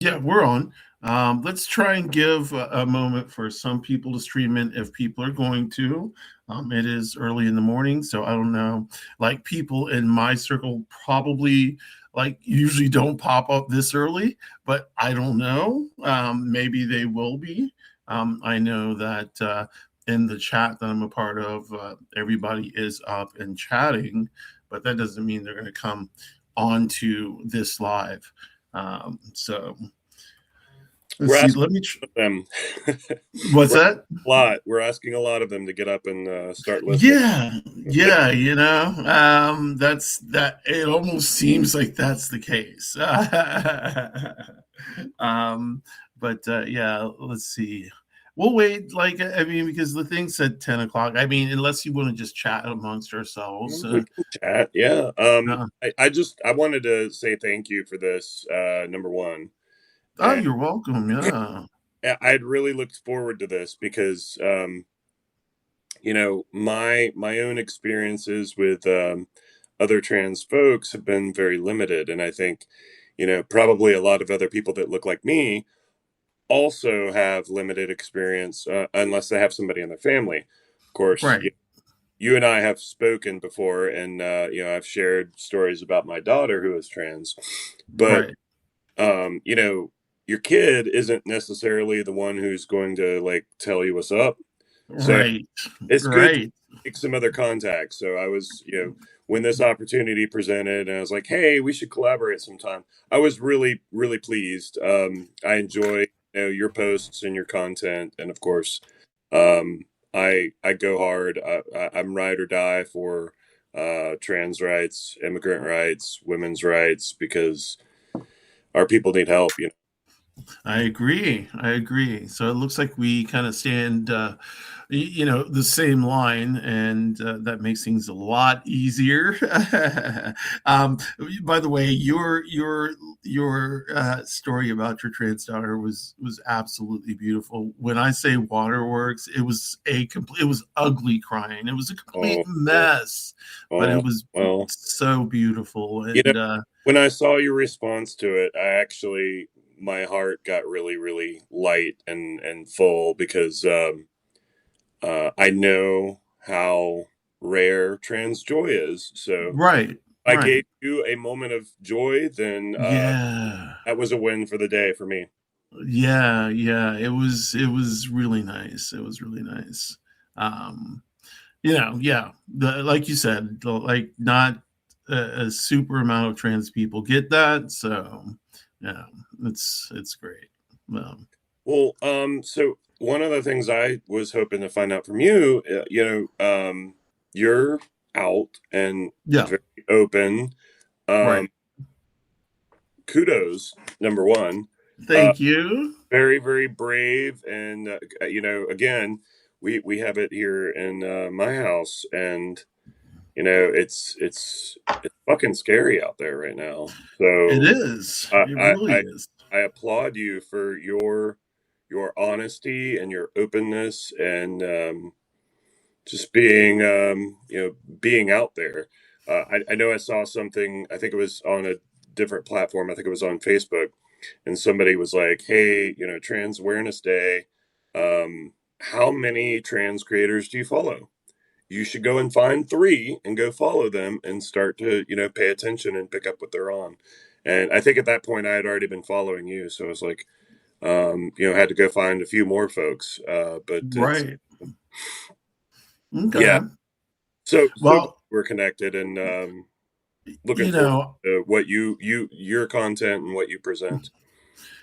Yeah, we're on. Let's try and give a moment for some people to stream in if people are going to. It is early in the morning, so I don't know. Like people in my circle probably like usually don't pop up this early, but I don't know. Maybe they will be. I know that in the chat that I'm a part of, everybody is up and chatting, but that doesn't mean they're going to come onto this live. So let's We're see. asking Let me. them. What's We're asking that? a lot. We're asking a lot of them to get up and start listening. Yeah, yeah. That's that. It almost seems like that's the case. um, but yeah, let's see. We'll wait. Like I mean, because the thing said 10 o'clock. I mean, unless you want to just chat amongst ourselves. We can chat. Yeah. Uh, I wanted to say thank you for this. Number one, oh, and you're welcome. Yeah. I'd really looked forward to this because my own experiences with other trans folks have been very limited, and I think probably a lot of other people that look like me also have limited experience unless they have somebody in their family. Of course, Right. you and I have spoken before, and I've shared stories about my daughter who is trans, but Right. um, you know, your kid isn't necessarily the one who's going to like tell you what's up. So Right. it's good to Right. make some other contacts. So I was, when this opportunity presented, and I was like, hey, we should collaborate sometime. I was really, really pleased. I enjoy your posts and your content, and of course, um, I go hard. I'm ride or die for trans rights, immigrant rights, women's rights, because our people need help. I agree. I agree. So it looks like we kind of stand, the same line, and that makes things a lot easier. um, by the way, your story about your trans daughter was absolutely beautiful. When I say waterworks, it was ugly crying. It was a complete Oh, mess, but oh, it was well. so beautiful. You know, And when I saw your response to it, my heart got really, really light and full because I know how rare trans joy is. So right, I gave right. you a moment of joy, then Yeah. that was a win for the day for me. Yeah, yeah, it was really nice. It was really nice. Um, yeah, like you said, like not a super amount of trans people get that, so yeah, it's great. Um, Well, so one of the things I was hoping to find out from you, you're out and yeah, very open. Um, right. Kudos, number one. Uh, Thank you. Very, very brave, and again, we have it here in my house, and it's fucking scary out there right now. It So is. I It I really I, is. I applaud you for your honesty and your openness, and just being being out there. I know I saw something. I think it was on a different platform. I think it was on Facebook, and somebody was like, "Hey, Trans Awareness Day. How many trans creators do you follow? You should go and find three and go follow them and start to pay attention and pick up what they're on." And I think at that point I had already been following you, so I was like, had to go find a few more folks. But it's Right. yeah. Okay. So glad Well, we're connected, and looking you forward know, to what your content and what you present.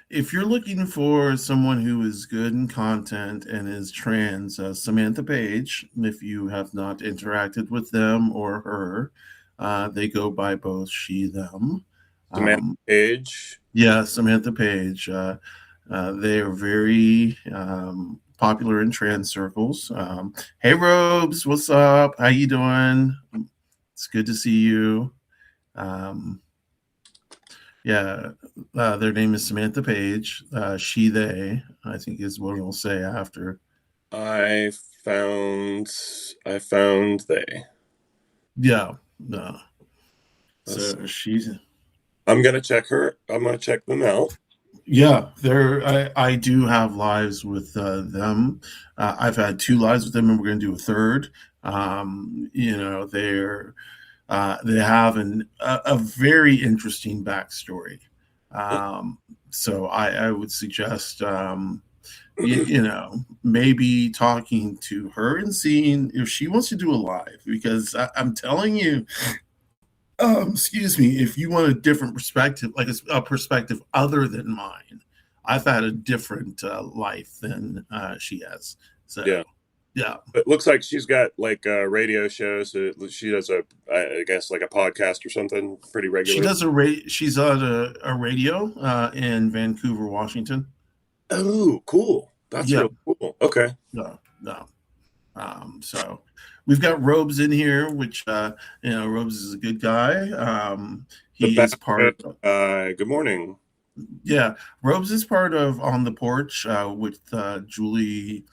if you're looking for someone who is good in content and is trans, Samantha Page, if you have not interacted with them or her, they go by both she, them. Samantha Um, Page. yeah, Samantha Page. They are very popular in trans circles. Hey, Robes, what's up? How you doing? It's good to see you. Um, Yeah, their name is Samantha Page. She, they, I think is what it'll say after. I found I found they. Yeah, no. Let's- So she's I'm gonna check her. I'm gonna check them out. Yeah, I do have lives with them. I've had two lives with them, and we're going to do a third. They have a very interesting backstory. Um, so I would suggest, maybe talking to her and seeing if she wants to do a live, because I'm telling you, excuse me, if you want a different perspective, like a perspective other than mine, I've had a different life than she has. So, Yeah. yeah, It looks like she's got like a radio show, so she does I guess, like a podcast or something pretty she regular. does she's on a radio in Vancouver, Washington. Oh, cool. That's Yeah, real cool. Okay. no, no. So we've got Robes in here, which Robes is a good guy. The He is Basket. part. Good morning. Yeah, Robes is part of On the Porch with Julie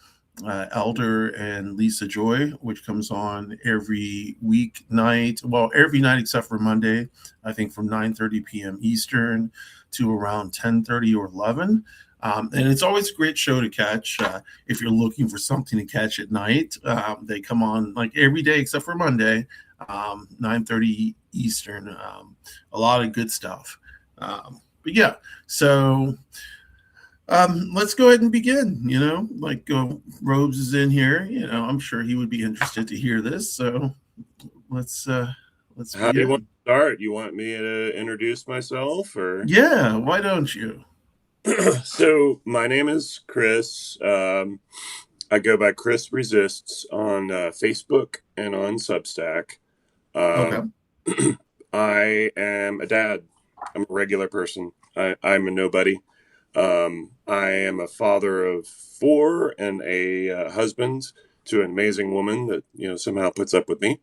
Elder and Lisa Joy, which comes on every weeknight. Well, every night except for Monday, I think from 9:30 p.m. Eastern to around 10:30 or 11. And it's always a great show to catch if you're looking for something to catch at night. They come on like every day except for Monday, 9:30 Eastern. A lot of good stuff. But yeah, so let's go ahead and begin. Robes is in here. I'm sure he would be interested to hear this. So let's uh, let's How do you want begin. to start? You want me to introduce myself or? Yeah, why don't you? So my name is Chris. I go by Chris Resists on Facebook and on Substack. Okay. Um, I am a dad. I'm a regular person. I'm a nobody. I am a father of four and a husband to an amazing woman that somehow puts up with me.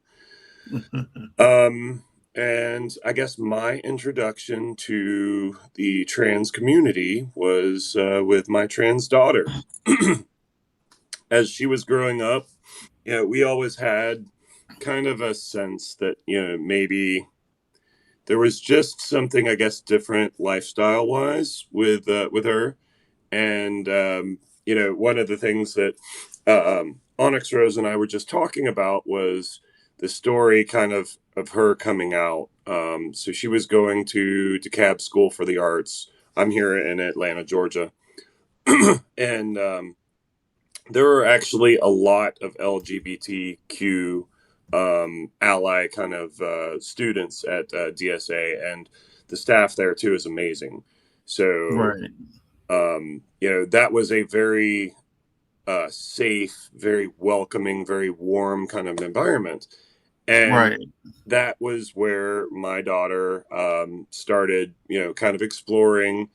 Um, and I guess my introduction to the trans community was with my trans daughter. As she was growing up, we always had kind of a sense that maybe there was just something, I guess, different lifestyle wise with her. And one of the things that OnyxRose and I were just talking about was the story kind of her coming out. So she was going to DeKalb School for the Arts. I'm here in Atlanta, Georgia, and there are actually a lot of LGBTQ ally kind of students at DSA, and the staff there too is amazing. So Right. that was a very safe, very welcoming, very warm kind of environment. And Right. that was where my daughter started, kind of exploring,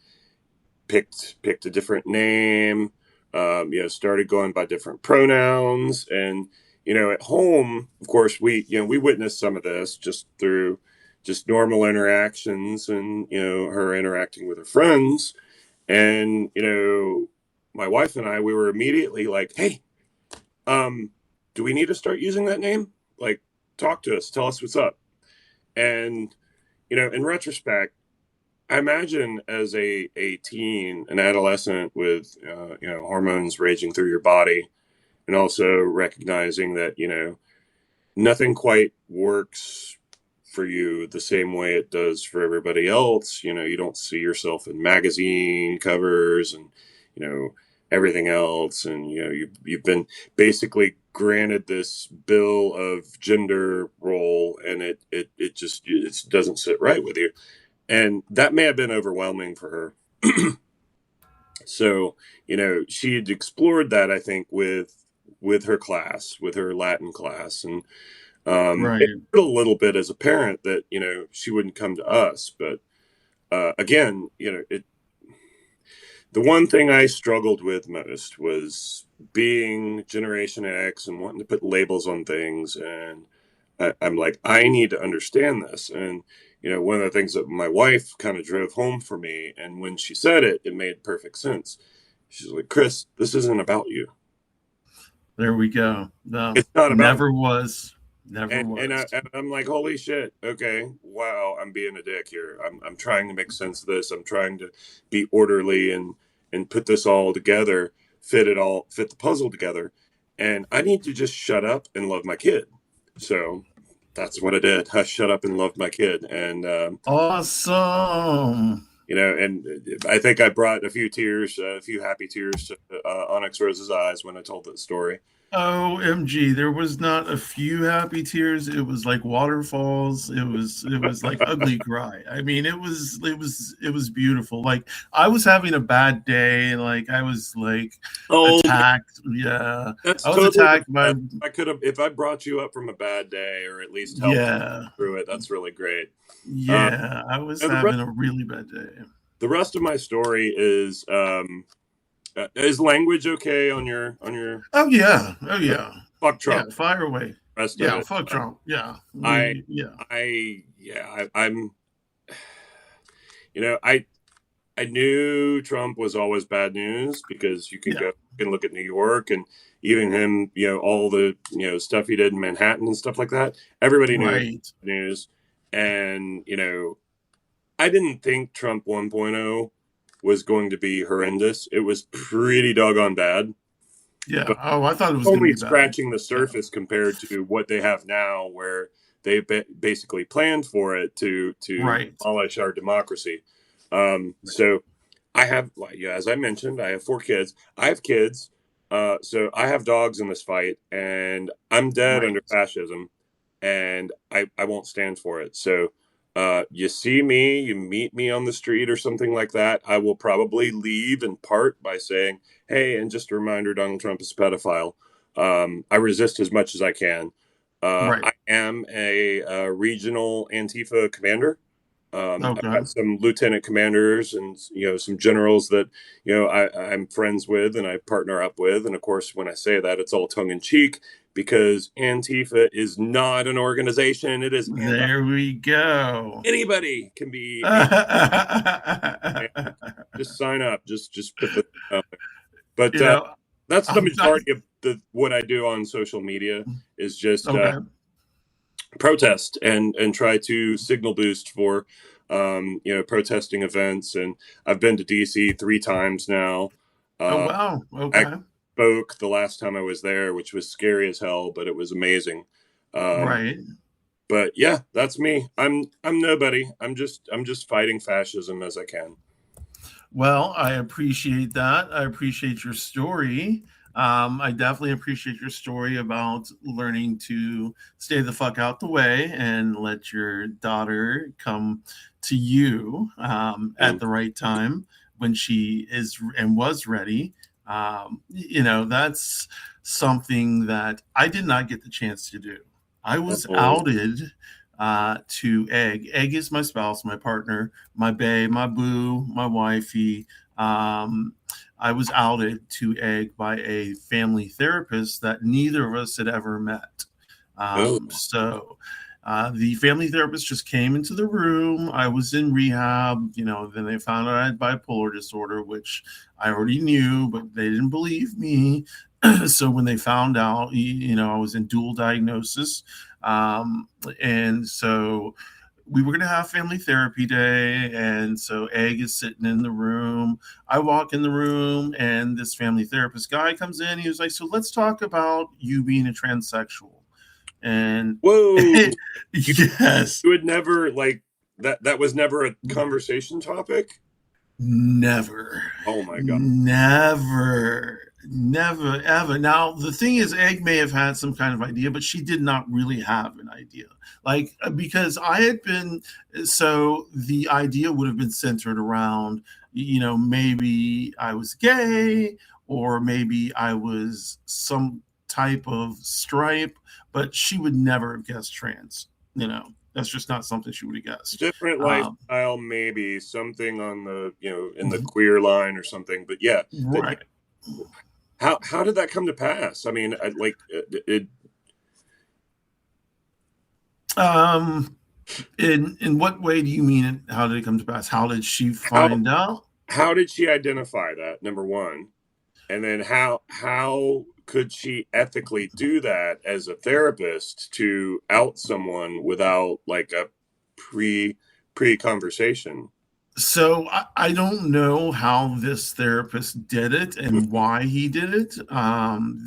picked a different name, started going by different pronouns. And, at home, of course, we witnessed some of this just through just normal interactions and, her interacting with her friends. And, my wife and I, we were immediately like, hey, do we need to start using that name? Like, talk to us, tell us what's up. And, in retrospect, I imagine as a teen, an adolescent with, hormones raging through your body, and also recognizing that, nothing quite works for you the same way it does for everybody else. You don't see yourself in magazine covers and, you know, everything else. And, you've been basically granted this bill of gender role, and it just, it doesn't sit right with you. And that may have been overwhelming for her. So, she had explored that, I think, with her class, with her Latin class. And it Right. hurt a little bit as a parent that she wouldn't come to us, but again, the one thing I struggled with most was being Generation X and wanting to put labels on things, and I'm like, I need to understand this. And one of the things that my wife kind of drove home for me, and when she said it, it made perfect sense. She's like, Chris, this isn't about you. There we go. No, It's not about you. never was. Never was. And I'm like, holy shit. Okay, wow, I'm being a dick here. I'm trying to make sense of this. I'm trying to be orderly and put this all together, fit the puzzle together. And I need to just shut up and love my kid. So that's what I did. I shut up and loved my kid. And Awesome. and I think I brought a few tears, a few happy tears to Onyx Rose's eyes when I told that story. OMG, there was not a few happy tears. It was like waterfalls. It was like ugly cry. I mean, it was beautiful. Like I was having a bad day. Like I was like Oh, attacked. Yeah. that's I was totally attacked by I could have if I brought you up from a bad day or at least helped yeah. through it. That's really great. Uh, Yeah. I was and having a really bad day. the rest of my story is language okay on your Oh yeah. Oh yeah. fuck Yeah. Trump. Fire away. Rest of Yeah. it. Fuck Trump. Yeah. I Yeah. I'm I knew Trump was always bad news because Yeah. you can look at New York and even him, all the, stuff he did in Manhattan and stuff like that. Everybody knew Right. news. And, I didn't think Trump 1.0 was going to be horrendous. It was pretty doggone bad, Yeah. but Oh, I thought it was going to only be bad. scratching the Yeah. surface compared to what they have now, where they basically planned for it to Right. demolish our democracy. So I have, like, yeah, as I mentioned, I have 4 kids. I have kids, so I have dogs in this fight, and I'm dead under Right. fascism, and I won't stand for it. So you see me, you meet me on the street or something like that, I will probably leave in part by saying, hey, and just a reminder, Donald Trump is a pedophile. I resist as much as I can. Right. I am a regional Antifa commander. I've Okay. got some lieutenant commanders and some generals that I'm friends with and I partner up with. And of course, when I say that, it's all tongue in cheek because Antifa is not an organization. It is There we go. anybody can be. Just sign up. Just put the. But you know, that's the I'm majority of what I do on social media is just okay. protest and try to signal boost for protesting events. And I've been to DC 3 times now. Oh uh, wow. I Okay. spoke the last time I was there, which was scary as hell, but it was amazing. um, Right. but yeah, that's me. I'm nobody. I'm just fighting fascism as I can. Well, I appreciate that. I appreciate your story. I definitely appreciate your story about learning to stay the fuck out the way and let your daughter come to you at And the right time when she is and was ready. That's something that I did not get the chance to do. I was oh, outed to Egg. Egg is my spouse, my partner, my bae, my boo, my wifey. Um, I was outed to Egg by a family therapist that neither of us had ever met. oh, The family therapist just came into the room. I was in rehab. Then they found out I had bipolar disorder, which I already knew, but they didn't believe me. So when they found out, I was in dual diagnosis. And so we were going to have family therapy day. And so Egg is sitting in the room. I walk in the room, and this family therapist guy comes in. He was like, so let's talk about you being a transsexual. And whoa! You, yes, you would never like that. That was never a conversation topic. never, Oh my god! never, never, ever. Now, the thing is, Egg may have had some kind of idea, but she did not really have an idea. Like, because I had been, so the idea would have been centered around, maybe I was gay or maybe I was some type of stripe, but she would never have guessed trans. That's just not something she would have guessed. Different Um, lifestyle, maybe something on the in the queer line or something. But yeah, that right. how did that come to pass? I mean, it. Um, in what way do you mean it? How did it come to pass? How did she How find out? how did she identify that? Number one. And then how could she ethically do that as a therapist to out someone without like a pre conversation? So I don't know how this therapist did it and why he did it.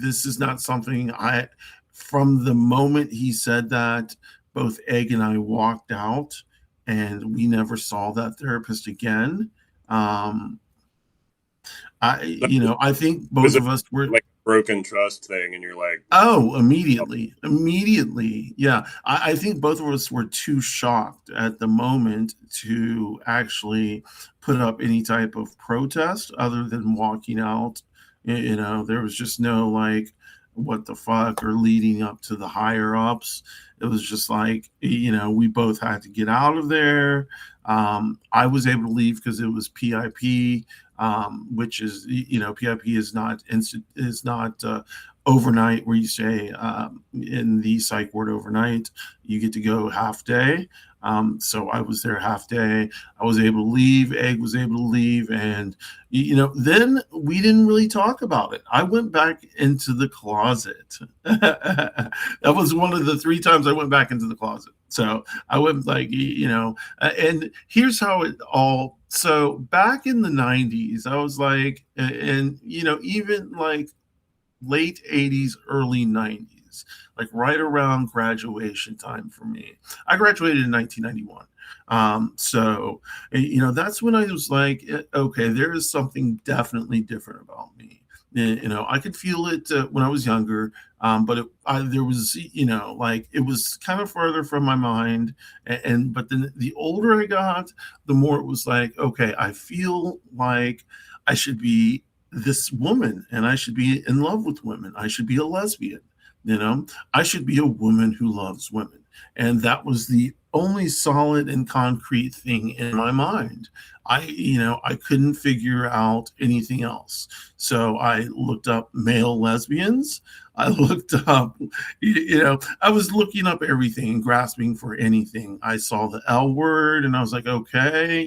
This is not something from the moment he said that, both Egg and I walked out and we never saw that therapist again. Um, I think Was both it of us were. like a broken trust thing and you're like, Oh, oh, immediately. Yeah. I think both of us were too shocked at the moment to actually put up any type of protest other than walking out. There was just no like, what the fuck, or leading up to the higher ups. It was just like, we both had to get out of there. I was able to leave because it was PIP, which is, PIP is not overnight, where you stay in the psych ward overnight. You get to go half day. So I was there half day. I was able to leave. Egg was able to leave, and then we didn't really talk about it. I went back into the closet. That was one of the three times I went back into the closet. So I went, like, and here's how it all. So back in the 90s, I was like, and even like late 80s, early 90s, like right around graduation time for me. I graduated in 1991. So, that's when I was like, okay, there is something definitely different about me. I could feel it when I was younger, but there was, like, it was kind of further from my mind. But then the older I got, the more it was like, okay, I feel like I should be this woman and I should be in love with women. I should be a lesbian. I should be a woman who loves women. And that was the only solid and concrete thing in my mind. I couldn't figure out anything else. So I looked up male lesbians. I looked up, I was looking up everything and grasping for anything. I saw the L word and I was like, okay,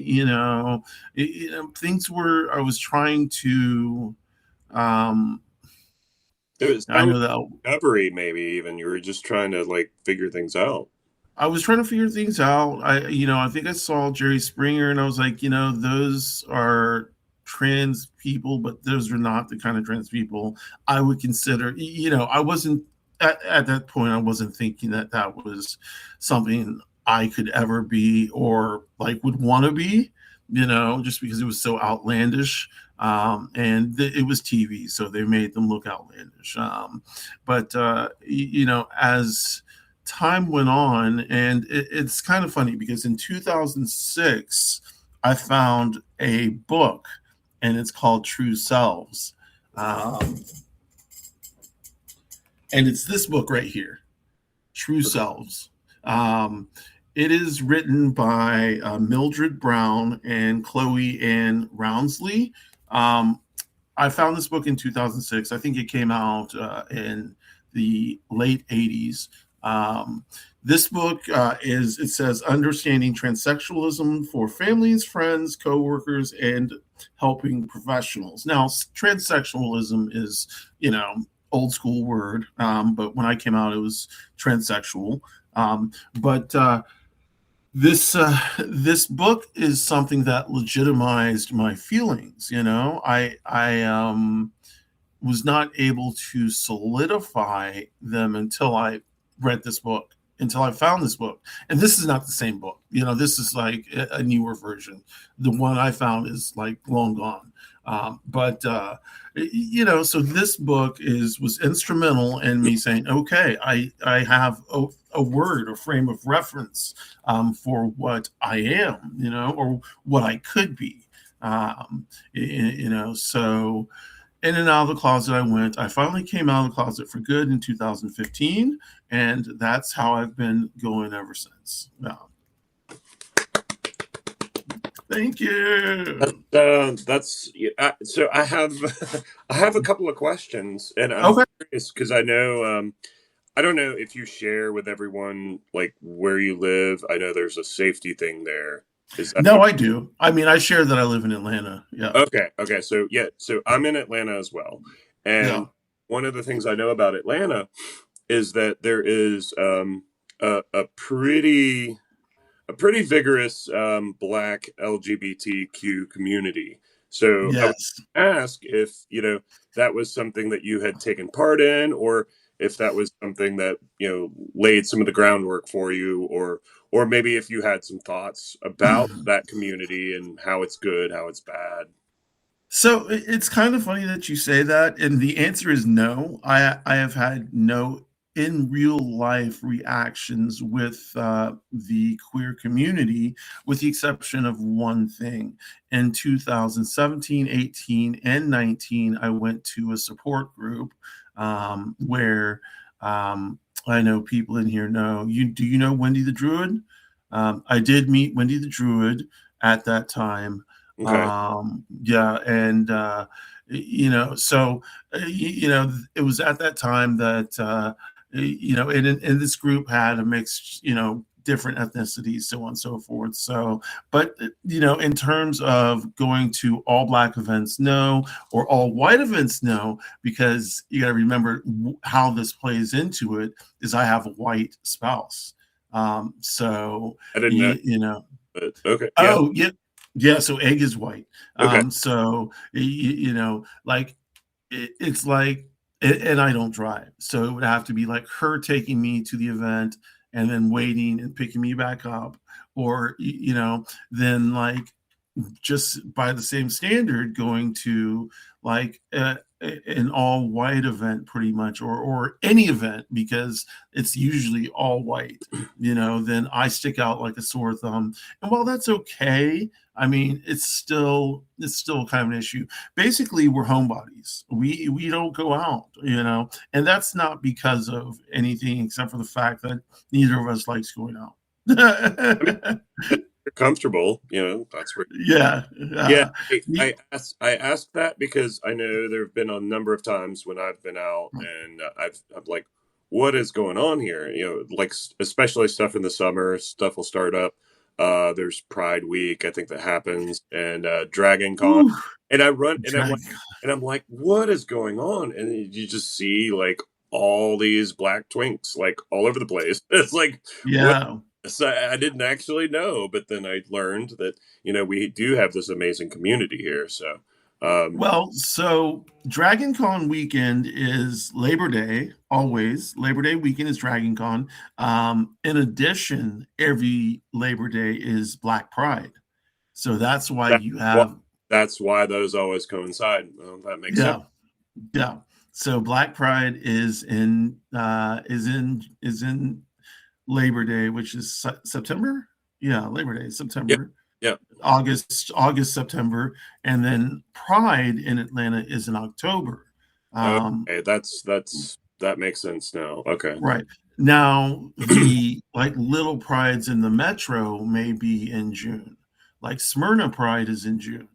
things were, I was trying to, um, it I sounds know that discovery, maybe even you were just trying to like figure things out. I was trying to figure things out. I think I saw Jerry Springer and I was like, those are trans people, but those are not the kind of trans people I would consider. I wasn't at that point. I wasn't thinking that that was something I could ever be or like would want to be. Just because it was so outlandish. And it was TV, so they made them look outlandish. But as time went on, and it's kind of funny because in 2006, I found a book, and it's called True Selves. Um, and it's this book right here, True Selves. Um, it is written by Mildred Brown and Chloe Ann Rounsley. Um, I found this book in 2006. I think it came out in the late 80s. Um, this book it says Understanding Transsexualism for Families, Friends, Coworkers, and Helping Professionals. Now, transsexualism is, old school word, but when I came out, it was transsexual. But this book is something that legitimized my feelings. I was not able to solidify them until I read this book, until I found this book. And this is not the same book. This is like a newer version. The one I found is like long gone. But so this book was instrumental in me saying, okay, I have a word, a frame of reference for what I am, or what I could be. So in and out of the closet I went. I finally came out of the closet for good in 2015, and that's how I've been going ever since. Thank you. That's yeah, so I have I have a couple of questions, and I'm Okay. curious because I know I don't know if you share with everyone like where you live. I know there's a safety thing there. Is that No, I do. I mean, I share that I live in Atlanta. Yeah. okay? Okay, so yeah, so I'm in Atlanta as well, Yeah. and one of the things I know about Atlanta is that there is a pretty vigorous Black LGBTQ community. So I would Yes. ask if that was something that you had taken part in, or if that was something that laid some of the groundwork for you, or maybe if you had some thoughts about that community and how it's good, how it's bad. So it's kind of funny that you say that, and the answer is no. I have had no in real life reactions with the queer community, with the exception of one thing. In 2017, 18, and 19, I went to a support group where I know people in here know you. Do you know Wendy the Druid? I did meet Wendy the Druid at that time. Okay, Yeah, and so it was at that time that and this group had a mixed, different ethnicities, so on and so forth. So, but in terms of going to all black events, no, or all white events, no, because you got to remember how this plays into it is I have a white spouse. So I didn't know, but okay, yeah, Oh, yeah. Yeah, so egg is white. okay. So, like, it's like and I don't drive, so it would have to be, like, her taking me to the event and then waiting and picking me back up, or, then, like, just by the same standard going to like an all white event pretty much, or any event, because it's usually all white, then I stick out like a sore thumb. And while that's okay, I mean, it's still kind of an issue. Basically, we're homebodies. We don't go out, and that's not because of anything except for the fact that neither of us likes going out. I mean, if you're comfortable, that's where. Yeah. Yeah, uh, I asked that because I know there have been a number of times when I've been out and I'm like, what is going on here? Like especially stuff in the summer, stuff will start up. There's Pride Week, I think that happens, and Dragon Con, Ooh, and I run drag. and I'm like, what is going on? And you just see like all these black twinks like all over the place. It's like, what? Yeah. So I didn't actually know, but then I learned that we do have this amazing community here. So, um, Well, so Dragon Con weekend is Labor Day, always. Labor Day weekend is Dragon Con. In addition, every Labor Day is Black Pride. So that's why that's you why have, that's why those always coincide. Well, that makes sense. yeah, yeah. So Black Pride is in Labor Day, which is September. Yeah, Labor Day, Yeah, September. yeah. August, September, and then Pride in Atlanta is in October. Um, Okay, that makes sense now. Okay. right now, the like little prides in the metro may be in June. Like Smyrna Pride is in June.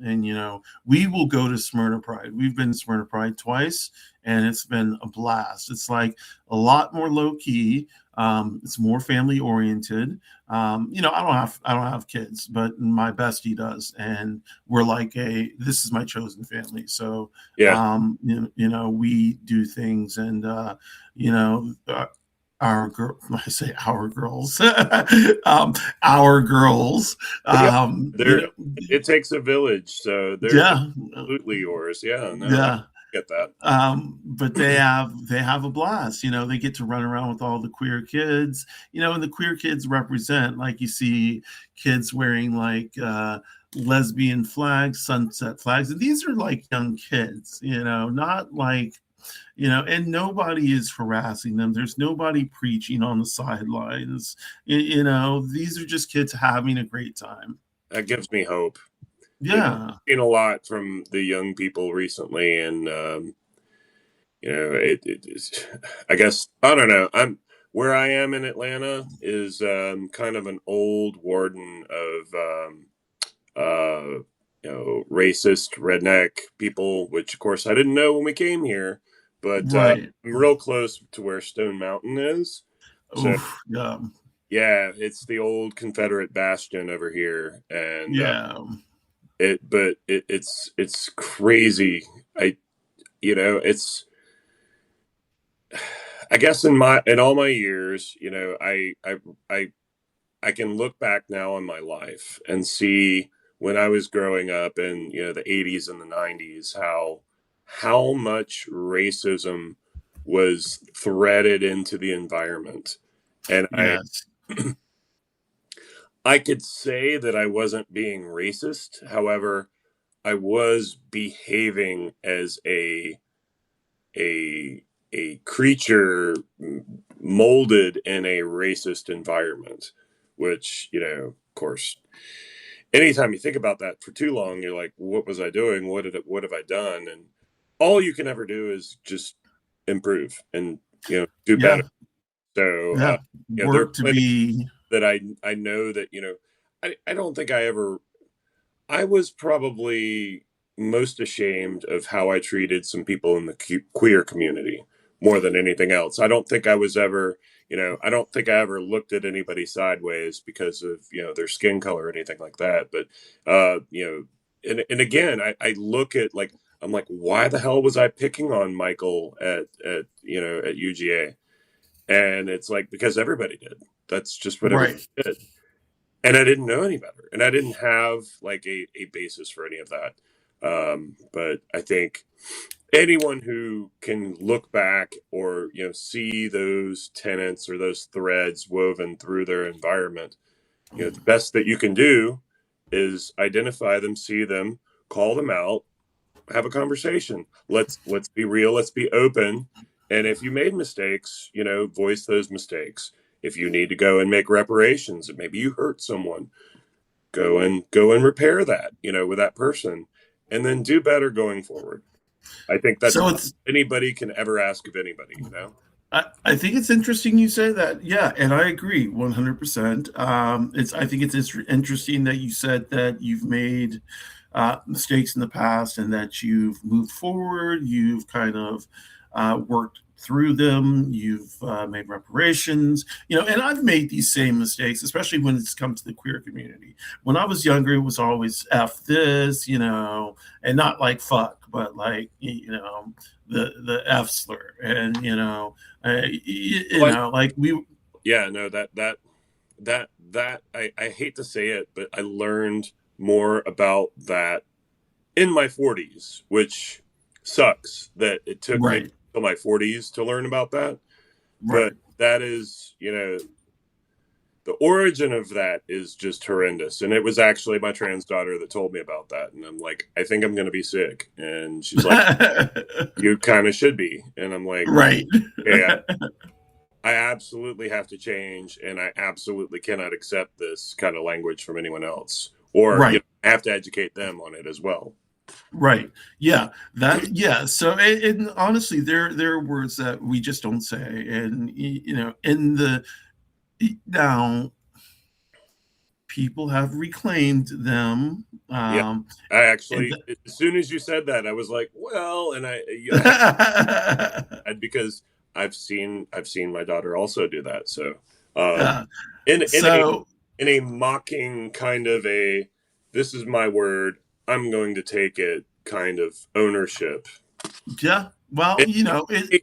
And we will go to Smyrna Pride. We've been to Smyrna Pride twice, and it's been a blast. It's like a lot more low key. It's more family oriented. I don't have kids, but my bestie does, and we're like this is my chosen family. So Yeah. we do things, and you know. Our girl, I say our girls, our girls, Well, yeah. um, you There, know, it takes a village, so they're yeah, absolutely yours. Yeah. No, I yeah. get that. But they have a blast. They get to run around with all the queer kids. And the queer kids represent, like, you see kids wearing like lesbian flags, sunset flags, and these are like young kids. Not like and nobody is harassing them. There's nobody preaching on the sidelines. These are just kids having a great time. That gives me hope. Yeah. Seen a lot from the young people recently, and it's, I guess I don't know. I'm where I am in Atlanta is kind of an old warden of racist redneck people, which of course I didn't know when we came here, but Right. I'm real close to where Stone Mountain is. So Oof, yeah. Yeah, it's the old Confederate bastion over here, and Yeah. it's crazy. I it's I guess in all my years, I I can look back now on my life and see when I was growing up in, the 80s and the 90s, how much racism was threaded into the environment. And Yes. I could say that I wasn't being racist. However, I was behaving as a a creature molded in a racist environment, which, of course, anytime you think about that for too long, you're like, what was I doing? What have I done? And all you can ever do is just improve and, do better. Yeah. So, Yeah. there are Work to plenty be that I know that, I don't think I was probably most ashamed of how I treated some people in the queer community more than anything else. I don't think I was ever, I don't think I ever looked at anybody sideways because of, their skin color or anything like that. But, and again, I look at like, I'm like, why the hell was I picking on Michael at UGA? And it's like, because everybody did. That's just what everybody right. did, and I didn't know any better, and I didn't have like a basis for any of that. But I think anyone who can look back or see those tenets or those threads woven through their environment, the best that you can do is identify them, see them, call them out, have a conversation. Let's be real, let's be open. And if you made mistakes, voice those mistakes. If you need to go and make reparations, and maybe you hurt someone, go and repair that, with that person, and then do better going forward. I think that's So all it's anybody can ever ask of anybody. I think it's interesting you say that. Yeah, and I agree 100%. It's I think it's interesting that you said that you've made mistakes in the past and that you've moved forward. You've kind of worked through them. You've made reparations. And I've made these same mistakes, especially when it's come to the queer community. When I was younger, it was always "f this," and not like "fuck," but like the F slur, and Well, like we. yeah, no, that I hate to say it, but I learned more about that in my 40s, which sucks that it took me Right, till my 40s to learn about that. But right. that is, the origin of that is just horrendous. And it was actually my trans daughter that told me about that. And I'm like, I think I'm going to be sick. And she's like, you kind of should be. And I'm like, Right. yeah, I absolutely have to change. And I absolutely cannot accept this kind of language from anyone else. Or, Right. I have to educate them on it as well. Right. Yeah. Yeah. So, and honestly, there are words that we just don't say, and in the now people have reclaimed them. Yeah. I And actually, as soon as you said that, I was like, well, and because I've seen my daughter also do that. So, um, uh, in in a so in a mocking kind of a, this is my word, I'm going to take it kind of ownership. yeah. Well, It,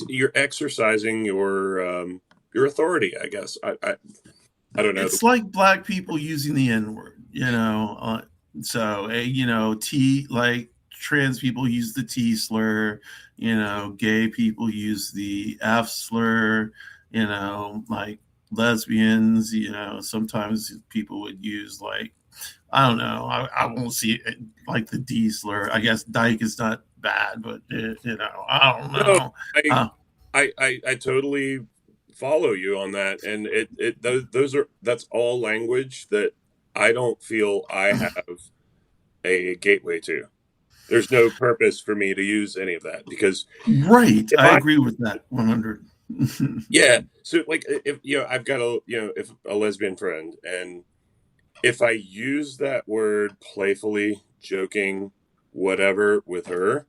you're exercising your authority, I guess. I don't know. it's like black people using the N word, so T like trans people use the T slur, gay people use the F slur, like lesbians, sometimes people would use like I don't know, I won't see it like the D slur. I guess dyke is not bad, but I don't No, know. I Uh, I totally follow you on that, and that's all language that I don't feel I have a gateway to. There's no purpose for me to use any of that because right, if I I agree with that 100. yeah, so like if I've got if a lesbian friend, and if I use that word playfully, joking, whatever with her,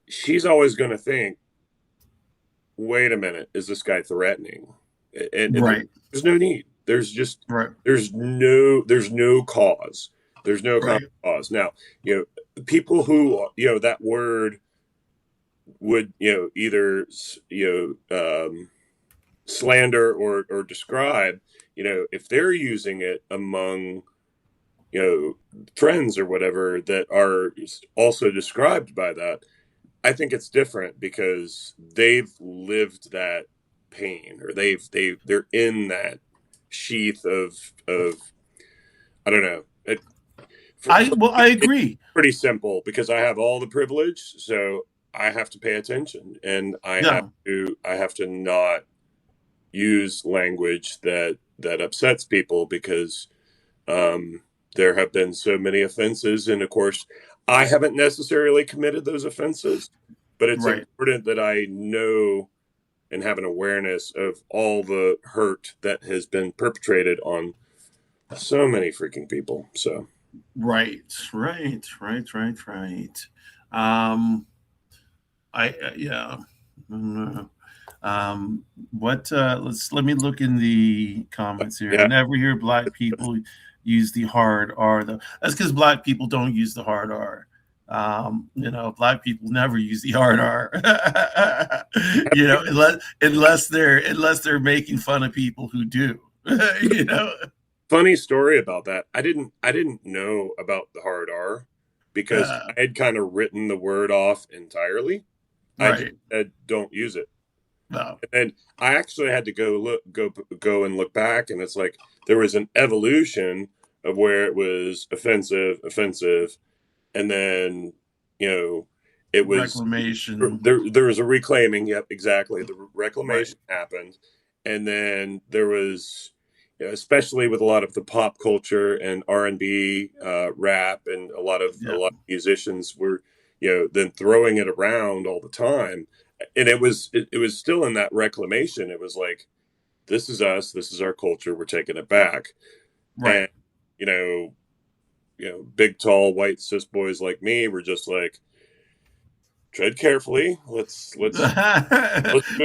she's always going to think, wait a minute, is this guy threatening? and Right. there's no need. There's just Right. there's no cause. There's no common Right. cause. Now, people who, that word would, either, slander or describe, if they're using it among, friends or whatever that are also described by that, I think it's different because they've lived that pain, or they're in that sheath of I don't know. For Well, me, I it's agree. pretty simple because I have all the privilege, so I have to pay attention, and Yeah. I have to not use language that upsets people because, um, there have been so many offenses, and of course, I haven't necessarily committed those offenses, but it's Right. important that I know and have an awareness of all the hurt that has been perpetrated on so many freaking people. So, Right. Right. Right. Right. Right. Um, yeah. Mm, what let me look in the comments here. yeah, Never hear black people use the hard R though. That's because black people don't use the hard R. Black people never use the hard R. Unless they're making fun of people who do. you know. funny story about that. I didn't know about the hard R because I had kind of written the word off entirely. I just Right. said don't use it. No. And I actually had to go and look back, and it's like there was an evolution of where it was offensive, and then, you know it was Reclamation. there was a reclaiming. Yep, exactly. The Right. reclamation happened, and then there was, especially with a lot of the pop culture and R&B, rap, and a Yeah. lot of musicians were, then throwing it around all the time, and it was still in that reclamation. It was like, this is us, this is our culture, we're taking it back. Right. And, you know big tall white cis boys like me were just like, tread carefully. Let's move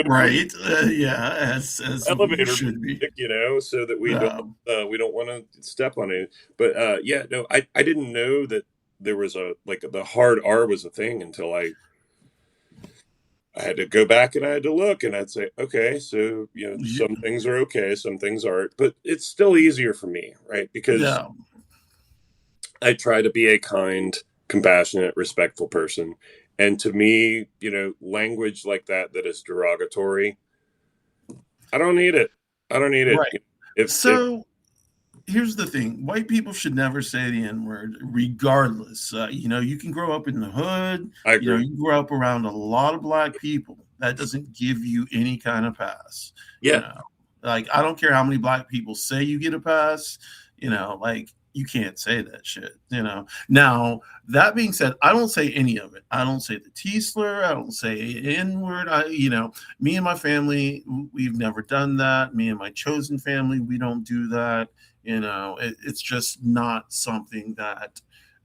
Right. Yeah, as you elevator should be. music, so that Um, we don't want to step on it. But, yeah, no, I didn't know that there was a like the hard R was a thing until I had to go back and I had to look, and I'd say, okay, so, some y- things are okay, some things aren't, but it's still easier for me, right? Because yeah, I try to be a kind, compassionate, respectful person. And to me, language like that is derogatory, I don't need it. I don't need it. right. If So here's the thing: white people should never say the N word, regardless. You can grow up in the hood. I agree. You grow up around a lot of black people. That doesn't give you any kind of pass. You Yeah. know, like I don't care how many black people say you get a pass. Like you can't say that shit. Now that being said, I don't say any of it. I don't say the T slur. I don't say N word. Me and my family, we've never done that. Me and my chosen family, we don't do that. It's just not something that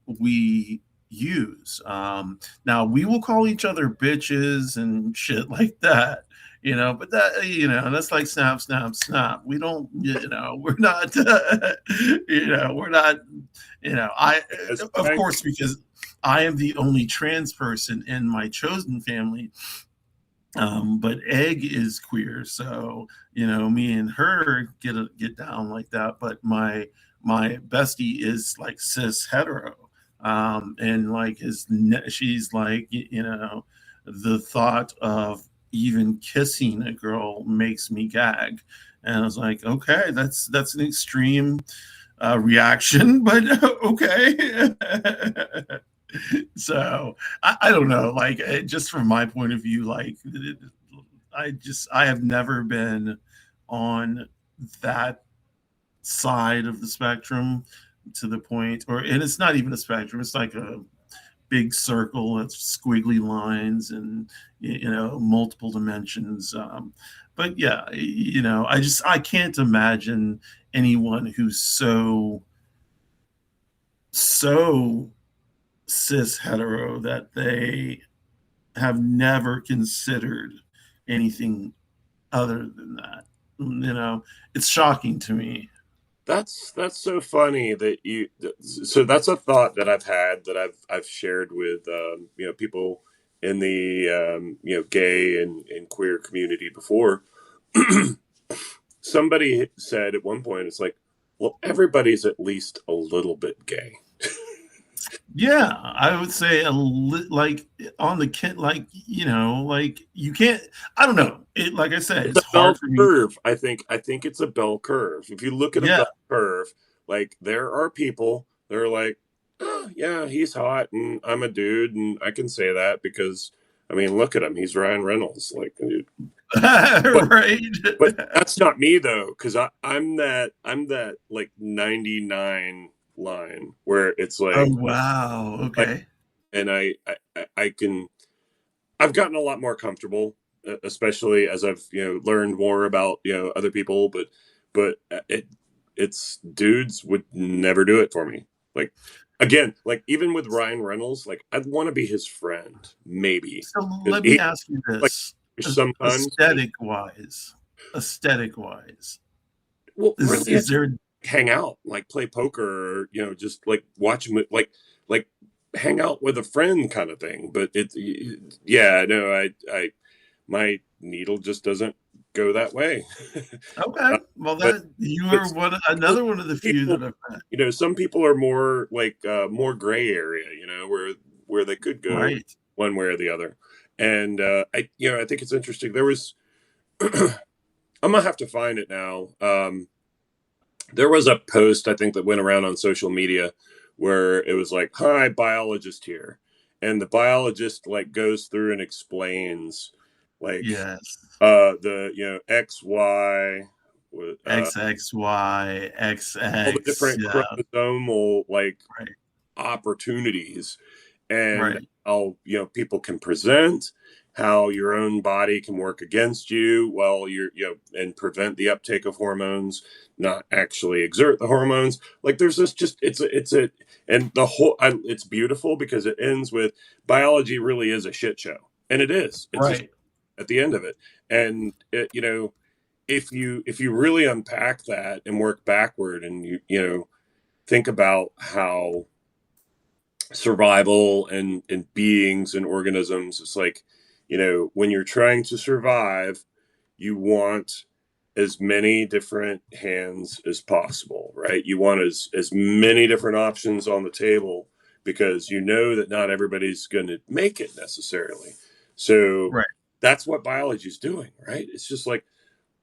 we use. Now we will call each other bitches and shit like that. But that's like snap, snap, snap. We don't, we're not, we're not, I, As of Frank, course, because I am the only trans person in my chosen family. But Egg is queer, so me and her get down like that. But my bestie is like cis hetero, and like she's like the thought of even kissing a girl makes me gag, and I was like, okay, that's an extreme reaction, but okay. So I don't know, like just from my point of view, like I have never been on that side of the spectrum to the point, and it's not even a spectrum, it's like a big circle of squiggly lines and multiple dimensions. But yeah, I can't imagine anyone who's so cis hetero that they have never considered anything other than that. it's shocking to me. That's so funny that you. So that's a thought that I've had, that I've shared with people in the gay and queer community before. Somebody said at one point, it's like, well, everybody's at least a little bit gay. Yeah, I would say like on the kid, like like you can't. I don't know. It Like I said, It's it's a bell hard for me. curve. I think it's a bell curve. If you look at a Yeah, bell curve, like there are people that are like, oh, yeah, he's hot, and I'm a dude, and I can say that because I mean, look at him. He's Ryan Reynolds. Like, but right. but that's not me though, because I'm that like 99 line where it's Oh like, wow. like, Okay. and I can. I've gotten a lot more comfortable, especially as I've learned more about other people. But it's dudes would never do it for me. Like, again, like even with Ryan Reynolds, like I'd want to be his friend, maybe, So because let me he ask you like this: sometimes. aesthetic wise, Well, is really, is it's there? hang out, like play poker, or just like watch like hang out with a friend kind of thing. But yeah, no, I my needle just doesn't go that way. Okay, Uh, well, but that you but are some another one of the few people, that I've met. some people are more like more gray area, where they could go Right. one way or the other. And I think it's interesting. There was I'm gonna have to find it now. There was a post I think that went around on social media where it was like, "Hi, biologist here," and the biologist like goes through and explains like Yes. the XY, XXY, all the XX. different Yeah. chromosomal like Right. opportunities, and Right. how people can present, how your own body can work against you while you're and prevent the uptake of hormones, not actually exert the hormones. Like there's this just it's a and the whole it's beautiful because it ends with biology really is a shit show, and it is. It's just Right. at the end of it, and if you really unpack that and work backward, and you think about how survival and beings and organisms, it's like when you're trying to survive, you want as many different hands as possible, right? You want as many different options on the table, because you know that not everybody's going to make it necessarily. So Right. that's what biology is doing, right? It's just like,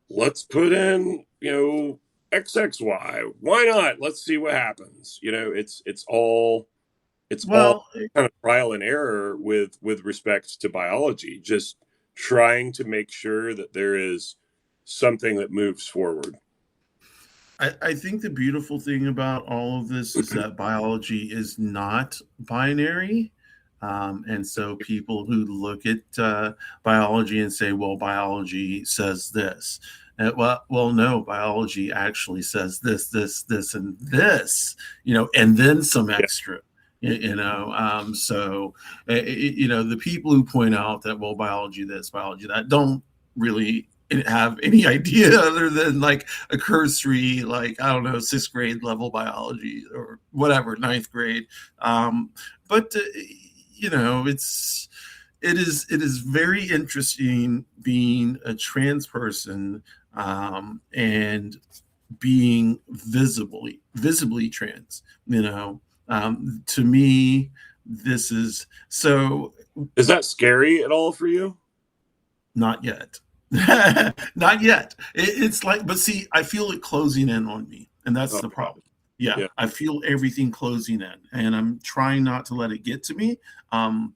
let's put in XXY, why not, let's see what happens. It's all Well, kind of trial and error with respect to biology, just trying to make sure that there is something that moves forward. I think the beautiful thing about all of this is that biology is not binary. And so people who look at biology and say, well, biology says this. Well, no, biology actually says this, and this, and then some Yeah, extra. So the people who point out that, well, biology this, biology that, don't really have any idea other than like a cursory, like, I don't know, sixth grade level biology or whatever, ninth grade. But it is very interesting being a trans person, and being visibly trans. To me, this is so. is that scary at all for you? Not yet. Not yet. It's like, but see, I feel it closing in on me, and that's Oh the yeah, problem. Yeah, yeah. I feel everything closing in, and I'm trying not to let it get to me. Um,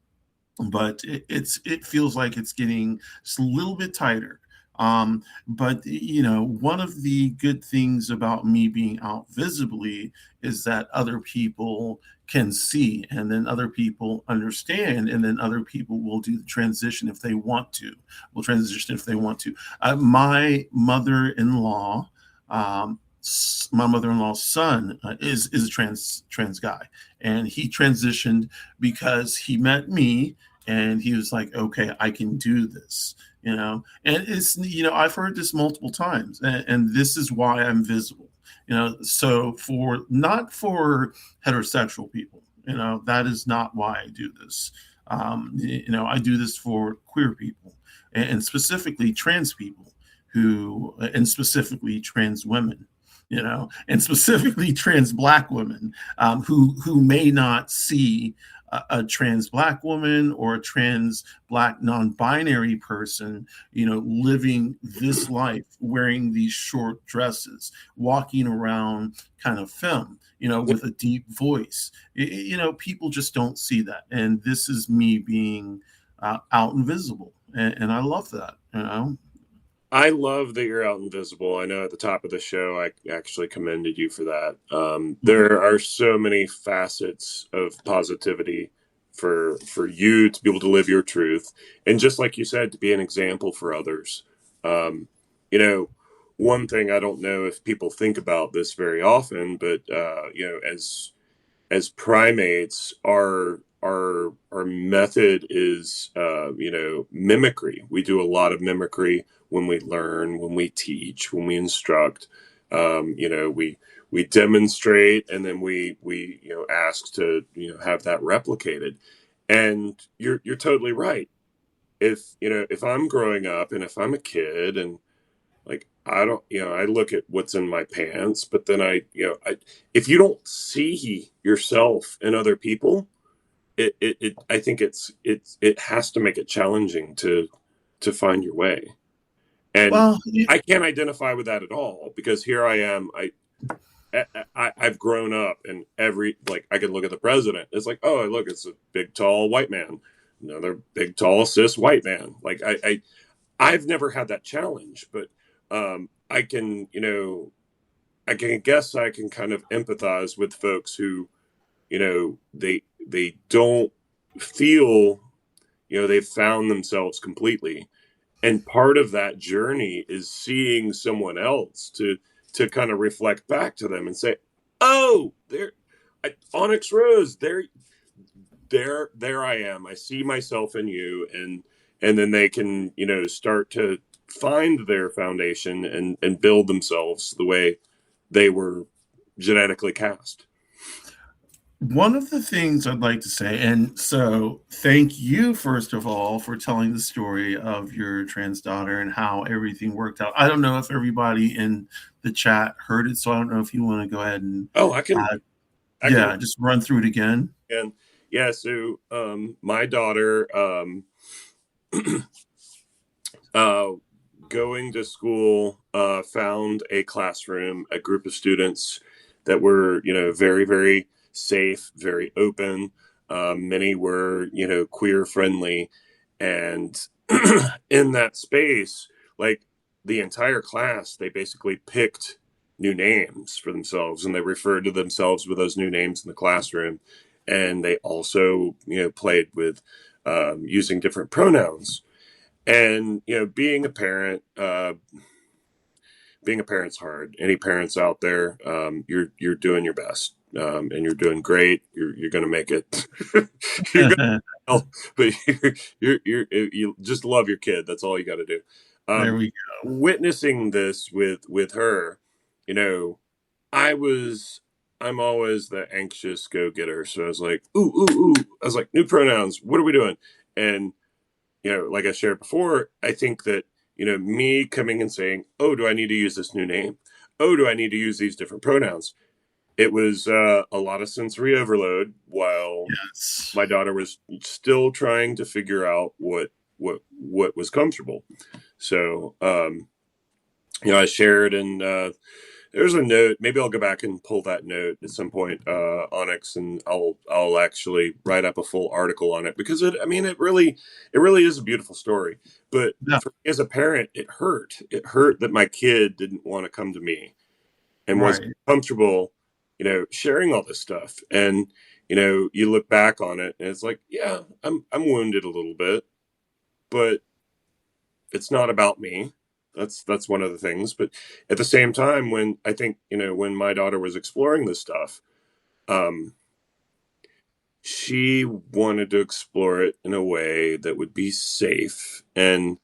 but it feels like it's getting just a little bit tighter. But one of the good things about me being out visibly is that other people can see, and then other people understand, and then other people will do the transition if they want to. Will transition if they want to. My mother-in-law. My mother-in-law's son is a trans guy, and he transitioned because he met me, and he was like, okay, I can do this, and I've heard this multiple times, and this is why I'm visible, so for not for heterosexual people, that is not why I do this. I do this for queer people, and specifically trans people, and specifically trans women, and specifically trans Black women, who may not see a trans Black woman or a trans Black non-binary person, living this life, wearing these short dresses, walking around kind of femme, with a deep voice. People just don't see that, and this is me being out and visible, and I love that. I love that you're out and visible. I know at the top of the show, I actually commended you for that. There are so many facets of positivity for you to be able to live your truth, and just like you said, to be an example for others. Um, you know, one thing I don't know if people think about this very often, but as primates, our method is mimicry. We do a lot of mimicry when we learn, when we teach, when we instruct. We demonstrate, and then we ask to have that replicated. And you're totally right. If I'm growing up and if I'm a kid and like I don't, I look at what's in my pants, but then if you don't see yourself in other people, I think it has to make it challenging to find your way. And Well, I can't identify with that at all because here I am. I've grown up, and I can look at the president. It's like, oh, look, it's a big, tall white man, another big, tall, cis white man. Like I've never had that challenge, but I can, I guess I can kind of empathize with folks who, they don't feel, they've found themselves completely. And part of that journey is seeing someone else to kind of reflect back to them and say, oh, OnyxRose, there I am. I see myself in you, and then they can start to find their foundation and build themselves the way they were genetically cast. one of the things I'd like to say, and so thank you, first of all, for telling the story of your trans daughter and how everything worked out. I don't know if everybody in the chat heard it, so I don't know if you want to go ahead and, Oh, I can, uh, I can, yeah, just run through it again. and yeah. So, my daughter, uh, going to school, found a classroom, a group of students that were, very, very safe, very open. Many were, queer friendly. And in that space, like the entire class, they basically picked new names for themselves and they referred to themselves with those new names in the classroom. And they also, played with using different pronouns. And being a parent's hard. Any parents out there, you're doing your best, and you're doing great. You're going to make it. You're going to, but you just love your kid. That's all you got to do. There Um, we Witnessing this with her, you know, I was. I'm always the anxious go getter. So I was like, ooh, ooh, ooh. I was like, new pronouns. What are we doing? And like I shared before, I think that, me coming and saying, oh, do I need to use this new name? Oh, do I need to use these different pronouns? It was a lot of sensory overload while go. Yes. my daughter was still trying to figure out what was comfortable. So, I shared and there's a note. Maybe I'll go back and pull that note at some point, Onyx, and I'll actually write up a full article on it because it really is a beautiful story. But Yeah. for me as a parent, it hurt. It hurt that my kid didn't want to come to me and wasn't Right. comfortable, sharing all this stuff. And you look back on it, and it's like, yeah, I'm wounded a little bit, but it's not about me. That's one of the things. But at the same time, when I think when my daughter was exploring this stuff, um, she wanted to explore it in a way that would be safe. And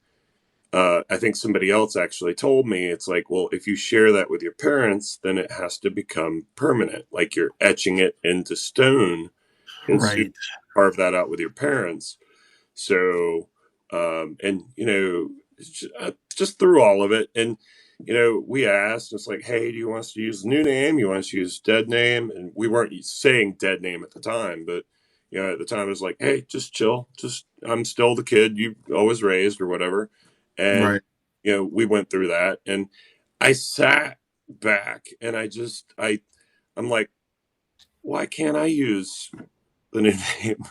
I think somebody else actually told me it's like, well, if you share that with your parents, then it has to become permanent, like you're etching it into stone. And so you Right. carve that out with your parents. So, and just through all of it, and we asked, it's like, hey, do you want us to use the new name? You want us to use dead name? And we weren't saying dead name at the time, but at the time it was like, hey, just chill, just I'm still the kid you always raised or whatever, and Right. we went through that, and I sat back and I'm like, why can't I use the new name?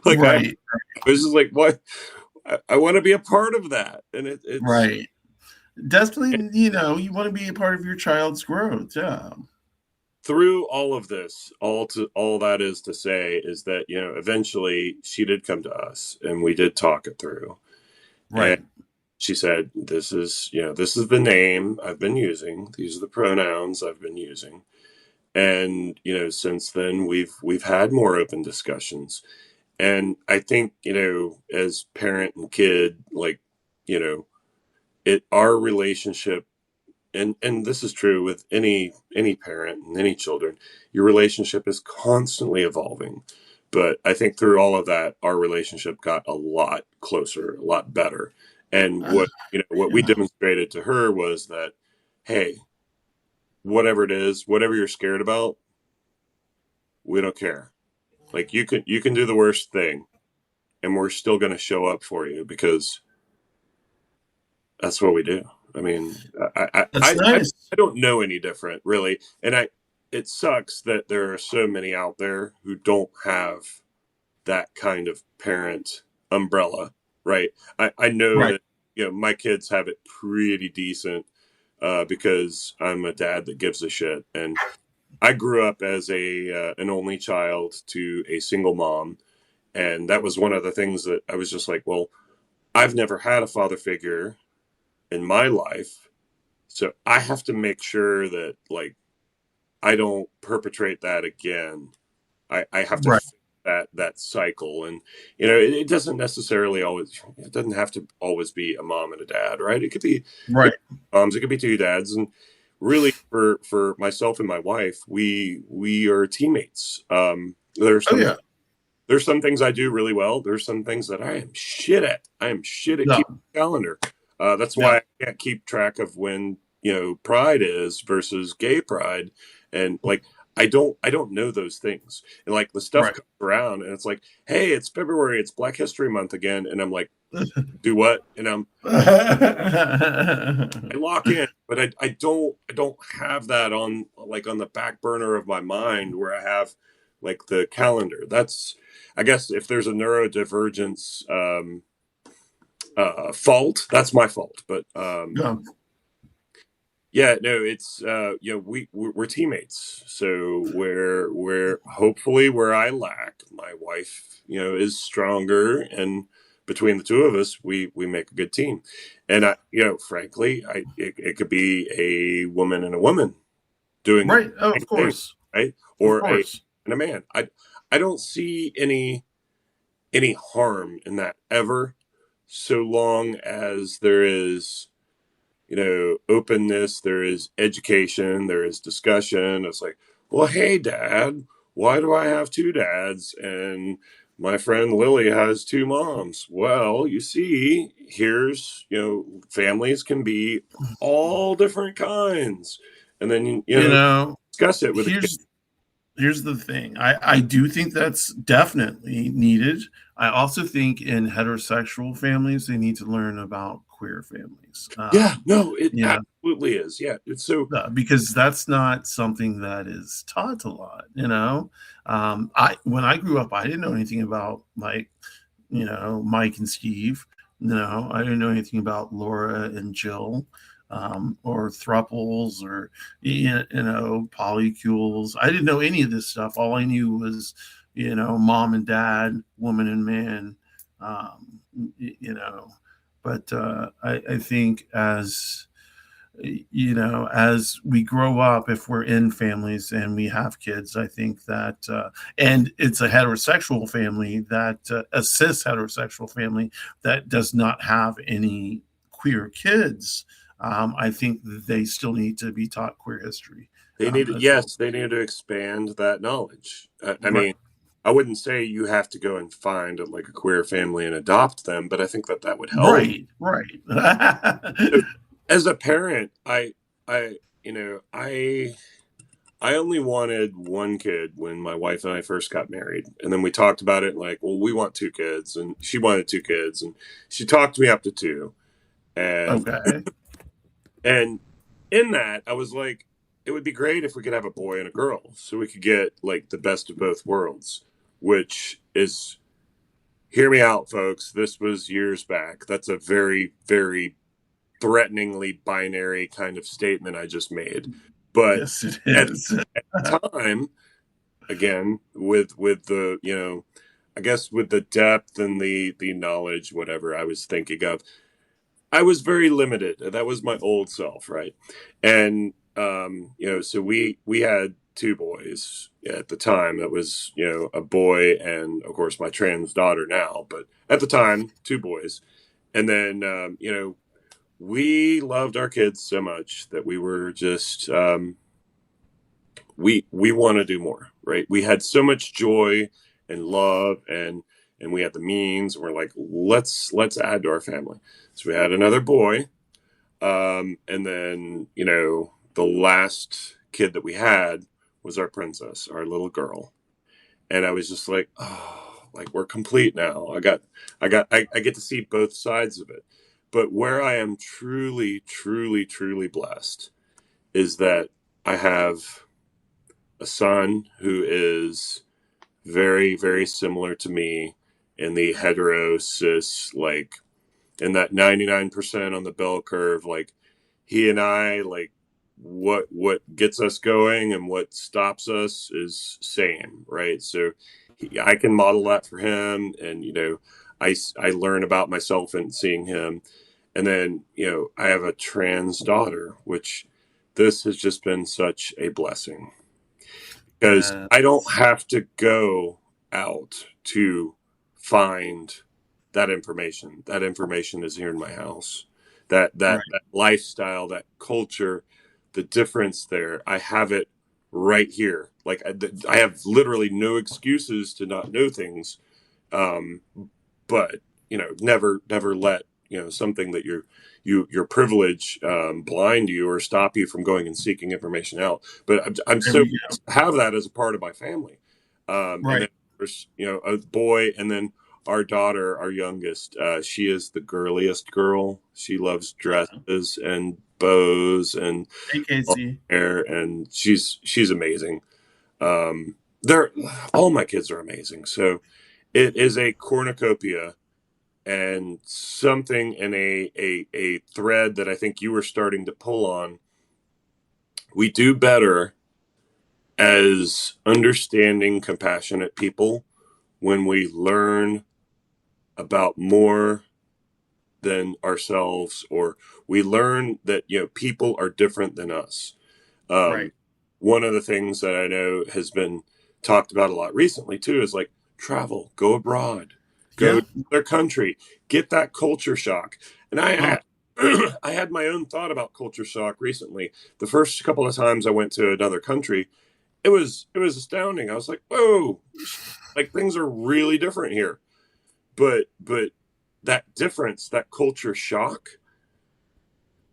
Like I Right. was just like, what? I want to be a part of that, and it's Right. Definitely, you want to be a part of your child's growth. Yeah. through all of this. All that is to say is that eventually she did come to us, and we did talk it through, and Right. she said, this is the name I've been using. These are the pronouns I've been using, and since then we've had more open discussions, and I think as parent and kid, like you know our relationship, and this is true with any parent and any children, your relationship is constantly evolving. But I think through all of that, our relationship got a lot closer, a lot better. And Uh, what we yeah. demonstrated to her was that, hey, whatever it is, whatever you're scared about, we don't care. Like you can do the worst thing, and we're still going to show up for you because that's what we do. I mean, That's nice. I don't know any different really, and it sucks that there are so many out there who don't have that kind of parent umbrella, right? I know Right. that my kids have it pretty decent because I'm a dad that gives a shit, and I grew up as a an only child to a single mom, and that was one of the things that I was just like, well, I've never had a father figure in my life. So I have to make sure that like I don't perpetrate that again. I have to Right. fix that cycle, and it doesn't necessarily always. It doesn't have to always be a mom and a dad, right? It could be Right. moms. It could be two dads, and really for myself and my wife, we are teammates. Oh yeah. There's some things I do really well. There's some things that I am shit at. I am shit at Yeah. keeping a calendar. That's Yeah. why I can't keep track of when Pride is versus Gay Pride, and like I don't know those things. And like the stuff Right. comes around, and it's like, hey, it's February, it's Black History Month again, and I'm like, do what? And I lock in, but I don't have that on like on the back burner of my mind where I have like the calendar. That's I guess if there's a neurodivergence fault, that's my fault. But Yeah. yeah, no, it's we're teammates. So where hopefully where I lack, my wife is stronger, and between the two of us, we make a good team. And I frankly, it could be a woman and a woman doing the Right. Oh, same of thing, course. right? Of Or a course. and a man. I don't see any harm in that ever, so long as there is openness, there is education, there is discussion. It's like, well, hey, dad, why do I have two dads? And my friend Lily has two moms. Well, you see, here's, families can be all different kinds. And then, You know, discuss it with a kid. here's the thing. I do think that's definitely needed. I also think in heterosexual families they need to learn about queer families. Yeah, no, it You know, absolutely is. Yeah. It's so, because that's not something that is taught a lot. I when I grew up, I didn't know anything about like Mike and Steve. No, I didn't know anything about Laura and Jill, or thruples, or polycules. I didn't know any of this stuff. All I knew was mom and dad, woman and man. Um, y- you know, but I think as as we grow up, if we're in families and we have kids, I think that, and it's a heterosexual family that, a cis heterosexual family that does not have any queer kids, I think they still need to be taught queer history They need, as well. yes, they need to expand that knowledge. I Right. mean, I wouldn't say you have to go and find like a queer family and adopt them, but I think that that would help. Right. Right. As a parent, I, you know, I only wanted one kid when my wife and I first got married. And then we talked about it like, well, we want two kids. And she wanted two kids. And she talked me up to two. And Okay. and in that, I was like, it would be great if we could have a boy and a girl. So we could get like the best of both worlds, which is, hear me out, folks. This was years back. That's a very, very threateningly binary kind of statement I just made. But Yes, it at is. the time, again, with the, I guess with the depth and the knowledge, whatever I was thinking of, I was very limited. That was my old self, right? And so we had two boys at the time. It was, a boy and of course my trans daughter now, but at the time, two boys. And then we loved our kids so much that we were just we want to do more, right? We had so much joy and love, and we had the means, and we're like, let's add to our family. So we had another boy, and then the last kid that we had was our princess, our little girl. And I was just like, oh, like we're complete now. I get to see both sides of it. But where I am truly, truly, truly blessed is that I have a son who is very, very similar to me in the hetero cis, like in that 99% on the bell curve. Like he and I, like what gets us going and what stops us is same, right? So I can model that for him, and I learn about myself and seeing him. And then I have a trans daughter, which this has just been such a blessing because I don't Yes. have to go out to find that information. That information is here in my house. That lifestyle, that culture, the difference there, I have it right here. Like I have literally no excuses to not know things. Um, but never let something that your privilege blind you or stop you from going and seeking information out. But I'm There so we blessed go. to have that as a part of my family. And Right. then there's a boy, and then our daughter, our youngest, she is the girliest girl. She loves dresses and bows and Hey, long Casey. hair, and she's amazing. They're all my kids are amazing. So it is a cornucopia, and something in a thread that I think you were starting to pull on. We do better as understanding, compassionate people when we learn about more than ourselves, or we learn that people are different than us. Right. Um, One of the things that I know has been talked about a lot recently too is like travel, go abroad, go Yeah. to their country, get that culture shock. And I Oh, had I had my own thought about culture shock recently. The first couple of times I went to another country, it was astounding. I was like, whoa, like things are really different here. But that difference, that culture shock,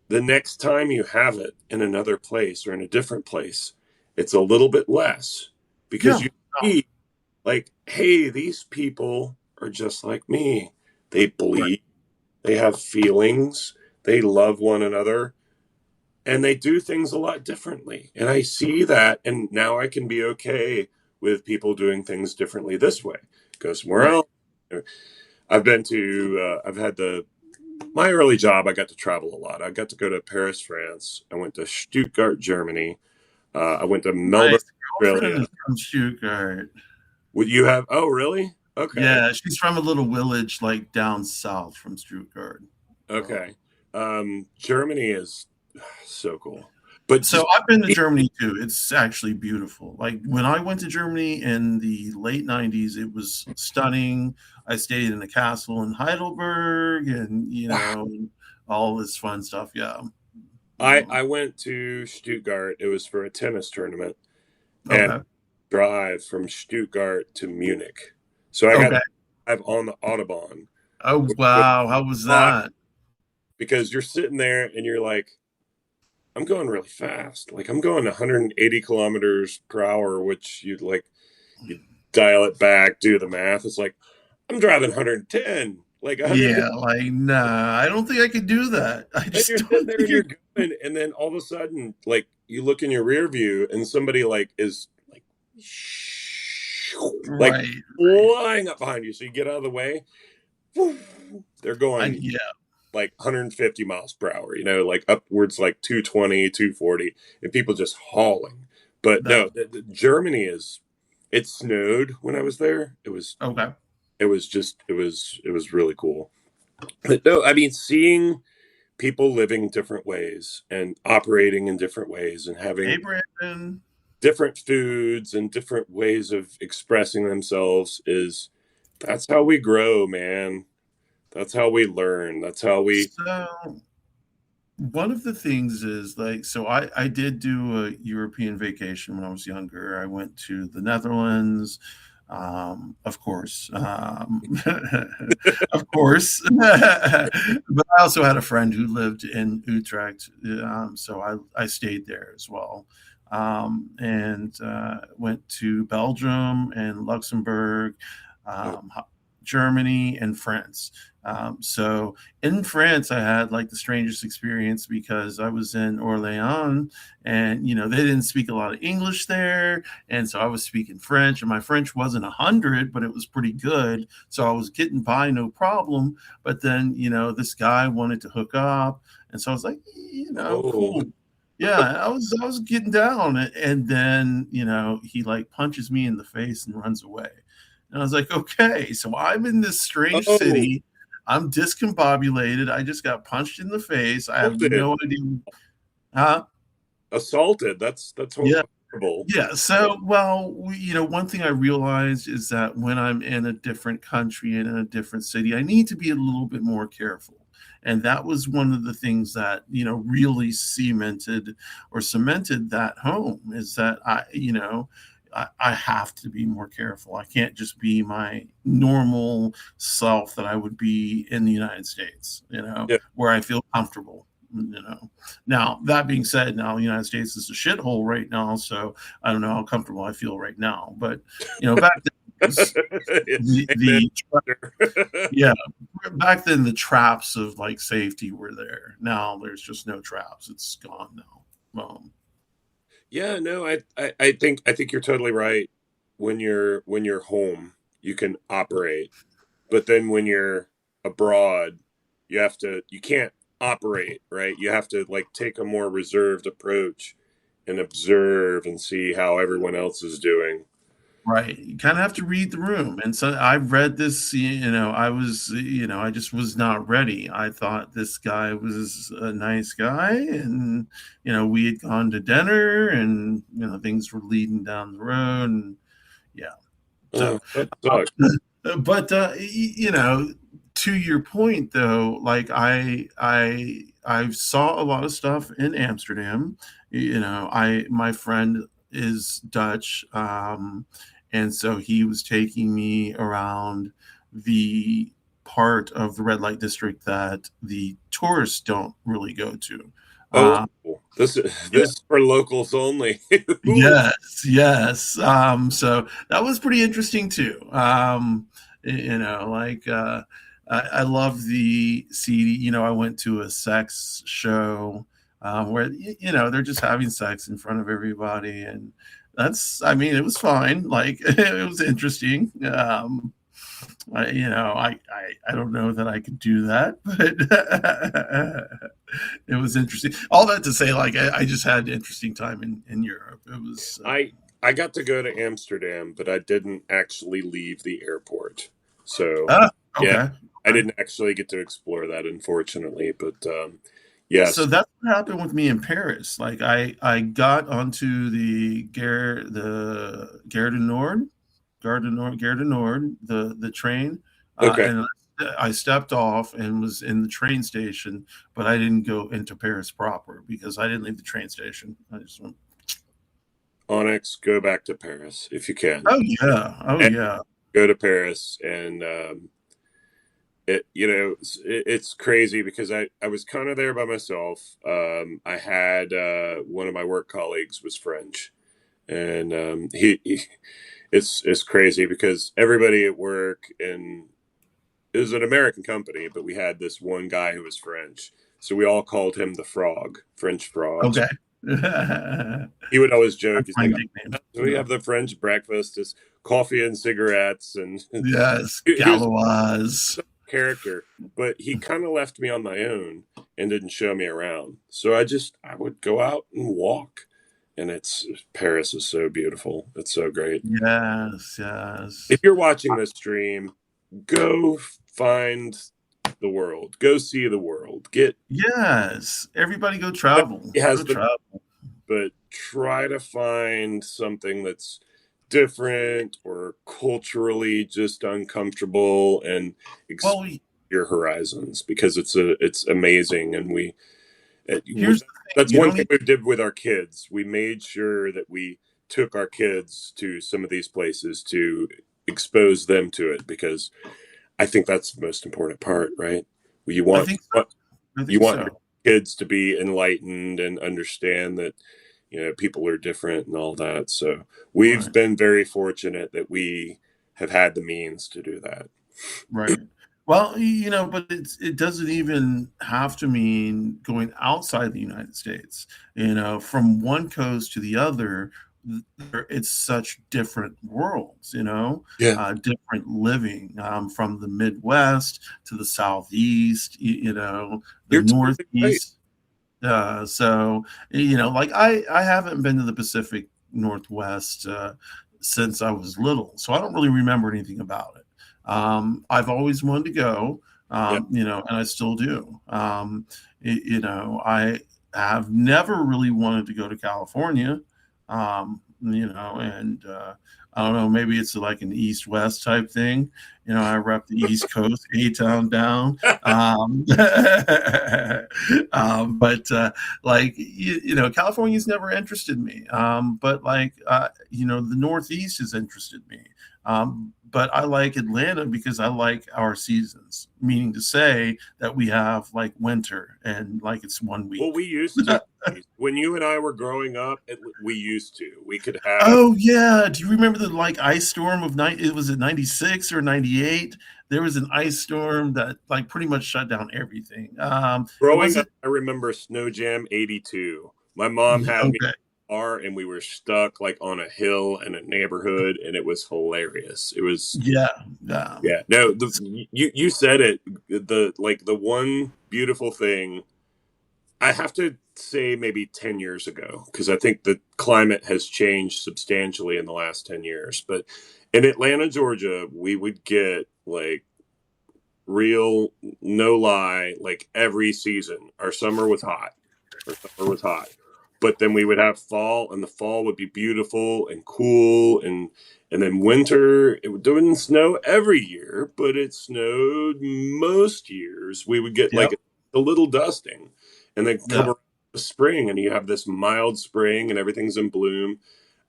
the next time you have it in another place or in a different place, it's a little bit less because yeah. you see, like, hey, these people are just like me. They Right. bleed, they have feelings, they love one another, and they do things a lot differently. And I see that, and now I can be okay with people doing things differently this way. Go somewhere Right. else. I've had my early job, I got to travel a lot. I got to go to Paris, France. I went to Stuttgart, Germany. I went to Melbourne, Nice. Girlfriend Australia. is from Stuttgart. Would you have? Oh, really? Okay. Yeah, she's from a little village like down south from Stuttgart. So Okay. Germany is. So cool. But So just I've been to Germany too. It's actually beautiful. Like when I went to Germany in the late 90s, it was stunning. I stayed in a castle in Heidelberg and, wow. all this fun stuff. Yeah. I went to Stuttgart. It was for a tennis tournament, and Okay. drive from Stuttgart to Munich. So I got to Okay. drive on the Autobahn, Oh, which was wow. How was fun that? because you're sitting there and you're like, I'm going really fast. Like I'm going 180 kilometers per hour, which you dial it back, do the math. It's like I'm driving 110, like 100. Yeah. Like, nah, I don't think I could do that. I And just you're sitting don't there think and you're going, and then all of a sudden, like you look in your rear view, and somebody like is like right. Right. flying up behind you. So you get out of the way. They're going Yeah. like 150 miles per hour, like upwards like 220, 240, and people just hauling. But That, no, Germany it snowed when I was there. okay. It was really cool. But no, I mean, seeing people living different ways and operating in different ways and Hey, having Brandon. different foods and different ways of expressing themselves is that's how we grow, man. That's how we learn. That's how we So one of the things is like, so I did do a European vacation when I was younger. I went to the Netherlands, of course, of course. But I also had a friend who lived in Utrecht, so I stayed there as well. And went to Belgium and Luxembourg, um, Germany, and France. So in France, I had like the strangest experience because I was in Orléans and, they didn't speak a lot of English there. And so I was speaking French and my French wasn't 100, but it was pretty good. So I was getting by no problem. But then, this guy wanted to hook up. And so I was like, oh, cool. Yeah, I was getting down. And then, he like punches me in the face and runs away. And I was like, okay, so I'm in this strange oh, city. I'm discombobulated. I just got punched in the face. I have assaulted, no idea. Huh? assaulted. That's Yeah. horrible. Yeah. So, well, one thing I realized is that when I'm in a different country and in a different city, I need to be a little bit more careful. And that was one of the things that, really cemented that home is that I have to be more careful. I can't just be my normal self that I would be in the United States, Yeah. where I feel comfortable. Now that being said, now the United States is a shithole right now, so I don't know how comfortable I feel right now. But back then, Amen. the yeah, back then the traps of like safety were there. Now there's just no traps. It's gone now. Yeah, no, I think you're totally right. When you're home, you can operate, but then when you're abroad, you can't operate, right? You have to like take a more reserved approach and observe and see how everyone else is doing. Right. You kind of have to read the room. And so I've read this, I just was not ready. I thought this guy was a nice guy. And, we had gone to dinner and, things were leading down the road. And yeah. So, That sucks. but to your point though, like I saw a lot of stuff in Amsterdam. My friend is Dutch, and so he was taking me around the part of the red light district that the tourists don't really go to. Oh, Uh, this is for locals only. Ooh. Yes, yes. So that was pretty interesting too. Like I love the CD. I went to a sex show where they're just having sex in front of everybody, and I mean, it was fine. Like it was interesting. I don't know that I could do that, but it was interesting. All that to say, like I just had an interesting time in Europe. It was I I got to go to Amsterdam, but I didn't actually leave the airport. So, ah, yeah, okay, I okay, didn't actually get to explore that, unfortunately. But So Yes. that's what happened with me in Paris. Like I got onto the Gare du Nord, Gare du Nord, the train, Okay. and I stepped off and was in the train station, but I didn't go into Paris proper because I didn't leave the train station. I just went, Onyx, go back to Paris if you can. oh yeah, oh And yeah, go to Paris and it's crazy because I was kind of there by myself. I had one of my work colleagues was French, and it's crazy because everybody at work, and it was an American company, but we had this one guy who was French, so we all called him the Frog, French Frogs. okay. That's He would always joke. He's my like, nickname. "So we have the French breakfast, is coffee and cigarettes," and Yes, he was Galois. character, but he kind of left me on my own and didn't show me around. So I would go out and walk, and it's Paris is so beautiful. It's so great. Yes, If yes. you're watching this stream, go find the world. Go see the world. Get Yes. Everybody go travel. it Go has the travel. but try to find something that's different or culturally just uncomfortable and expand Well, your horizons because it's amazing and we here's the thing. that's You one don't thing need we did with our kids. We made sure that we took our kids to some of these places to expose them to it because I think that's the most important part, right? You I want think so. I you think want your so. kids to be enlightened and understand that people are different and all that. So we've Right. been very fortunate that we have had the means to do that. Right. Well, but it doesn't even have to mean going outside the United States. From one coast to the other, it's such different worlds, Yeah, different living, from the Midwest to the Southeast, the you're totally right. Northeast. So like I haven't been to the Pacific Northwest since I was little, so I don't really remember anything about it. I've always wanted to go, Yeah. and I still do. I have never really wanted to go to California, and I don't know, maybe it's like an East West type thing. I rep the East Coast, A Town down. But like California's never interested me. But like the Northeast has interested me. But I like Atlanta because I like our seasons, meaning to say that we have like winter and like it's one Well, week. we used to. When you and I were growing up, we used to. We could have Oh yeah, do you remember the like ice storm of night? It was at 96 or 98. There was an ice storm that like pretty much shut down everything. It growing up. wasn't I remember Snow Jam '82. My mom had me okay. in the car, and we were stuck like on a hill in a neighborhood, and it was hilarious. It was Yeah, yeah. No, you said it. The one beautiful thing I have to say maybe 10 years ago because I think the climate has changed substantially in the last 10 years. But in Atlanta, Georgia, we would get like real, no lie, like every season. Our summer was hot. Our summer was hot. But then we would have fall, and the fall would be beautiful and cool, and then winter. Wouldn't snow every year, but it snowed most years. We would get yep, like a little dusting, and then come yeah. around the spring, and you have this mild spring, and everything's in bloom.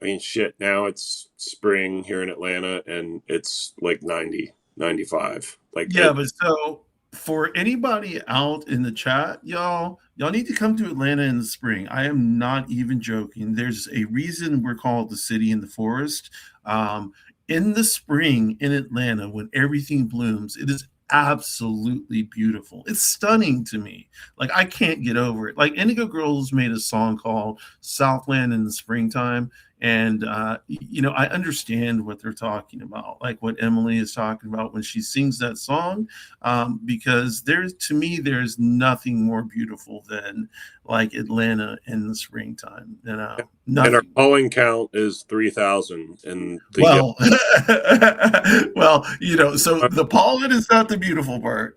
I mean, shit. Now it's spring here in Atlanta, and it's like 90, 95. Like Yeah, but so for anybody out in the chat, y'all need to come to Atlanta in the spring. I am not even joking. There's a reason we're called the city in the forest. In the spring in Atlanta, when everything blooms, it is absolutely beautiful. It's stunning to me. Like I can't get over it. Like Indigo Girls made a song called Southland in the Springtime. And I understand what they're talking about, like what Emily is talking about when she sings that song, because to me there's nothing more beautiful than like Atlanta in the springtime. and our Nothing. calling count is 3,000 in the Well, well, so the pollen is not the beautiful part.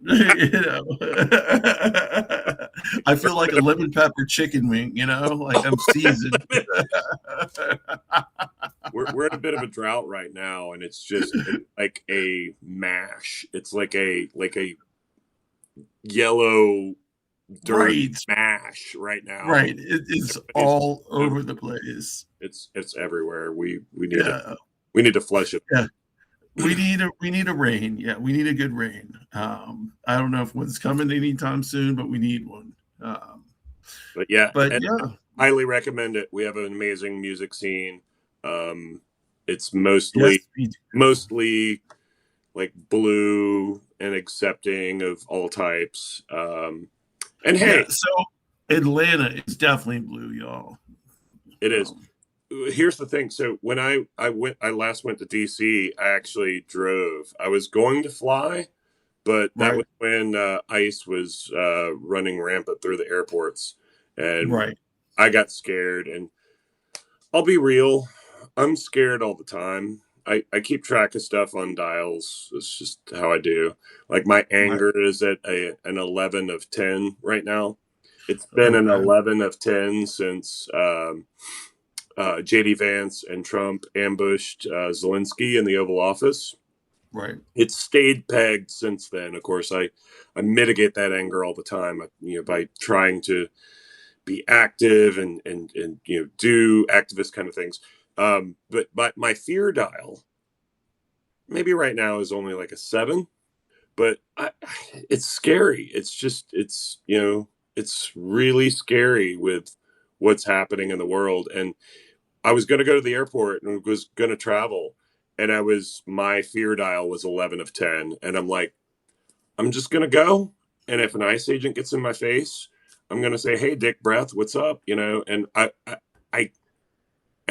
I feel like a lemon pepper chicken wing, like I'm seasoned. We're in a bit of a drought right now, and it's like a mash. It's like a yellow dirty Right, mash right now. right. It is Everybody's all over the place. it's everywhere. Yeah, We need to flush it. yeah. We need a rain. Yeah, we need a good rain. I don't know if one's coming anytime soon, but we need one. Um, But yeah, but and yeah, highly recommend it. We have an amazing music scene. Um, it's yes, mostly like blue and accepting of all types. And yeah. hey, So Atlanta is definitely blue, y'all. it is. Um, Here's the thing. So when I last went to DC, I actually drove. I was going to fly, but that right, was when ICE was running rampant through the airports, and right. I got scared. And I'll be real, I'm scared all the time. I keep track of stuff on dials. It's just how I do. Like my Right. anger is at an 11 of 10 right now. It's been an Okay. 11 of 10 since JD Vance and Trump ambushed Zelensky in the Oval Office. Right. It's stayed pegged since then. Of course, I mitigate that anger all the time, by trying to be active and do activist kind of things. But my fear dial maybe right now is only like a 7, but it's scary. It's really scary with what's happening in the world. And I was going to go to the airport and was going to travel, and my fear dial was 11 of 10, and I'm like, I'm just going to go, and if an ICE agent gets in my face, I'm going to say, hey, Dick Breath, what's up? And I I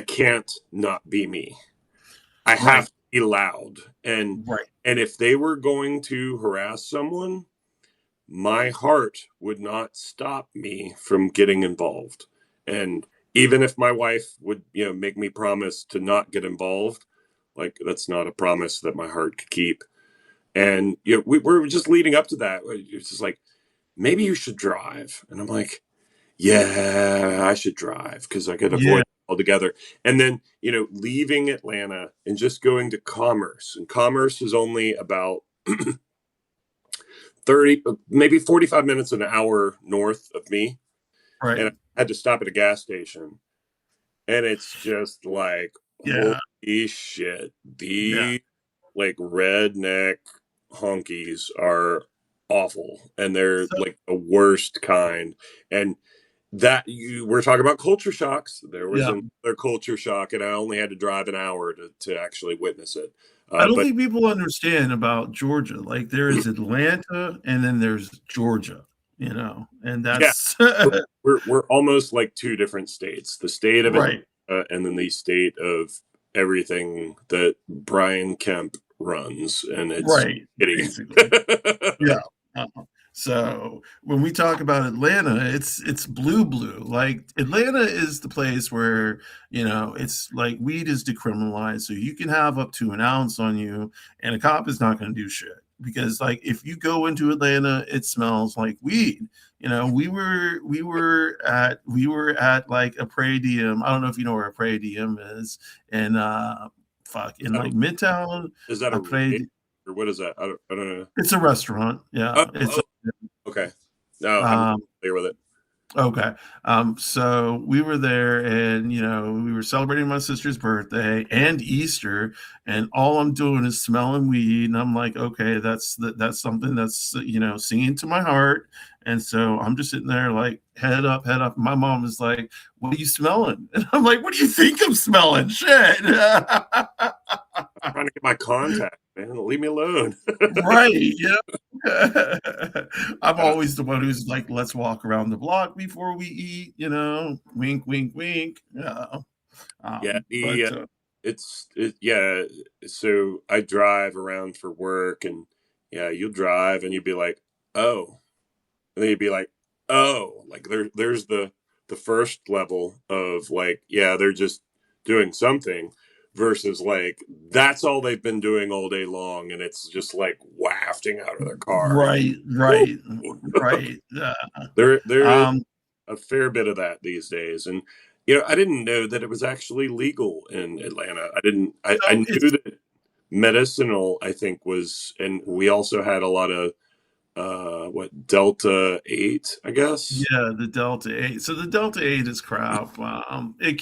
can't not be me. I have Right. to be loud. Right. And if they were going to harass someone, my heart would not stop me from getting involved. And even if my wife would, make me promise to not get involved, like that's not a promise that my heart could keep. And we're just leading up to that. It's just like, maybe you should drive. And I'm like, yeah, I should drive because I could avoid Yeah. it altogether. And then, leaving Atlanta and just going to Commerce. And Commerce is only about 30, maybe 45 minutes, an hour north of me. And Right. I had to stop at a gas station. And it's just like, Yeah. holy shit. Yeah. These like redneck honkies are awful. And they're So like the worst kind. And that you we're talking about culture shocks. There was yeah. another culture shock, and I only had to drive an hour to actually witness it. I don't But think people understand about Georgia. Like there is Atlanta and then there's Georgia, and yeah, that's we're almost like two different states: the state of right. Atlanta, and then the state of everything that Brian Kemp runs, and it's Right. shitty. Basically. Yeah. Uh-huh. So when we talk about Atlanta, it's blue blue. Like Atlanta is the place where, it's like weed is decriminalized. So you can have up to an ounce on you and a cop is not going to do shit. Because like if you go into Atlanta, it smells like weed. We were at like a Prey Diem. I don't know if you know where a Prey Diem is. And in like Midtown, Is that a a Prey rave, or what is that? I don't know. it's a restaurant. Oh, Yeah. It's oh, okay. No, I'm not um familiar with it. okay. So we were there and we were celebrating my sister's birthday and Easter, and all I'm doing is smelling weed. And I'm like, okay, that's something that's singing to my heart. And so I'm just sitting there like head up, head up. My mom is like, what are you smelling? And I'm like, what do you think I'm smelling? Shit. I'm trying to get my contact, man. Leave me alone. Right. Yeah. I'm Uh, always the one who's like, let's walk around the block before we eat, wink, wink, wink. Yeah. yeah, But yeah. So I drive around for work, and yeah, you'll drive, and you'd be like, oh, and then you'd be like, oh, like there's the first level of like, yeah, they're just doing something, versus like that's all they've been doing all day long, and it's just like wafting out of their car. Right, Woo! right, right. There is Um, a fair bit of that these days, and I didn't know that it was actually legal in Atlanta. I so knew it's that medicinal, I think, was, and we also had a lot of what, Delta 8, I guess. Yeah, the Delta 8. So the Delta 8 is crap. It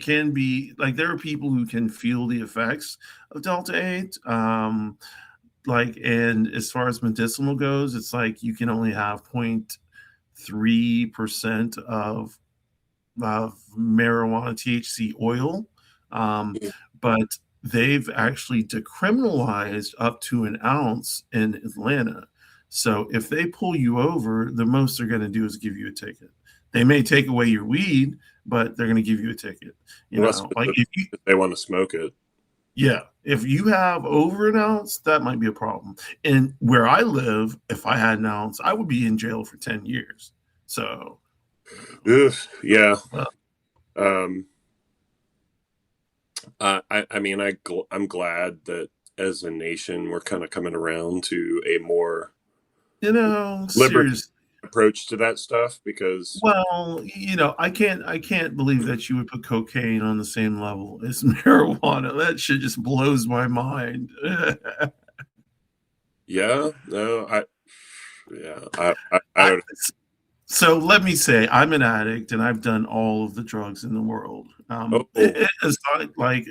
can be like there are people who can feel the effects of Delta 8. Like, and as far as medicinal goes, it's like you can only have 0.3% of marijuana THC oil. Um, but they've actually decriminalized up to an ounce in Atlanta. So if they pull you over, the most they're going to do is give you a ticket. They may take away your weed, but they're going to give you a ticket. You Unless know, like if they want to smoke it. yeah, if you have over an ounce, that might be a problem. And where I live, if I had an ounce, I would be in jail for 10 years. So, Ugh, yeah. uh, Um, I mean, I'm glad that as a nation we're kind of coming around to a more liberal seriously. approach to that stuff because Well, I can't believe that you would put cocaine on the same level as marijuana. That shit just blows my mind. yeah, no, I I, don't. so let me say, I'm an addict, and I've done all of the drugs in the world. Oh, it's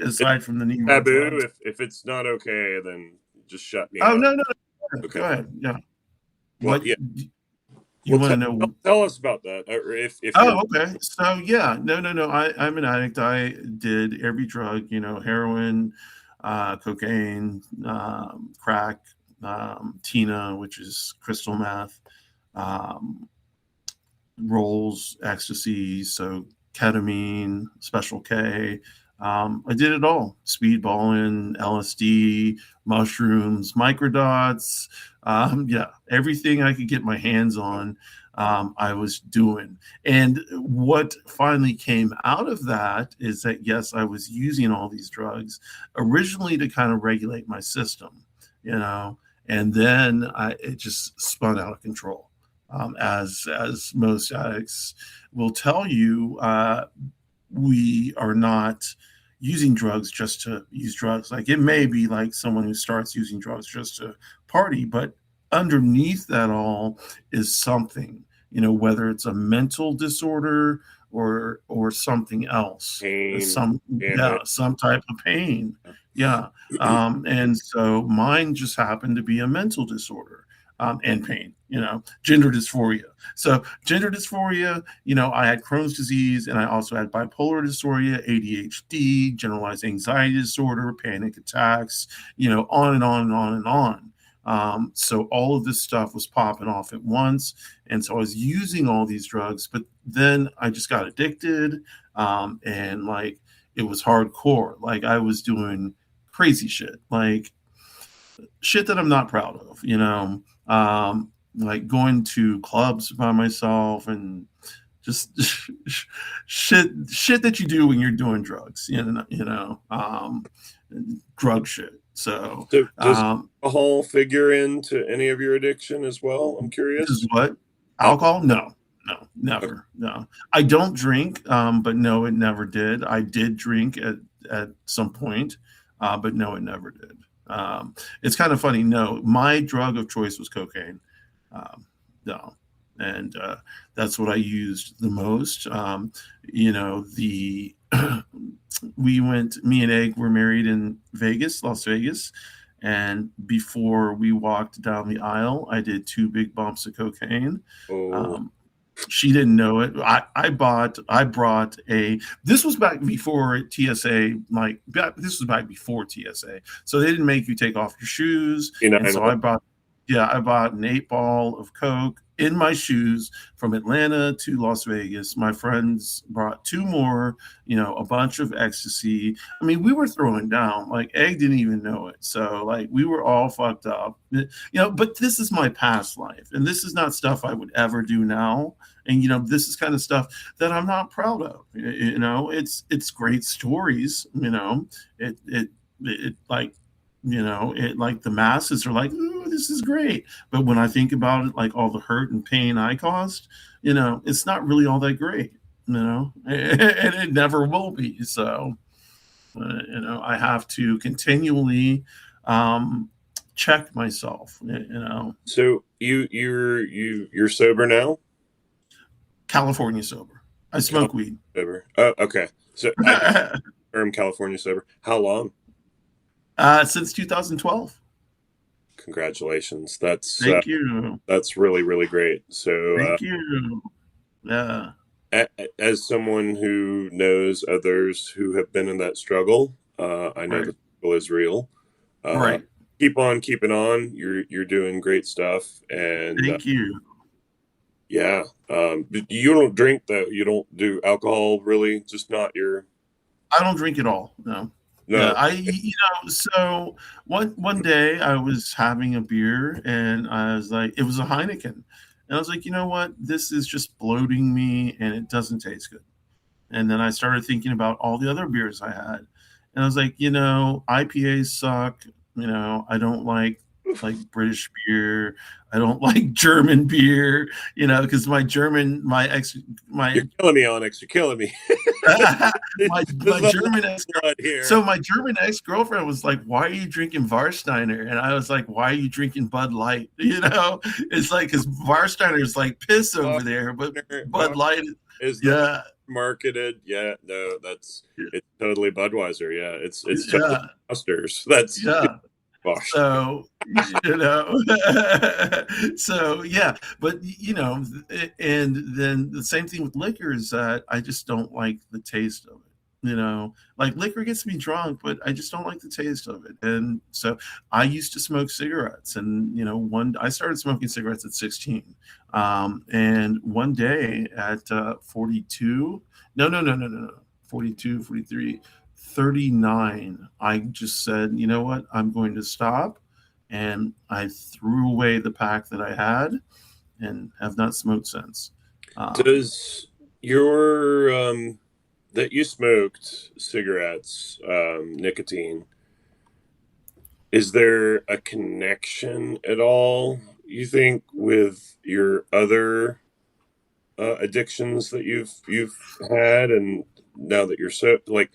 Aside from the Nemo taboo. drugs. If it's not okay, then just shut me Oh up. no, no, no. Okay. Go ahead. Yeah. Well, What yeah. you Well, want to know? tell us about that. Or if you're Oh, okay. So yeah, no, no, no. I'm an addict. I did every drug, heroin, cocaine, crack, Tina, which is crystal meth, um, rolls, ecstasy, so ketamine, special K. I did it all: speedballing, LSD, mushrooms, microdots. Yeah, everything I could get my hands on, I was doing. And what finally came out of that is that, yes, I was using all these drugs originally to kind of regulate my system, you know, and then it just spun out of control. As most addicts will tell you, we are not using drugs just to use drugs. Like, it may be like someone who starts using drugs just to party, but underneath that all is something, whether it's a mental disorder or something else, pain, yeah, damage. some type of pain. Yeah. And so mine just happened to be a mental disorder. And pain, gender dysphoria. So gender dysphoria, I had Crohn's disease, and I also had bipolar disorder, ADHD, generalized anxiety disorder, panic attacks, on and on and on and on. So all of this stuff was popping off at once. And so I was using all these drugs, but then I just got addicted. And like, it was hardcore. Like, I was doing crazy shit, like shit that I'm not proud of, like going to clubs by myself and just shit that you do when you're doing drugs, drug shit. So, So does alcohol figure into any of your addiction as well? I'm does curious. what? Alcohol. Alcohol? No, no, Okay. never. No, I don't drink. But no, it never did. I did drink at some point, but no, it never did. It's kind of funny. No, my drug of choice was cocaine. No, and that's what I used the most. The me and Egg were married in Vegas, Las Vegas. And before we walked down the aisle, I did two big bumps of cocaine. Oh, Um, she didn't know it. I brought this was back before TSA, this was back before TSA. So they didn't make you take off your shoes. And so I bought an 8 ball of Coke in my shoes from Atlanta to Las Vegas. My friends brought two more, a bunch of ecstasy. I mean, we were throwing down. Like, Egg didn't even know it. So like, we were all fucked up. But this is my past life, and this is not stuff I would ever do now. And this is kind of stuff that I'm not proud of. It's great stories. It like it like the masses are like, ooh, this is great. But when I think about it, like all the hurt and pain I caused, it's not really all that great. And it never will be. So I have to continually um, check myself. So you're sober now? California sober. I California smoke weed. sober. Oh, okay. So I just term California sober. How long? Since 2012. Congratulations. Thank you. That's really really great. So Thank you. Yeah. as someone who knows others who have been in that struggle, I know Right. the struggle is real. Uh, Right. keep on keeping on. You're doing great stuff, and Thank you. yeah. You don't drink though. You don't do alcohol really. Just not your I don't drink at all. No. Yeah, no. so one day I was having a beer and I was like, it was a Heineken. And I was like, you know what? This is just bloating me and it doesn't taste good. And then I started thinking about all the other beers I had. And I was like, IPAs suck. I don't like British beer. I don't like German beer, because my You're killing me, Onyx. You're killing me. my There's a German ex blood here. so my German ex-girlfriend was like, "Why are you drinking Warsteiner?" And I was like, "Why are you drinking Bud Light?" It's like because Warsteiner is like piss over there, but Bud Light, Is that yeah, marketed? Yeah, no, it's totally Budweiser. Yeah, it's totally yeah, Foster's. That's yeah. gosh. So so yeah, but and then the same thing with liquor is that I just don't like the taste of it. Like liquor gets me drunk, but I just don't like the taste of it. And so I used to smoke cigarettes, and one I started smoking cigarettes at 16. And one day at 42, no, 42, 43. 39, I just said, you know what, I'm going to stop. And I threw away the pack that I had and have not smoked since. Does your that you smoked cigarettes, nicotine, is there a connection at all, you think, with your other addictions that you've had, and now that you're so like,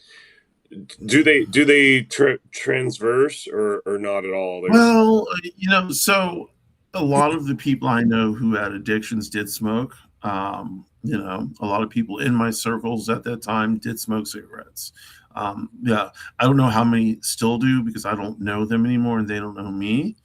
do they transverse or not at all? There's Well, so a lot of the people I know who had addictions did smoke. A lot of people in my circles at that time did smoke cigarettes. Yeah, I don't know how many still do because I don't know them anymore and they don't know me.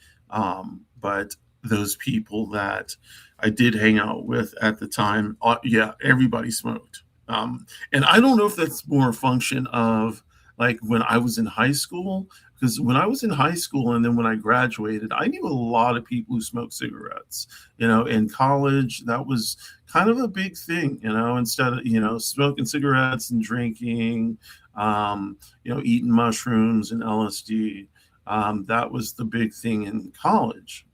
But those people that I did hang out with at the time, yeah, everybody smoked. And I don't know if that's more a function of like when I was in high school, because when I was in high school and then when I graduated, I knew a lot of people who smoked cigarettes. In college, that was kind of a big thing. Instead of smoking cigarettes and drinking, eating mushrooms and LSD. That was the big thing in college.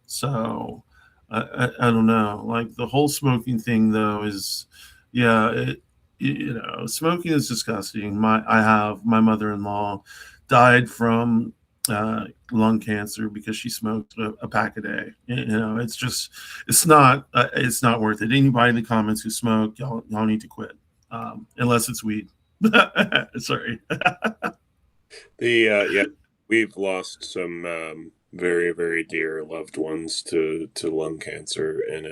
So I don't know. Like the whole smoking thing, though, is yeah. Smoking is disgusting. I have my mother-in-law died from lung cancer because she smoked a pack a day. It's not worth it. Anybody in the comments who smoke, y'all need to quit, unless it's weed. Sorry. the yeah, we've lost some very very dear loved ones to lung cancer, and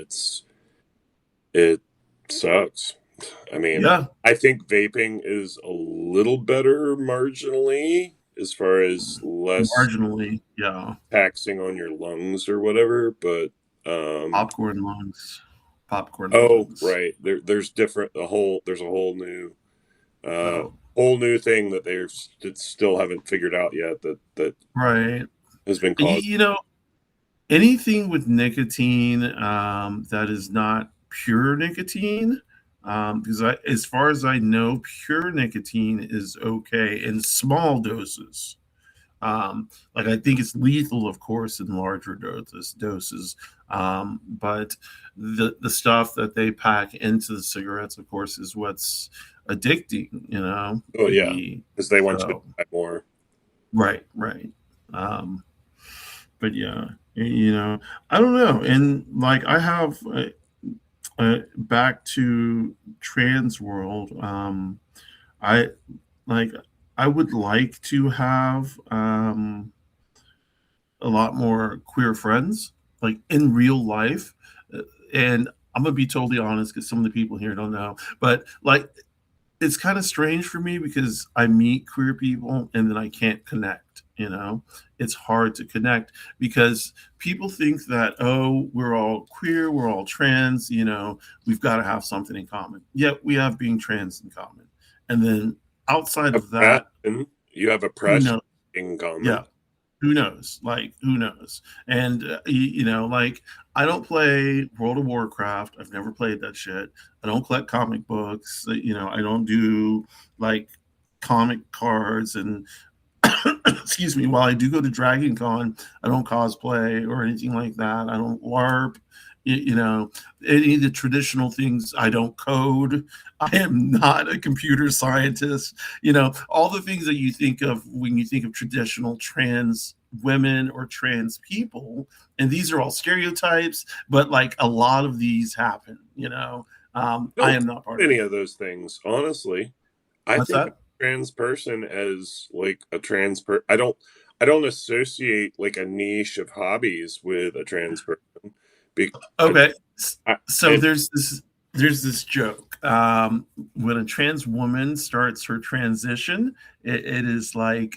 it sucks. I mean, Yeah, I think vaping is a little better marginally as far as less marginally. Yeah, taxing on your lungs or whatever, but um popcorn lungs, popcorn oh lungs. right, there's a uh Oh, whole new thing that they still haven't figured out yet that right. has been You, caused. you know, anything with nicotine that is not pure nicotine, because as far as I know, pure nicotine is okay in small doses. Like I think it's lethal, of course, in larger doses. But the stuff that they pack into the cigarettes, of course, is what's addicting. Oh yeah, The because they want you to so buy more. right, right. Um, but yeah, I don't know. And like I have back to trans world. I like I would like to have a lot more queer friends, like in real life. And I'm gonna be totally honest because some of the people here don't know, but like it's kind of strange for me because I meet queer people and then I can't connect. It's hard to connect because people think that, oh, we're all queer, we're all trans, we've got to have something in common. Yet we have being trans in common. And then outside of that, You have who oppression knows? in common. Yeah, who knows? Like, who knows? And, like, I don't play World of Warcraft. I've never played that shit. I don't collect comic books. I don't do like comic cards and excuse me, while I do go to Dragon Con, I don't cosplay or anything like that. I don't LARP. Any of the traditional things. I don't code. I am not a computer scientist. All the things that you think of when you think of traditional trans women or trans people, and these are all stereotypes, but like a lot of these happen. I I don't am think not part of any it. of those things, honestly. I What's think of that? a trans person as like a trans per. I don't associate like a niche of hobbies with a trans person. Be, I, Okay, I, so and there's this joke. When a trans woman starts her transition, it is like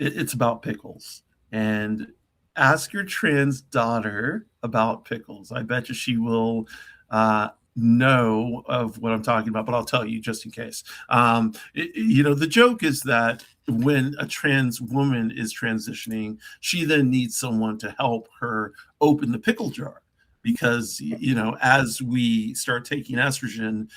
it's about pickles. And ask your trans daughter about pickles. I bet you she will know of what I'm talking about, but I'll tell you just in case. The joke is that when a trans woman is transitioning, she then needs someone to help her open the pickle jar because as we start taking estrogen,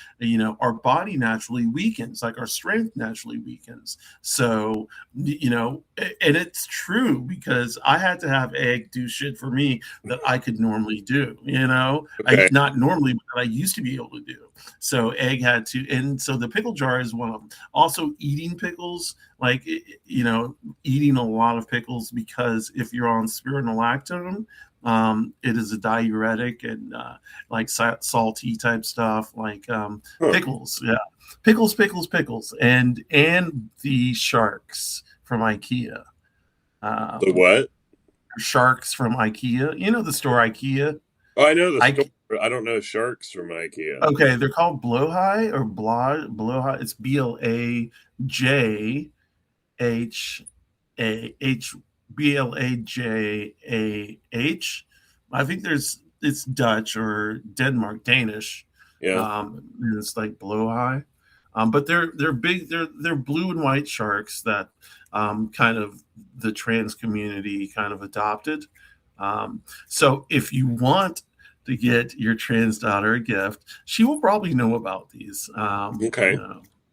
our body naturally weakens, like our strength naturally weakens. So and it's true because I had to have egg do shit for me that I could normally do. I okay, not normally, but I used to be able to do. So egg had to, and so the pickle jar is one of them. Also, eating pickles, like eating a lot of pickles because if you're on spironolactone, it is a diuretic and like salty type stuff, like huh? pickles. Yeah, pickles, and the sharks from IKEA. The Um, what? Sharks from IKEA. You know the store IKEA. Oh, I know the I store. I don't know sharks from IKEA. Okay, they're called Blowhigh or Blowhigh. It's BLAJHAH, I think it's Dutch or Denmark, Danish. Yeah. And it's like Blowhigh. But they're big. They're blue and white sharks that kind of the trans community kind of adopted. So if you want to get your trans daughter a gift, she will probably know about these. Okay.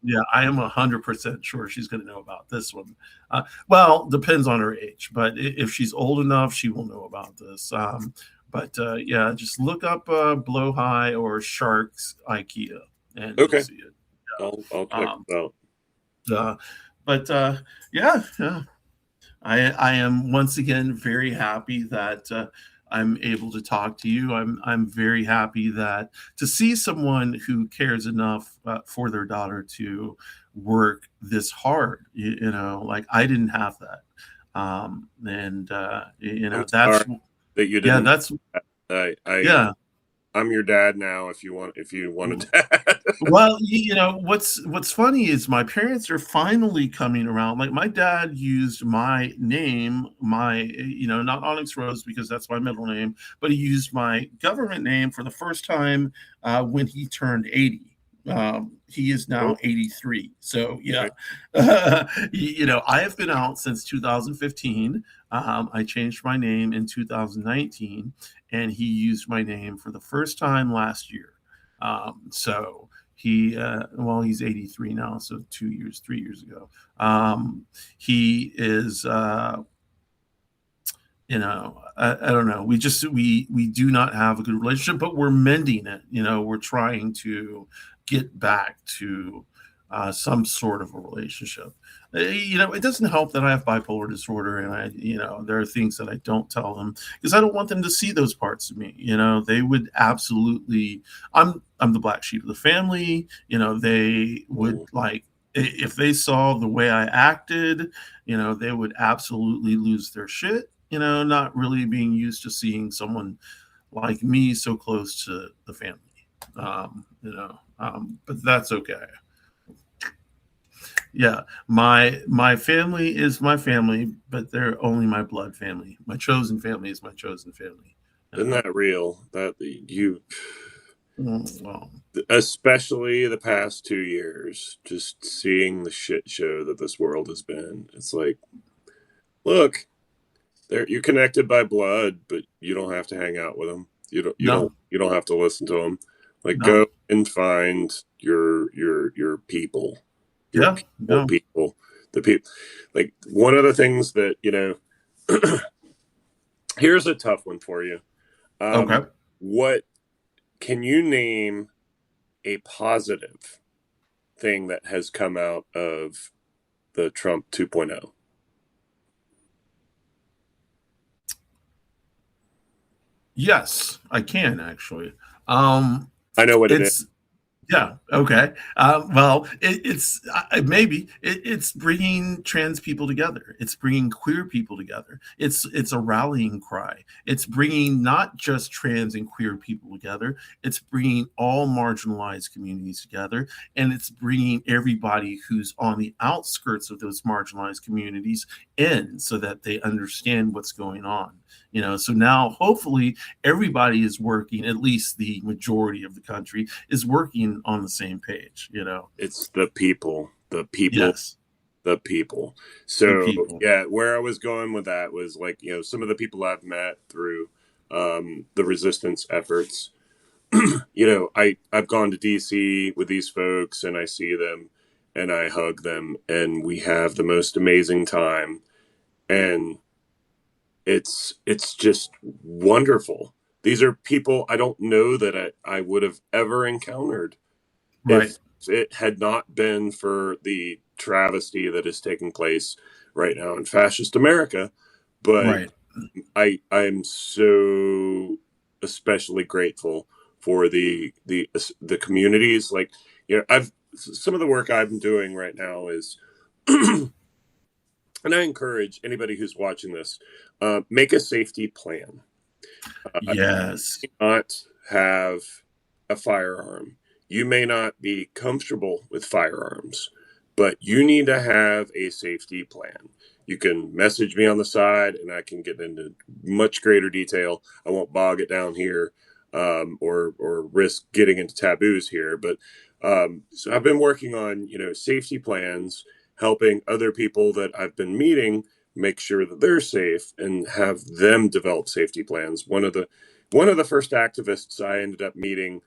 Yeah, I am 100% sure she's going to know about this one. Well, depends on her age, but if she's old enough, she will know about this. But yeah, just look up Blow High or Sharks IKEA, and you'll Okay. see it. I'll Yeah. check it out. Uh, but yeah, yeah, I am once again very happy that I'm able to talk to you. I'm very happy that to see someone who cares enough for their daughter to work this hard. Like I didn't have that, and I'm sorry that's that you yeah, didn't. that's I yeah. I'm your dad now. If you want a dad. Well, what's funny is my parents are finally coming around. Like my dad used my name, not OnyxRose because that's my middle name, but he used my government name for the first time when he turned 80. He is Oh, now 83. So yeah, okay. I have been out since 2015. I changed my name in 2019, and he used my name for the first time last year. So He's 83 now, so 2 years, 3 years ago. He is I don't know, we do not have a good relationship, but we're mending it. We're trying to get back to some sort of a relationship. It doesn't help that I have bipolar disorder, and there are things that I don't tell them because I don't want them to see those parts of me. They would absolutely. I'm the black sheep of the family. They would Mm. like if they saw the way I acted. They would absolutely lose their shit. Not really being used to seeing someone like me so close to the family. But that's okay. Yeah, my family is my family, but they're only my blood family. My chosen family is my chosen family. Isn't Uh, that real? That you, well, especially the past 2 years, just seeing the shit show that this world has been. It's like, look, there you're connected by blood, but you don't have to hang out with them. no, You don't have to listen to them. Like, no, go and find your people, your yeah, people, no, people, the people. Like, one of the things that here's a tough one for you. okay. What can you name a positive thing that has come out of the Trump 2.0? Yes, I can actually. Um, I know what it is. it's Yeah. Okay. Well, it's bringing trans people together. It's bringing queer people together. It's a rallying cry. It's bringing not just trans and queer people together. It's bringing all marginalized communities together, and it's bringing everybody who's on the outskirts of those marginalized communities in, so that they understand what's going on. So now hopefully everybody is working. At least the majority of the country is working on the same page. It's the people, the people, Yes, the people. the So people. yeah, where I was going with that was like, some of the people I've met through the resistance efforts. I've gone to DC with these folks and I see them and I hug them and we have the most amazing time, and it's just wonderful. These are people I don't know that I would have ever encountered Right, if it had not been for the travesty that is taking place right now in fascist America. But right. I'm so especially grateful for the communities. Like, I've some of the work I've been doing right now is and I encourage anybody who's watching this, make a safety plan. Yes, Not have a firearm. You may not be comfortable with firearms, but you need to have a safety plan. You can message me on the side and I can get into much greater detail. I won't bog it down here, or risk getting into taboos here. But so I've been working on, safety plans, helping other people that I've been meeting make sure that they're safe and have them develop safety plans. One of the first activists I ended up meeting,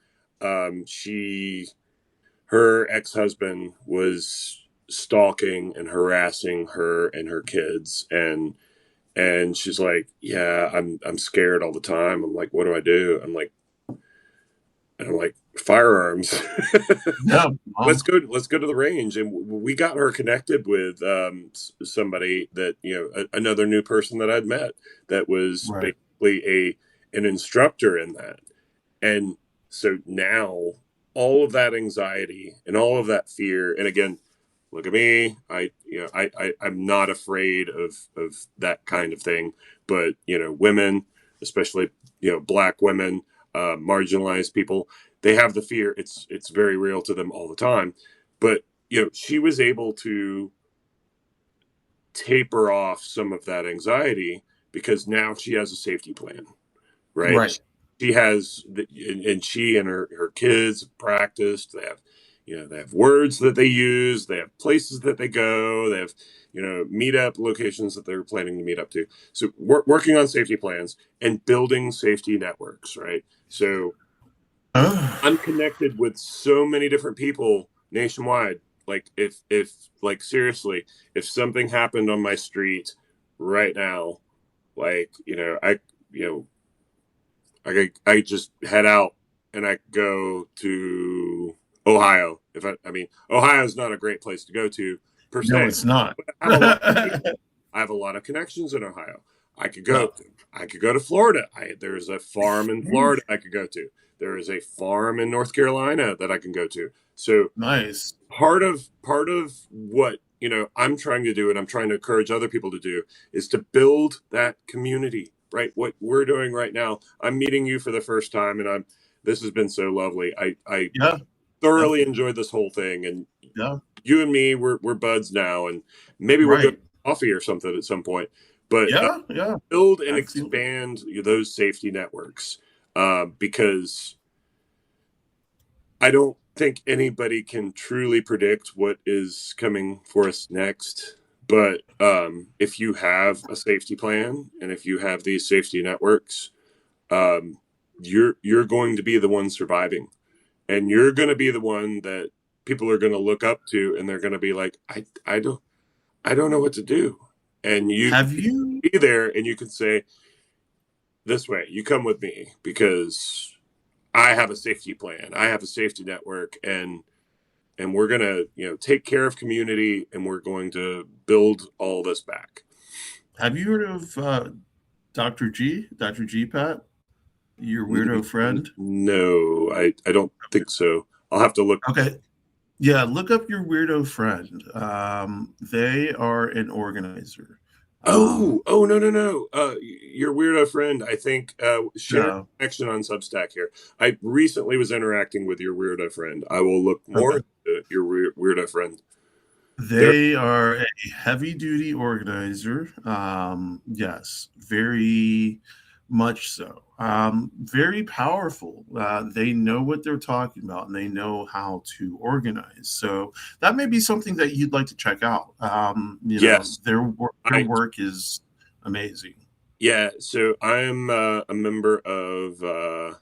her ex-husband was stalking and harassing her and her kids, and she's like, yeah, I'm scared all the time. I'm like, what do I do? I'm like, firearms. yeah, Let's go to the range, and we got her connected with somebody that, another new person that I'd met that was right, basically an instructor in that. And so now all of that anxiety and all of that fear, and again, look at me, I'm not afraid of that kind of thing. But women, especially black women, marginalized people, they have the fear. It's very real to them all the time. But she was able to taper off some of that anxiety because now she has a safety plan, right? right. She has and she and her kids have practiced. They have words that they use. They have places that they go. They have meetup locations that they're planning to meet up to. So working on safety plans and building safety networks, right? So Oh, I'm connected with so many different people nationwide. Like if like seriously, if something happened on my street right now, like you know I just head out and I go to Ohio. I mean Ohio is not a great place to go to per no, se, it's not. but I have a lot of people. I have a lot of connections in Ohio. I could Yeah. go. I could go to Florida. There's a farm in Florida I could go to. There is a farm in North Carolina that I can go to. So Nice. part of what I'm trying to do and I'm trying to encourage other people to do is to build that community, right? What we're doing right now, I'm meeting you for the first time, and I'm this has been so lovely. I Yeah. Yeah. thoroughly enjoyed this whole thing, and Yeah. you and me, we're buds now, and maybe we'll go to Right. coffee or something at some point. But Yeah. Yeah. build and Absolutely. expand those safety networks, because I don't think anybody can truly predict what is coming for us next. But if you have a safety plan and if you have these safety networks, um, you're going to be the one surviving, and you're going to be the one that people are going to look up to, and they're going to be like, I don't know what to do, and you Have you be there, and you can say, this way, you come with me because I have a safety plan, I have a safety network, and we're going to take care of community, and we're going to build all this back. have you heard of Dr. G? Dr. G Pat? Your weirdo friend? No, I don't think so. I'll have to look. Okay. Yeah, look up your weirdo friend. They are an organizer. Oh, Um, oh, no, no, no. Your weirdo friend, I think, share yeah. connection on Substack here. I recently was interacting with your weirdo friend. I will look more Okay. into your weirdo friend. There. They are a heavy duty organizer. Yes, very much so. Very powerful. They know what they're talking about and they know how to organize. So that may be something that you'd like to check out. Yes, Their I work is amazing. yeah. So I'm a member of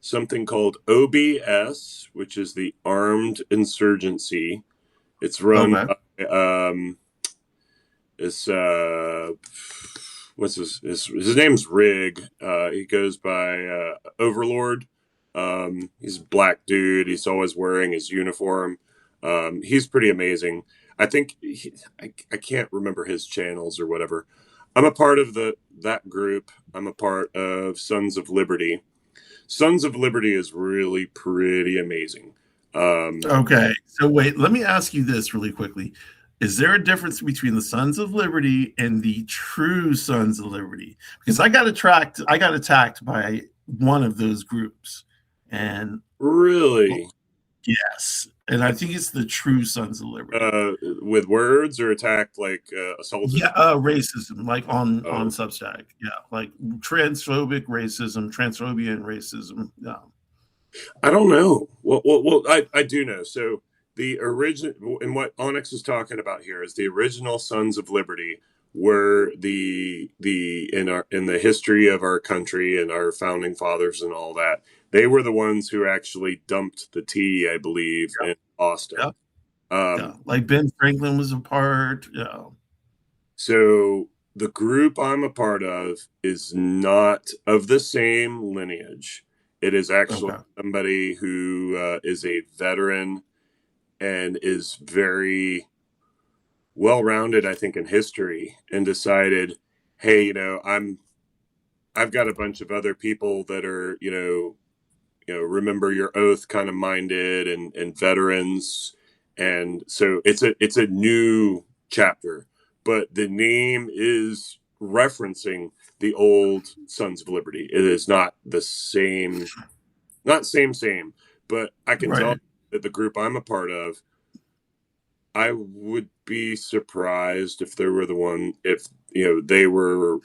something called OBS, which is the Armed Insurgency. It's run Okay. by this what's his name's Rig. He goes by Overlord. He's a black dude. He's always wearing his uniform. He's pretty amazing. I can't remember his channels or whatever. I'm a part of that group. I'm a part of Sons of Liberty. Sons of Liberty is really pretty amazing. Um, Okay. So wait, let me ask you this really quickly. Is there a difference between the Sons of Liberty and the true Sons of Liberty? Because I got attacked by one of those groups. And well, really, yes. And I think it's the true Sons of Liberty. uh, with words or attacked like assaulted. Yeah, racism, like on Oh, Substack. Yeah, like transphobic racism, transphobia and racism. Yeah. I don't know. Well, I do know. So the original, and what Onyx is talking about here is the original Sons of Liberty were the in the history of our country and our founding fathers and all that. They were the ones who actually dumped the tea, I believe, in Yeah. Austin. Yeah. Um, Like Ben Franklin was a part. Yeah. so the group I'm a part of is not of the same lineage. It is actually Okay. somebody who is a veteran and is very well rounded, I think, in history, and decided, hey, I've got a bunch of other people that are, remember your oath kind of minded and veterans, and so it's a new chapter, but the name is referencing the old Sons of Liberty. It is not the same, not same, but I can tell Right. you that the group I'm a part of, I would be surprised if they were the one if they were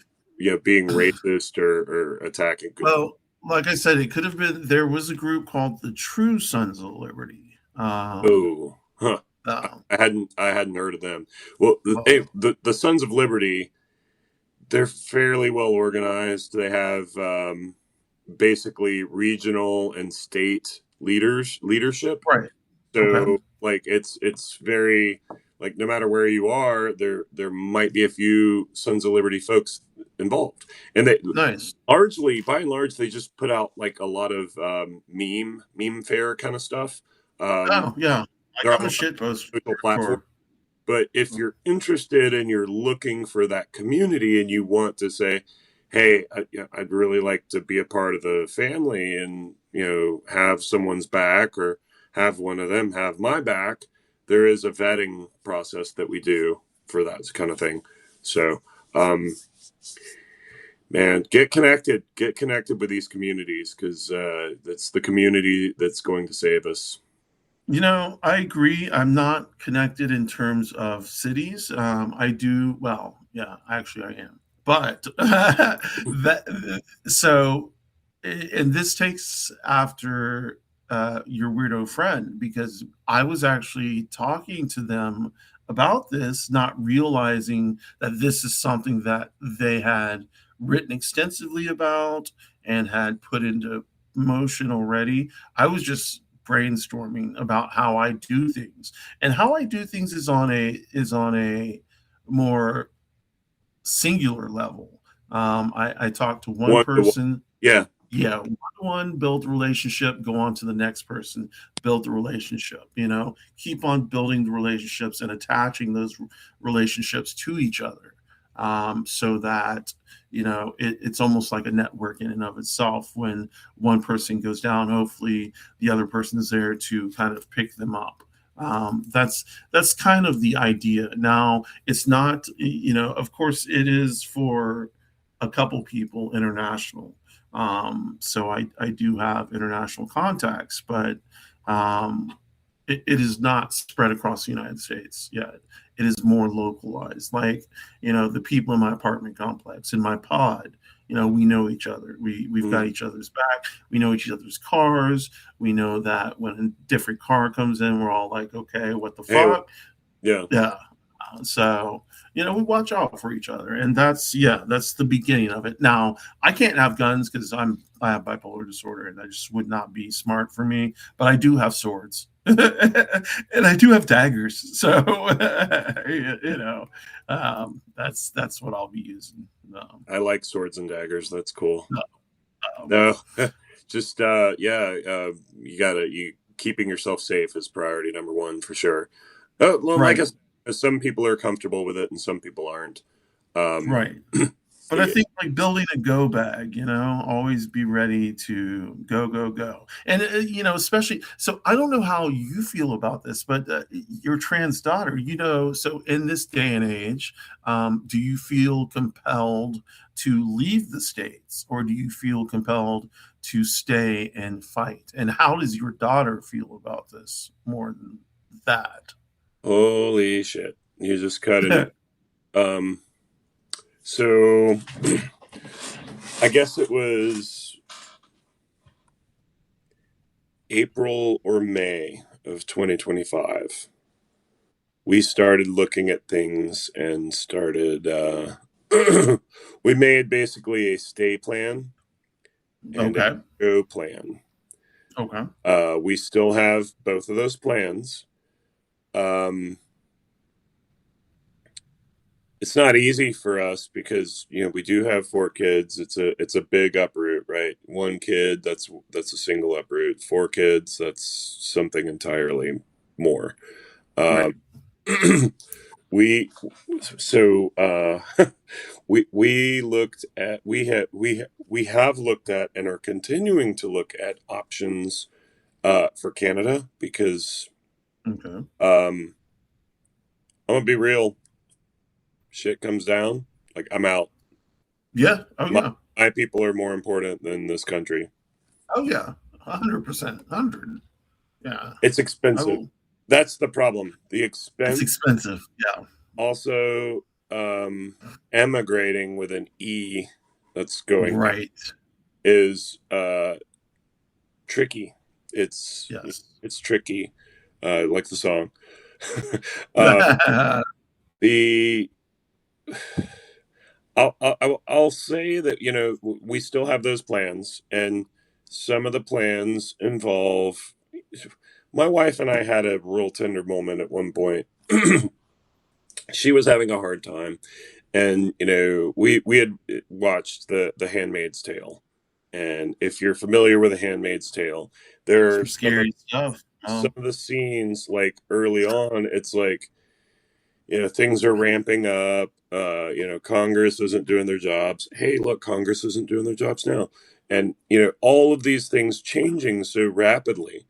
being racist or attacking. Well, like I said, it could have been there was a group called the True Sons of Liberty. Oh, huh. I Uh, I hadn't heard of them. Well, well, the Sons of Liberty, they're fairly well organized. They have basically regional and state leadership. Right. Okay. So like it's very like no matter where you are, there might be a few Sons of Liberty folks involved, and they Nice. largely by and large they just put out like a lot of meme fair kind of stuff. Um, Oh yeah. they're I'm a all shit poster social platforms. for. But if you're interested and you're looking for that community and you want to say, hey, I'd really like to be a part of the family and, have someone's back or have one of them have my back, there is a vetting process that we do for that kind of thing. So, um, man, get connected with these communities because that's the community that's going to save us. I agree. I'm not connected in terms of cities. I do, well, yeah, actually I am. But that so and this takes after your weirdo friend because I was actually talking to them about this, not realizing that this is something that they had written extensively about and had put into motion already. I was just brainstorming about how I do things. And how I do things is on a more singular level. I talk to one One to one. person, Yeah. yeah, one, build a relationship, go on to the next person, build the relationship, keep on building the relationships and attaching those relationships to each other. So that, it's almost like a network in and of itself. When one person goes down, hopefully the other person is there to kind of pick them up. That's kind of the idea. Now, it's not, of course, it is for a couple people international, so I do have international contacts, but it is not spread across the United States yet. It is more localized. Like, the people in my apartment complex, in my pod, we know each other. We've got Mhm. each other's back. We know each other's cars. We know that when a different car comes in, we're all like, okay, what the Hey, fuck? yeah. Yeah. So, we watch out for each other, and that's the beginning of it. Now, I can't have guns because I have bipolar disorder, and that just would not be smart for me. But I do have swords, and I do have daggers. So, that's what I'll be using. I like swords and daggers. That's cool. Um, No, just yeah, you keeping yourself safe is priority number one for sure. Oh, well, like I right, said, some people are comfortable with it and some people aren't. Um, right. But I think like building a go bag, always be ready to go, go, go. And, especially, so I don't know how you feel about this, but your trans daughter, so in this day and age, do you feel compelled to leave the States or do you feel compelled to stay and fight? And how does your daughter feel about this more than that? Holy shit, you just cut in it. Um, so I guess it was April or May of 2025. We started looking at things and started we made basically a stay plan and a Okay. go plan. Okay. We still have both of those plans. Um, it's not easy for us because we do have 4 kids. It's a big uproot, right? 1 kid, that's a single uproot. 4 kids, that's something entirely more. Right. Um, we so we looked at we have looked at and are continuing to look at options for Canada because Okay. I'm gonna be real. Shit comes down, like I'm out. Yeah. Oh, My, yeah. my people are more important than this country. Oh yeah, 100%, 100. Yeah, It's I expensive. will. That's the problem. The It's expense. expensive. Yeah, Also, emigrating with an E that's going out right. is tricky. It's Yes. it's tricky, like the song. uh, the I'll say that, you know, we still have those plans, and some of the plans involve. My wife and I had a real tender moment at one point. She was having a hard time, and you know, we had watched the Handmaid's Tale, and if you're familiar with the Handmaid's Tale, there are Some scary stuff. some of the scenes like early on. It's like, you know, things are ramping up. You know, Congress isn't doing their jobs. Hey, look, Congress isn't doing their jobs now, and you know, all of these things changing so rapidly.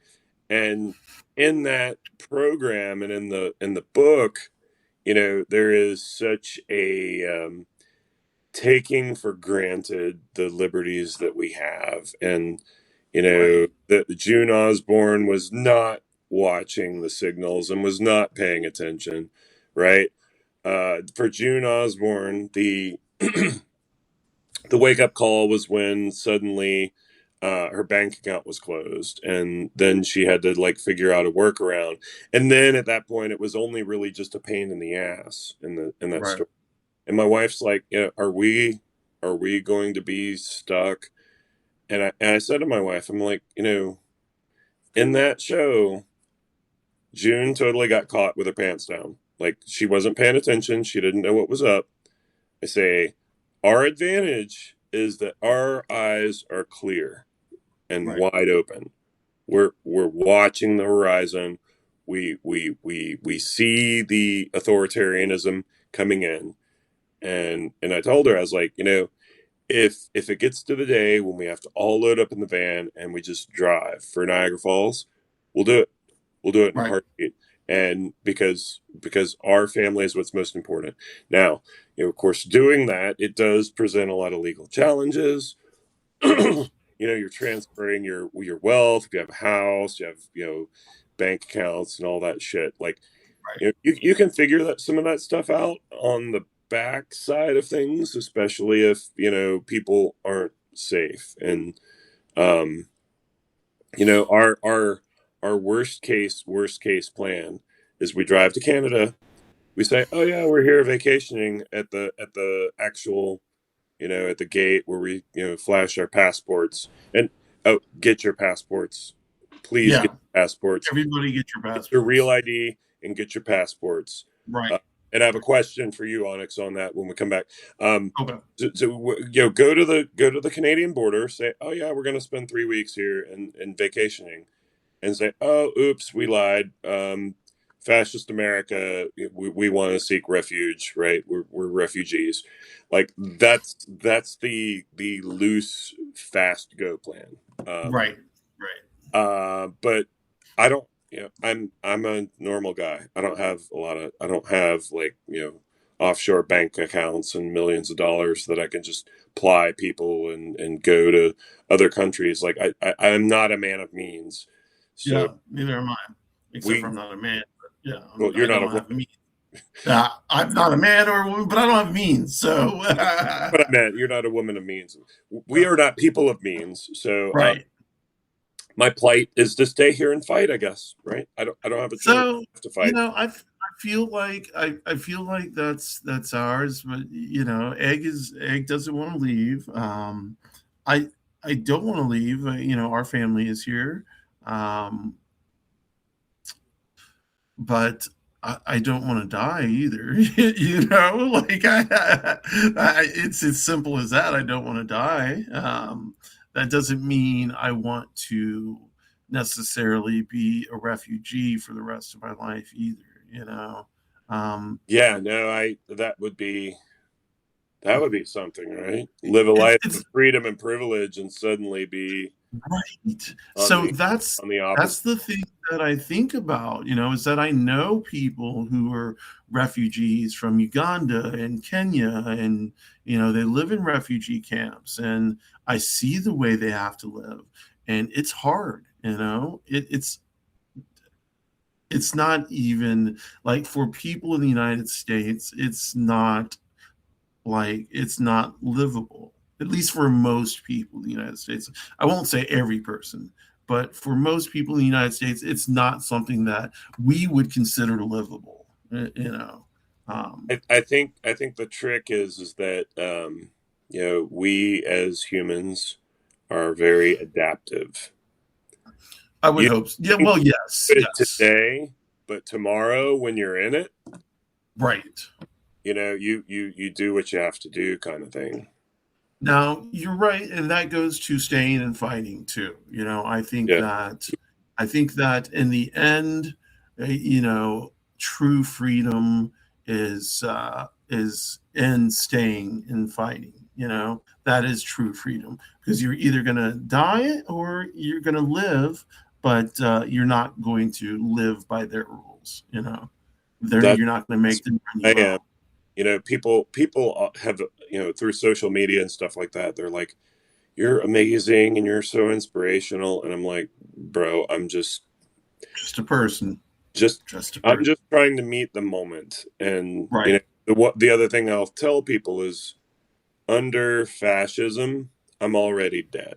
And in that program and in the book, you know, there is such a taking for granted the liberties that we have, and you know, Right. that June Osborne was not watching the signals and was not paying attention, right? For June Osborne, the wake up call was when suddenly her bank account was closed, and then she had to like figure out a workaround. And then at that point, it was only really just a pain in the ass in that Right. story. And my wife's like, yeah, are we going to be stuck? And I said to my wife, I'm like, you know, in that show, June totally got caught with her pants down. Like she wasn't paying attention. She didn't know what was up. I say, our advantage is that our eyes are clear and Right. wide open. We're watching the horizon. We see the authoritarianism coming in. And I told her, I was like, you know, if it gets to the day when we have to all load up in the van and we just drive for Niagara Falls, we'll do it. We'll do it in a Right. heartbeat. And because our family is what's most important. Now, you know, of course, doing that, it does present a lot of legal challenges. You know, you're transferring your wealth. If you have a house, you have, you know, bank accounts and all that shit. Like, Right. you know, you can figure that some of that stuff out on the back side of things, especially if, you know, people aren't safe. And um, you know, our worst case plan is we drive to Canada. We say, oh yeah, we're here vacationing at the actual, you know, at the gate where we, you know, flash our passports. And oh, get your passports, please get Yeah. your passports, Everybody get your get your real passports. ID and get your passports. Right. Uh, and I have a question for you, Onyx, on that when we come back. Okay. You know, go to the Canadian border. Say, oh yeah, we're going to spend 3 weeks here and vacationing, and say, oh, oops, we lied. Fascist America, we want to seek refuge, right? We're refugees. Like that's the loose, fast go plan. Um, Right. Right. but I don't, you know, I'm a normal guy. I don't have like, you know, offshore bank accounts and millions of dollars that I can just ply people and go to other countries. Like I'm not a man of means. So Yeah. Neither am I. Except for we, I'm not a man. But yeah, well, you're I not a don't woman. have means. I'm not a man or a woman, but I don't have means. So. But I meant you're not a woman of means. We Yeah. are not people of means. So Right. my plight is to stay here and fight, I guess. Right? I don't have a choice. So, I have to you fight. know, I feel like I feel like that's ours, but you know, egg doesn't want to leave. I I don't want to leave. You know, our family is here, um, but I don't want to die either. You know, like it's as simple as that. I don't want to die. That doesn't mean I want to necessarily be a refugee for the rest of my life either. You know, um, Yeah, no, I that would be something, right? Live a life it's of freedom and privilege and suddenly be right. on So the opposite. that's the thing that I think about, you know, is that I know people who are refugees from Uganda and Kenya, and you know, they live in refugee camps, and I see the way they have to live, and it's hard, you know. It's not even like for people in the United States, it's not livable, at least for most people in the United States. I won't say every person, but for most people in the United States, it's not something that we would consider livable, you know. I think the trick is that we as humans are very adaptive. I would You hope so. Yeah, think well, yes, good yes, today, but tomorrow when you're in it, right. you do what you have to do, kind of thing. Now, you're right, and that goes to staying and fighting too. Yeah, I think that in the end, true freedom is in staying and fighting. That is true freedom because you're either going to die or you're going to live, but you're not going to live by their rules. that's You're not going to make them run I you am. out. People have through social media and stuff like that. They're like, "You're amazing and you're so inspirational," and I'm like, "Bro, Just a person, just just a I'm person. just trying to meet the moment." And Right. the other thing I'll tell people is, under fascism, I'm already dead.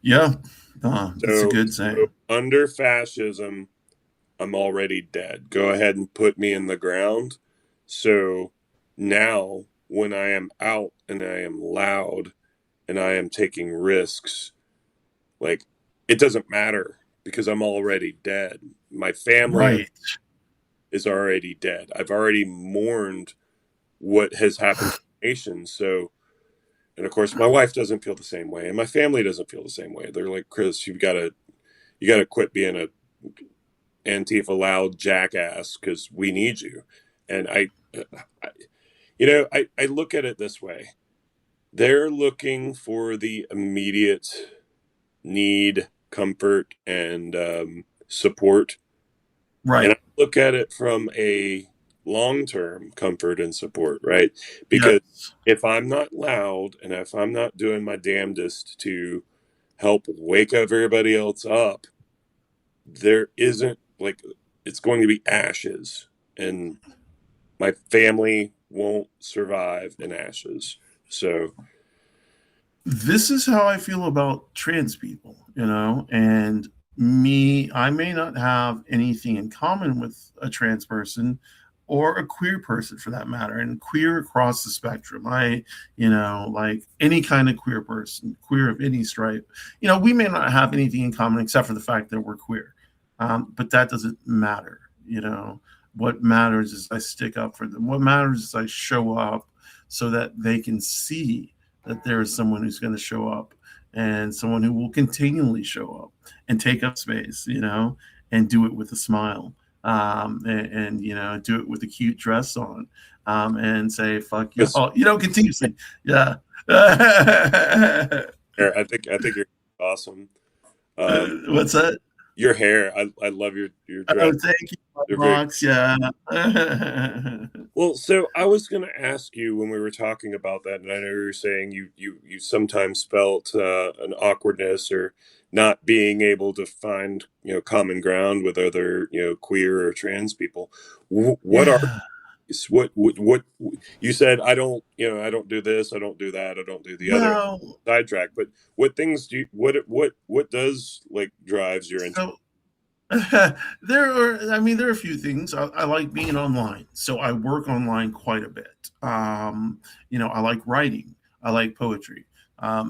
Yeah, that's a So, good so saying. under fascism, I'm already dead. Go ahead and put me in the ground. So now, when I am out and I am loud and I am taking risks, like, it doesn't matter because I'm already dead. My family Right. is already dead. I've already mourned what has happened to the nation. So, and of course, my wife doesn't feel the same way, and my family doesn't feel the same way. They're like, Chris, you got to quit being a Antifa loud jackass because we need you. And I I look at it this way: they're looking for the immediate need, comfort, and support, and I Right. look at it from a long-term comfort and support, right? Because Yes. if I'm not loud and if I'm not doing my damnedest to help wake everybody else up, there isn't like it's going to be ashes, and my family won't survive in ashes. So, This is how I feel about trans people, and I may not have anything in common with a trans person or a queer person for that matter, and queer across the spectrum. Like any kind of queer person, queer of any stripe, we may not have anything in common except for the fact that we're queer. But that doesn't matter. What matters is I stick up for them. What matters is I show up so that they can see that there is someone who's going to show up and someone who will continually show up and take up space, and do it with a smile. And do it with a cute dress on, and say, fuck because y'all, continuously. Yeah. I think you're awesome. Um, What's that? your hair, I love your Oh, dress. thank you, They're very Box. Yeah. well. So I was going to ask you when we were talking about that, and I know you were saying you sometimes felt an awkwardness or not being able to find common ground with other queer or trans people. What are Yeah. what you said? I don't do this, I don't do that, I don't do the other. Well, Sidetrack, but what things do you, what does like drives your interest? so there are a few things. I like being online, so I work online quite a bit. I like writing. I like poetry.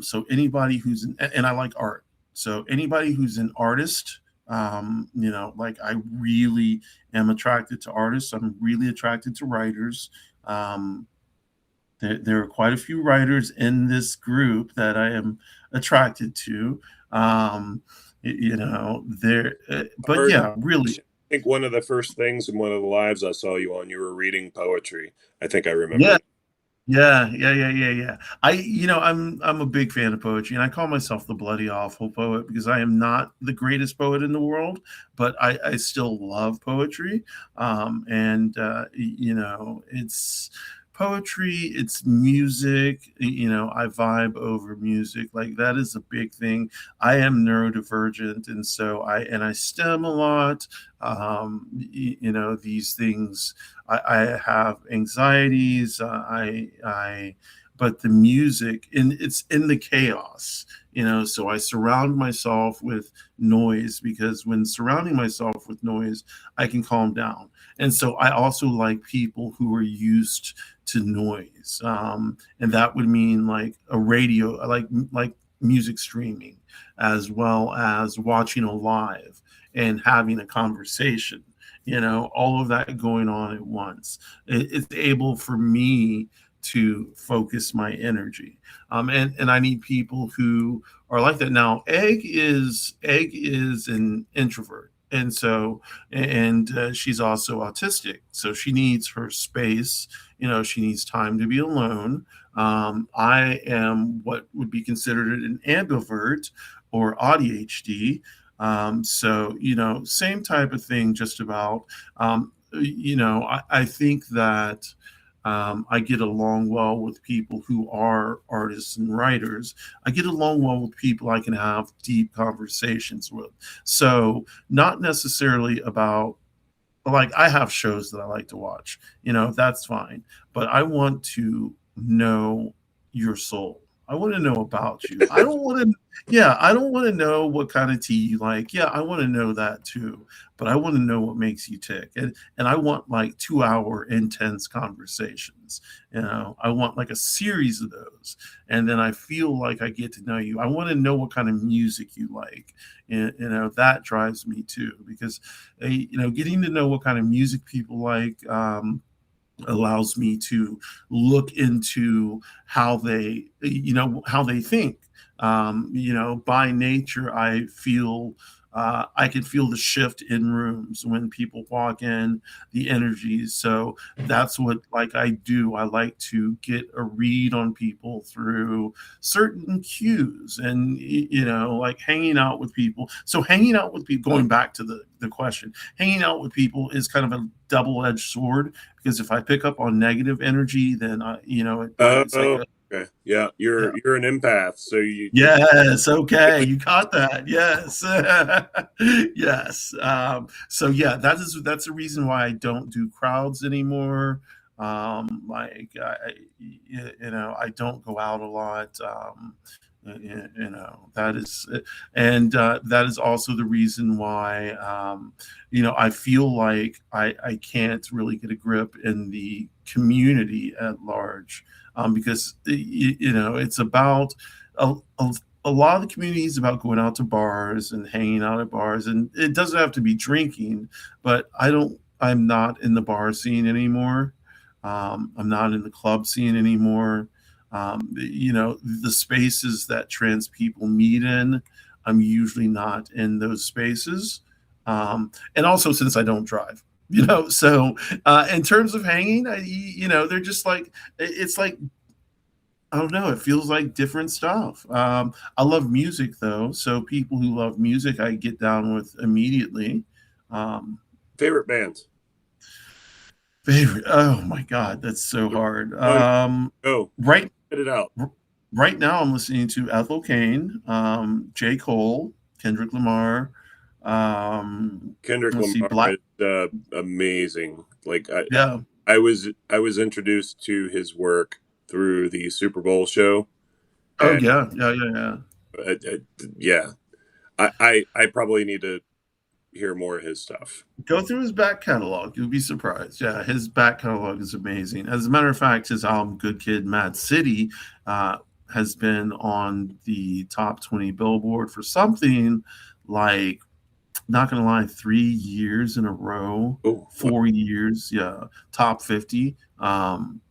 So anybody and I like art. So anybody who's an artist, like I really am attracted to artists. I'm really attracted to writers. Um, there are quite a few writers in this group that I am attracted to. But Art. yeah, really. I think one of the first things in one of the lives I saw you on, you were reading poetry. I think I remember Yeah, that. yeah, yeah, yeah, yeah, yeah. I'm a big fan of poetry, and I call myself the bloody awful poet because I am not the greatest poet in the world, but I still love poetry. And it's poetry, it's music. I vibe over music. Like that is a big thing. I am neurodivergent, and so I stem a lot. These things. I have anxieties. I but the music, and it's in the chaos, so I surround myself with noise, because when surrounding myself with noise, I can calm down. And so I also like people who are used to noise, and that would mean like a radio, like music streaming, as well as watching a live and having a conversation, all of that going on at once. It's able for me to focus my energy, and I need people who are like that. Now egg is an introvert, and so, and she's also autistic, so she needs her space. She needs time to be alone. I am what would be considered an ambivert, or ADHD. So, same type of thing, just about. I think that I get along well with people who are artists and writers. I get along well with people I can have deep conversations with. So, not necessarily about, like, I have shows that I like to watch, that's fine. But I want to know your soul. I want to know about you. I don't want to, yeah, I don't want to know what kind of tea you like. Yeah, I want to know that too. But I want to know what makes you tick. And I want like 2 hour intense conversations. I want like a series of those. And then I feel like I get to know you. I want to know what kind of music you like. And, that drives me too, because getting to know what kind of music people like, allows me to look into how they think. By nature, I can feel the shift in rooms when people walk in, the energies. So that's what, like, I do. I like to get a read on people through certain cues, and like hanging out with people. So hanging out with people, going back to the question, hanging out with people is kind of a double-edged sword, because if I pick up on negative energy, then it's like Oh, okay. Yeah, yeah. you're an empath, so you Yes. Okay. You caught that. Yes. Yes. So yeah, that's the reason why I don't do crowds anymore. Like I don't go out a lot. That is, and that is also the reason why, I feel like I can't really get a grip in the community at large, because it's about a, a, a lot of the community is about going out to bars and hanging out at bars, and it doesn't have to be drinking. But I'm not in the bar scene anymore. I'm not in the club scene anymore. The spaces that trans people meet in, I'm usually not in those spaces. And also, since I don't drive, so in terms of hanging, they're just like, it's like, I don't know. It feels like different stuff. I love music though, so people who love music, I get down with immediately. Um, favorite bands. Favorite? Oh my God, that's so hard. Oh, go Right, get it out. right now, I'm listening to Ethel Cain, J. Cole, Kendrick Lamar. Kendrick Let's see, Lamar Black. is amazing. Like Yeah. I was introduced to his work through the Super Bowl show, Oh and yeah, yeah, yeah, yeah. yeah, I probably need to hear more of his stuff. Go through his back catalog. You'll be surprised. Yeah, his back catalog is amazing. As a matter of fact, his album "Good Kid, Mad City" uh, has been on the top 20 Billboard for something like, not gonna lie, 3 years in a row, Oh, wow. 4 years, yeah, top 50.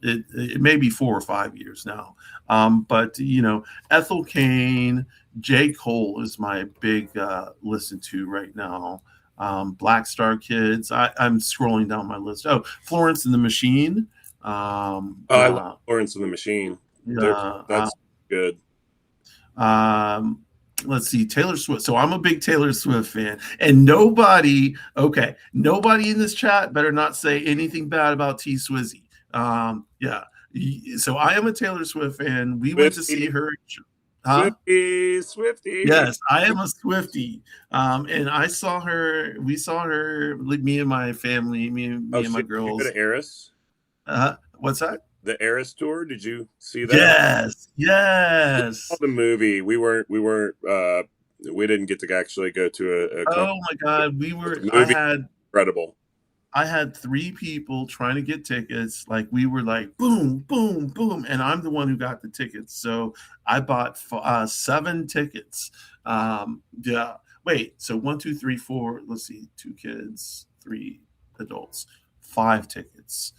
It may be 4 or 5 years now. But Ethel Cain, J. Cole is my big listen to right now. Black Star Kids. I'm scrolling down my list. Oh, Florence and the Machine. Oh, I love Yeah, Lawrence and the Machine. yeah. That's good. Um, let's see, Taylor Swift. So I'm a big Taylor Swift fan, and nobody in this chat better not say anything bad about T Swizzy. Yeah. So I am a Taylor Swift fan. We went to see Swifty, her. Huh? Swifty, Swifty. Yes, I am a Swifty. And I saw her. We saw her. Like, me and my family. Me Oh, and my shit. Did you go girls. to Eris? What's that? the Eras tour. Did you see that? Yes, Saw yes. the movie. We didn't get to actually go to a concert. Oh my God, The I movie had incredible. three people trying to get tickets. Like we were like boom, boom, boom, and I'm the one who got the tickets. So I bought seven tickets. Yeah. Wait. So one, two, three, four. Let's see. Two kids, three adults, five tickets.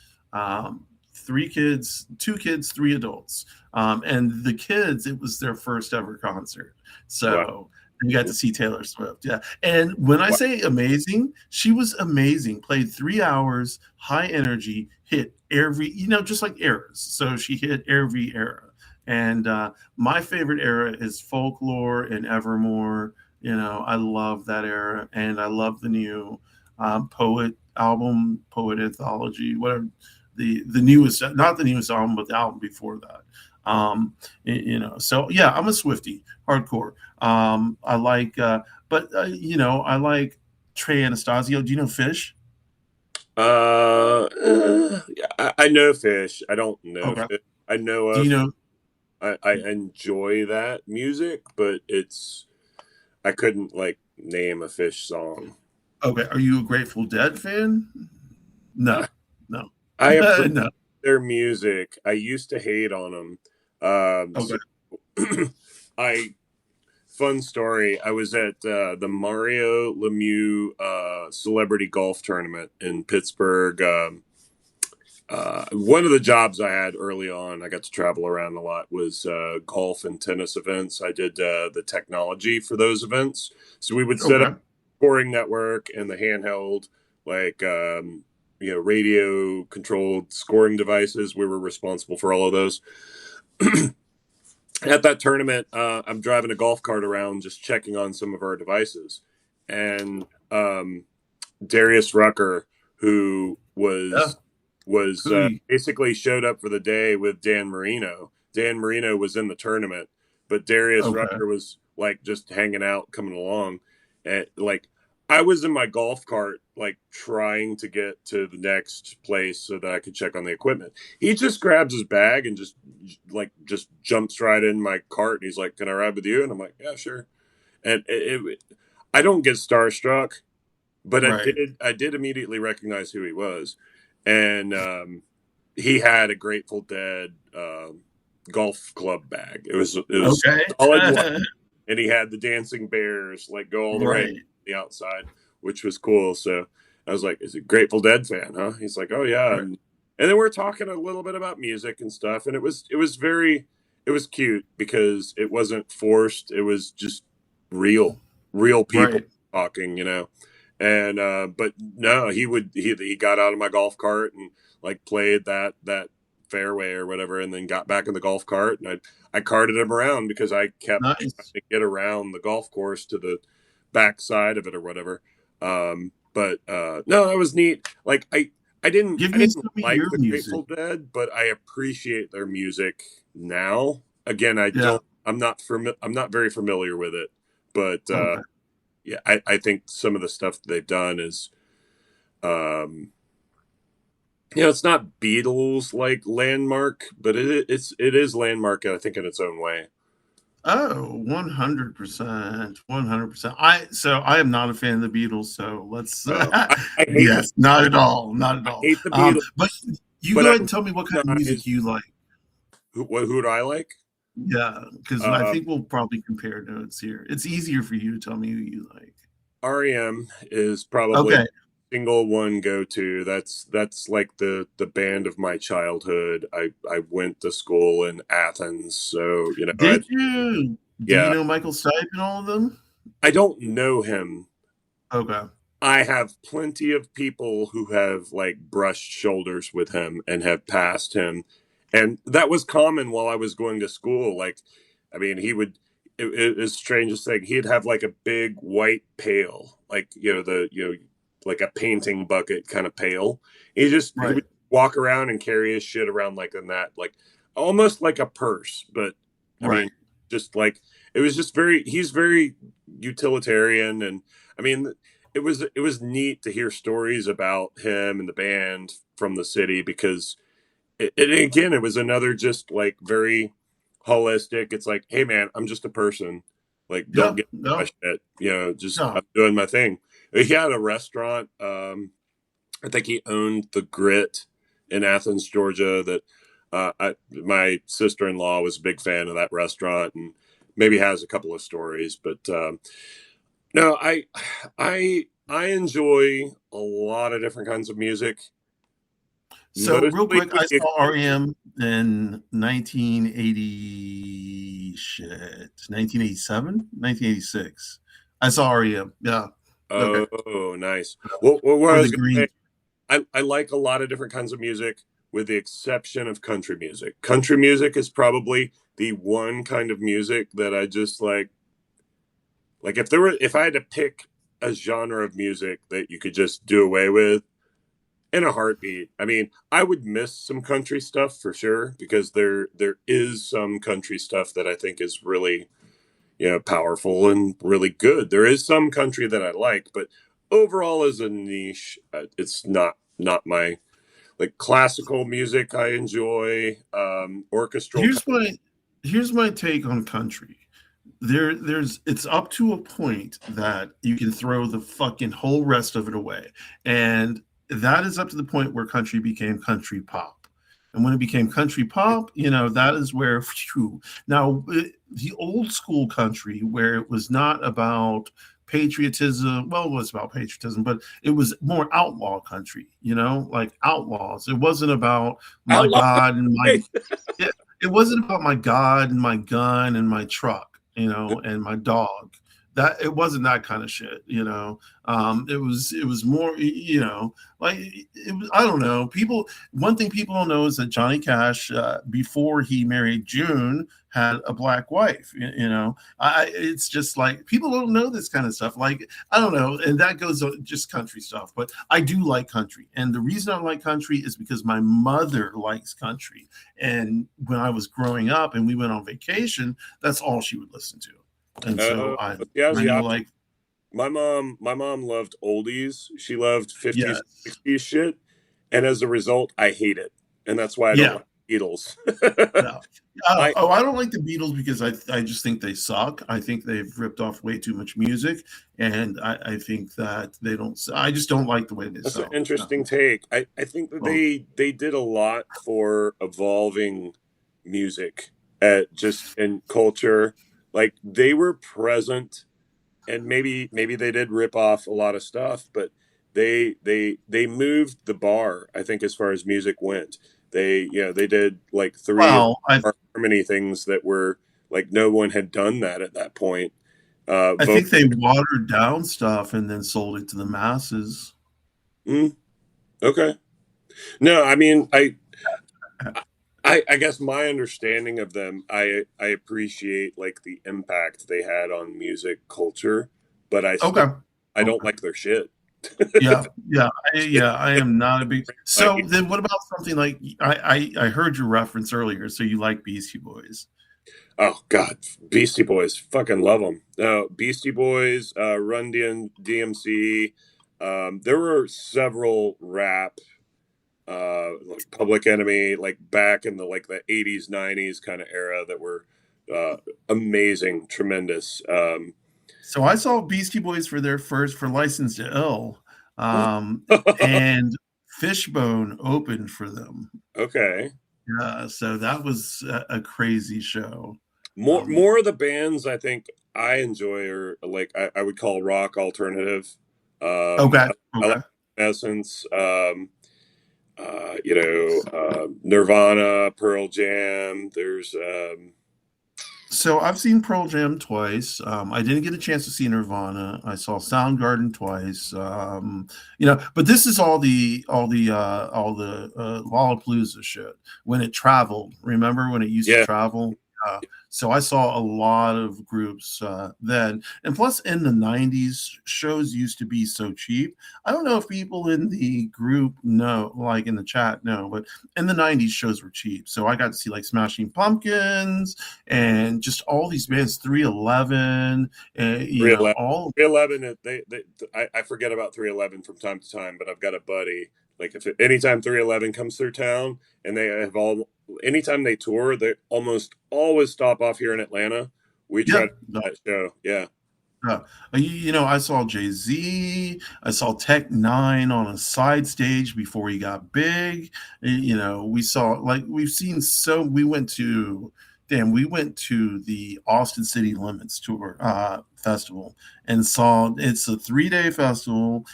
Three kids, two kids, three adults. And the kids, it was their first ever concert. Wow. So you got to see Taylor Swift. Yeah. And when I Wow. say amazing, she was amazing. Played 3 hours, high energy, hit every, just like eras. So she hit every era. And my favorite era is Folklore and Evermore. I love that era. And I love the new Poet album, Poet Anthology, whatever. The newest, not the newest album, but the album before that. So yeah, I'm a Swiftie, hardcore. I like, I like Trey Anastasio. Do you know Fish? I know Fish. I don't know Okay. Fish. I know Do you of. know? I enjoy that music, but I couldn't like name a Fish song. Okay. Are you a Grateful Dead fan? I, No, no, I appreciate no. their music. I used to hate on them. So Okay. I fun story. I was at the Mario Lemieux celebrity golf tournament in Pittsburgh. One of the jobs I had early on, I got to travel around a lot, was golf and tennis events. I did the technology for those events. So we would set up Okay. scoring network and the handheld, like, radio controlled scoring devices. We were responsible for all of those. At that tournament, I'm driving a golf cart around just checking on some of our devices. And Darius Rucker, who Yeah. was Hootie. basically showed up for the day with Dan Marino. Dan Marino was in the tournament, but Darius Okay. Rucker was like just hanging out, coming along. And like I was in my golf cart, like trying to get to the next place so that I could check on the equipment. He just grabs his bag and just jumps right in my cart. And he's like, "Can I ride with you?" And I'm like, "Yeah, sure." And I don't get starstruck, but Right. I did immediately recognize who he was, and he had a Grateful Dead golf club bag. It was Okay. solid white, and he had the dancing bears like go all the way to Right. the outside, which was cool. So I was like, "Is he a Grateful Dead fan?" Huh? He's like, "Oh yeah," Right. and then we're talking a little bit about music and stuff, and it was cute because it wasn't forced. It was just real, real people Right. talking, and but no, he got out of my golf cart and like played that fairway or whatever, and then got back in the golf cart, and I carted him around because I kept trying Nice. to get around the golf course to the back side of it or whatever. But no, that was neat. Like Give I me didn't some of like your the music. Grateful Dead, but I appreciate their music now. Again, Yeah. I'm not very familiar with it, but Okay. yeah, I think some of the stuff that they've done is, um, it's not Beatles like landmark, but it is landmark, I think, in its own way. Oh, 100%. 100%. I am not a fan of the Beatles, so let's I hate yes, not at all. Not at I all. hate the Beatles, But you but go I ahead and tell me what kind of music recognize you like. who do I like? Yeah, because I Um, think we'll probably compare notes here. It's easier for you to tell me who you like. REM is probably Okay. single one go to. That's like the band of my childhood. I went to school in Athens, so Did you? Do you yeah. know Michael Stipe and all of them? I don't know him. Okay. I have plenty of people who have like brushed shoulders with him and have passed him. And that was common while I was going to school. Like, I mean, it was the strangest thing. He'd have like a big white pail, like, like a painting bucket kind of pail. He Right. would walk around and carry his shit around like in that, like almost like a purse. But I Right. mean, just like, he's very utilitarian. And I mean, it was neat to hear stories about him and the band from the city because And again, it was another just like very holistic. It's like, hey man, I'm just a person. Like, don't Yeah, get my no, shit. You know, just no. I'm doing my thing. He had a restaurant. I think he owned the Grit in Athens, Georgia. That my sister in law was a big fan of that restaurant, and maybe has a couple of stories. But no, I enjoy a lot of different kinds of music. So real Mostly quick, with I the saw REM in 1980 shit, 1987, 1986. I saw REM. Yeah. Okay. Oh, nice. Well, what I For the was going to Green. say, I like a lot of different kinds of music, with the exception of country music. Country music is probably the one kind of music that I just like. Like if I had to pick a genre of music that you could just do away with in a heartbeat, I mean, I would miss some country stuff for sure, because there is some country stuff that I think is really, powerful and really good. There is some country that I like, but overall as a niche, it's not my, like, classical music I enjoy, orchestral. Here's my here's my take on country. There's it's up to a point that you can throw the fucking whole rest of it away. And that is up to the point where country became country pop. And when it became country pop, that is where phew, now the old school country where it was not about patriotism, well, it was about patriotism, but it was more outlaw country, like outlaws. It wasn't about my Outlaw. God and my yeah, it wasn't about my God and my gun and my truck, and my dog. That it wasn't that kind of shit. It was more, like it was. I don't know. People. One thing people don't know is that Johnny Cash, before he married June, had a black wife. It's just like people don't know this kind of stuff. Like I don't know, and that goes on just country stuff. But I do like country, and the reason I like country is because my mother likes country, and when I was growing up and we went on vacation, that's all she would listen to. And so I See, I was I the know opposite. like My mom loved oldies. She loved 50s, yes. 60s shit, and as a result, I hate it, and that's why I don't Yeah. like Beatles. No. Oh, I oh, I don't like the Beatles because I just think they suck. I think they've ripped off way too much music, and I think that they don't. I just don't like the way they That's an sound. No. interesting take. I think that Well, they did a lot for evolving music at just in culture. Like, they were present, and maybe they did rip off a lot of stuff, but they moved the bar, I think, as far as music went. They did like three well, I harmony things that were like no one had done that at that point. I Vocal. think they watered down stuff and then sold it to the masses. Mm, okay. No, I mean, I guess my understanding of them, I appreciate like the impact they had on music culture, but Okay. I don't Okay. like their shit. Yeah, yeah, I am not a big. So Like, then, what about something like I heard your reference earlier. So you like Beastie Boys? oh God, Beastie Boys, fucking love them. No, Beastie Boys, Run DMC. There were several rap, like Public Enemy, like back in the like the 80s, 90s kind of era, that were uh, amazing, tremendous. So I saw Beastie Boys for their first for License to Ill, What? and Fishbone opened for them. Okay. Yeah, so that was a crazy show. More Um, more of the bands I think I enjoy are like I would call rock alternative. okay, I like okay. Essence, Nirvana, Pearl Jam. There's So I've seen Pearl Jam twice. I didn't get a chance to see Nirvana. I saw Soundgarden twice. But this is all the Lollapalooza shit when it traveled. Remember when it used to yeah, travel? So I saw a lot of groups then. And plus, in the 90s, shows used to be so cheap. I don't know if people in the group know, like in the chat, know, but in the 90s, shows were cheap. So I got to see like Smashing Pumpkins and just all these bands, 311, you know, 311. all. 311, I forget about 311 from time to time, but I've got a buddy. Like if anytime 311 comes through town, and they have all anytime they tour, they almost always stop off here in Atlanta. We try Yeah. to do that show. Yeah. Yeah. You know, I saw Jay-Z, I saw Tech Nine on a side stage before he got big. You know, we saw like we've seen so we went to the Austin City Limits tour festival and saw it's a 3-day festival.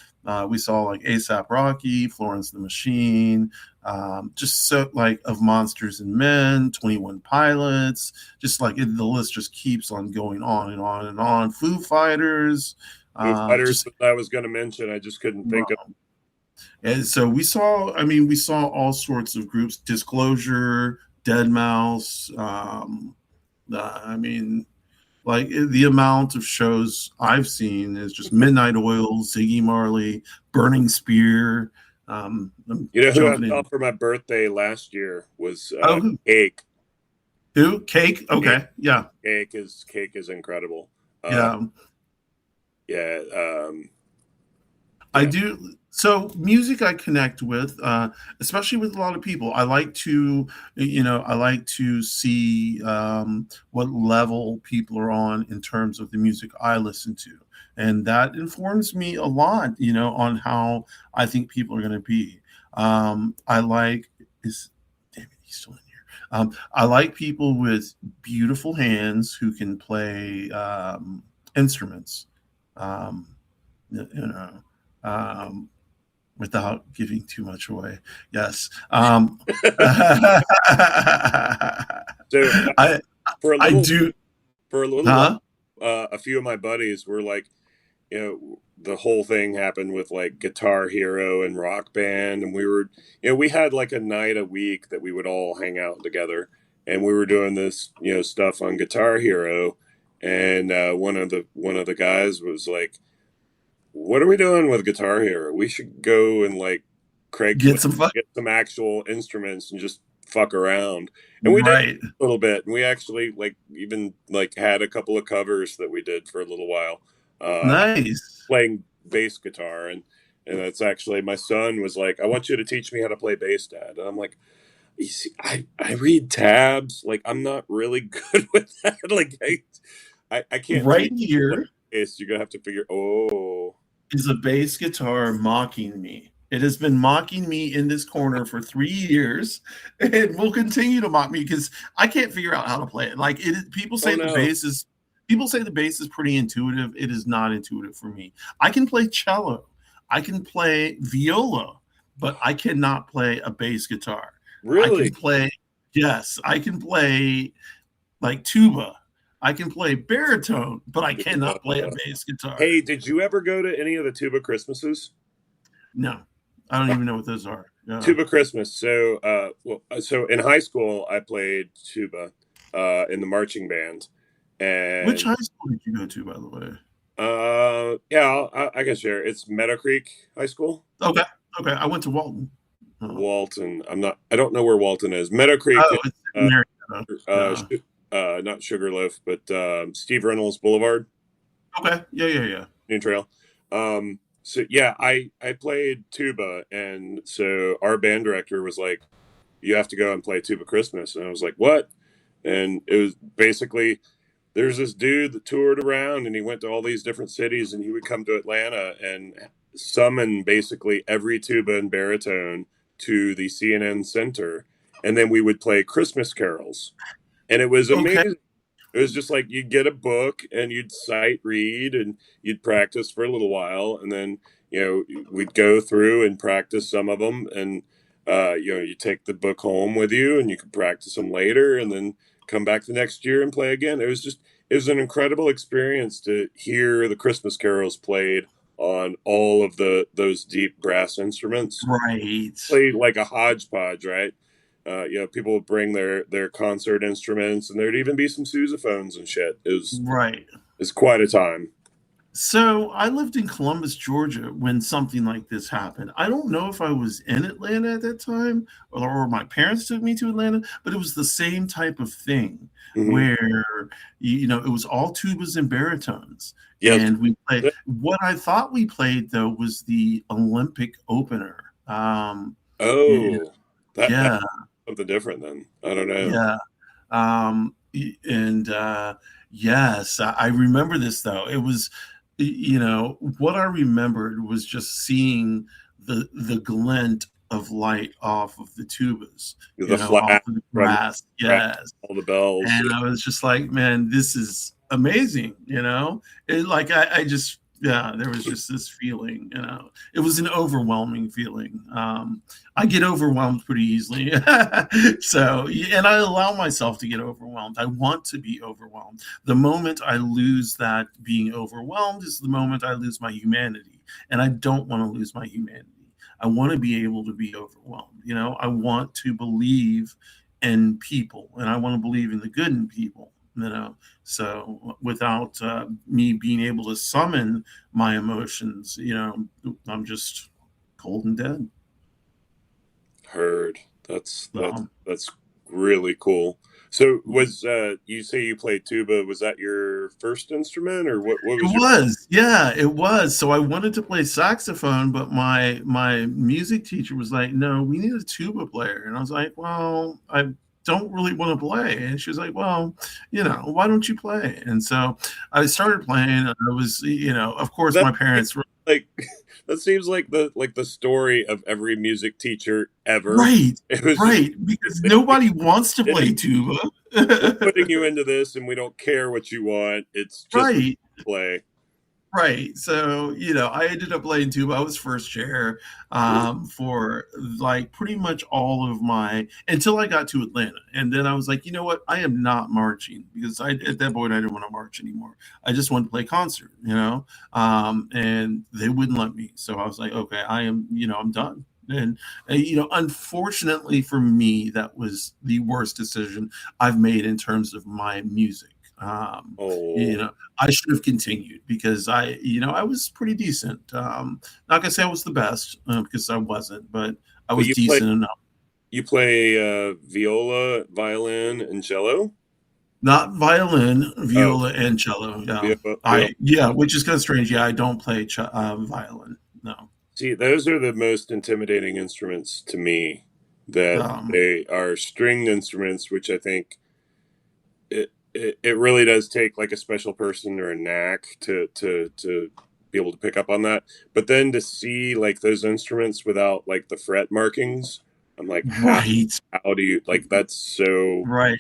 We saw like ASAP Rocky, Florence the Machine, just so like of Monsters and Men, 21 Pilots, just like the list just keeps on going on and on and on. Foo Fighters, Foo Fighters just that I was going to mention, I just couldn't think of. and so we saw. I mean, we saw all sorts of groups. Disclosure, Dead Mouse. I mean, like the amount of shows I've seen is just Midnight Oil, Ziggy Marley, Burning Spear. I'm You know who I jumping saw in. for my birthday last year was Oh, Cake. who? Cake? Cake. Okay, yeah, Cake is incredible. yeah. Yeah. I Yeah. do. So music I connect with, especially with a lot of people. I like to, you know, I like to see what level people are on in terms of the music I listen to, and that informs me a lot, you know, on how I think people are going to be. I like is damn it, he's still in here. I like people with beautiful hands who can play instruments. Um, you know, um, without giving too much away. Yes. So I for a I little do. for a little while, Huh? a few of my buddies were like, the whole thing happened with like Guitar Hero and Rock Band, and we had like a night a week that we would all hang out together, and we were doing this, stuff on Guitar Hero, and one of the guys was like, "What are we doing with Guitar Hero? We should go and like Get Craigslist some fun. get some actual instruments and just fuck around." And we did Right. a little bit, and we actually like even like had a couple of covers that we did for a little while. Nice. Playing bass guitar, and that's actually my son was like, "I want you to teach me how to play bass, Dad." And I'm like, "You see, I read tabs, like I'm not really good with that. Like I can't Right teach you to play here bass. You're gonna have to figure." Oh, is a bass guitar mocking me. It has been mocking me in this corner for 3 years, and will continue to mock me because I can't figure out how to play it. Like people oh say the no, bass is pretty intuitive. It is not intuitive for me. I can play cello, I can play viola, but I cannot play a bass guitar. I can really? play, yes, I can play like tuba. I can play baritone, but I cannot play a bass guitar. Hey, did you ever go to any of the Tuba Christmases? No, I don't even know what those are. Tuba Christmas. So, so in high school, I played tuba in the marching band, Which and high school did you go to, by the way? yeah, I can share. It's Meadow Creek High School, Okay, okay. I went to Walton. Oh, Walton. I don't know where Walton is. Meadow Creek, it's in uh, Marietta. Yeah. not Sugarloaf, but Steve Reynolds Boulevard, Okay. Yeah, yeah, yeah. New Trail. So yeah, I played tuba, and so our band director was like, "You have to go and play Tuba Christmas," and I was like, "What?" And it was basically there's this dude that toured around, and he went to all these different cities, and he would come to Atlanta and summon basically every tuba and baritone to the CNN Center, and then we would play Christmas carols, and it was Okay. amazing. It was just like you'd get a book and you'd sight read and you'd practice for a little while, and then we'd go through and practice some of them, and you take the book home with you and you could practice them later, and then come back the next year and play again. It was an incredible experience to hear the Christmas carols played on all of those deep brass instruments. Right. Played like a hodgepodge, right? People would bring their concert instruments, and there'd even be some sousaphones and shit. Right. It's quite a time. So I lived in Columbus, Georgia when something like this happened. I don't know if I was in Atlanta at that time or my parents took me to Atlanta, but it was the same type of thing Hmm. where, it was all tubas and baritones. Yes. And we played what I thought we played though was the Olympic opener. Y- Oh, that's yeah, something different then. I don't know. yeah. And yes, I remember this though. It was, what I remembered was just seeing the glint of light off of the tubas, The off flat of the from grass. the Yes. all the bells. And I was just like, man, this is amazing, It like I just yeah, there was just this feeling, It was an overwhelming feeling. I get overwhelmed pretty easily. So, and I allow myself to get overwhelmed. I want to be overwhelmed. The moment I lose that being overwhelmed is the moment I lose my humanity. And I don't want to lose my humanity. I want to be able to be overwhelmed. I want to believe in people and I want to believe in the good in people, so without me being able to summon my emotions, I'm just cold and dead. Heard. That's that's um, that's really cool. So was you say you played tuba? Was that your first instrument, or what It was your was, yeah, it was. So I wanted to play saxophone, but my music teacher was like, "No, we need a tuba player." And I was like, "Well, I don't really want to play." And she was like, "Well, why don't you play?" And so I started playing. And I was, of course, that my parents were like that seems like the story of every music teacher ever. right, It was just right, because nobody wants to yeah, play tuba. we're putting you into this, and we don't care what you want. It's just Right. play. Right. So, I ended up playing tuba. I was first chair for like pretty much all of my until I got to Atlanta. And then I was like, you know what? I am not marching because at that point I didn't want to march anymore. I just wanted to play concert, and they wouldn't let me. So I was like, okay, I'm done. And unfortunately for me, that was the worst decision I've made in terms of my music. Um, you Oh, know, I should have continued because I was pretty decent. Not gonna say I was the best because I wasn't, but I but was decent enough. you play viola, violin, and cello. Not violin, Oh, viola, and cello. Yeah, viola. which is kind of strange. Yeah, I don't play violin. No. See, those are the most intimidating instruments to me. That Um, they are stringed instruments, which I think it really does take like a special person or a knack to be able to pick up on that. But then to see like those instruments without like the fret markings, I'm like, right, how do you like that's so right.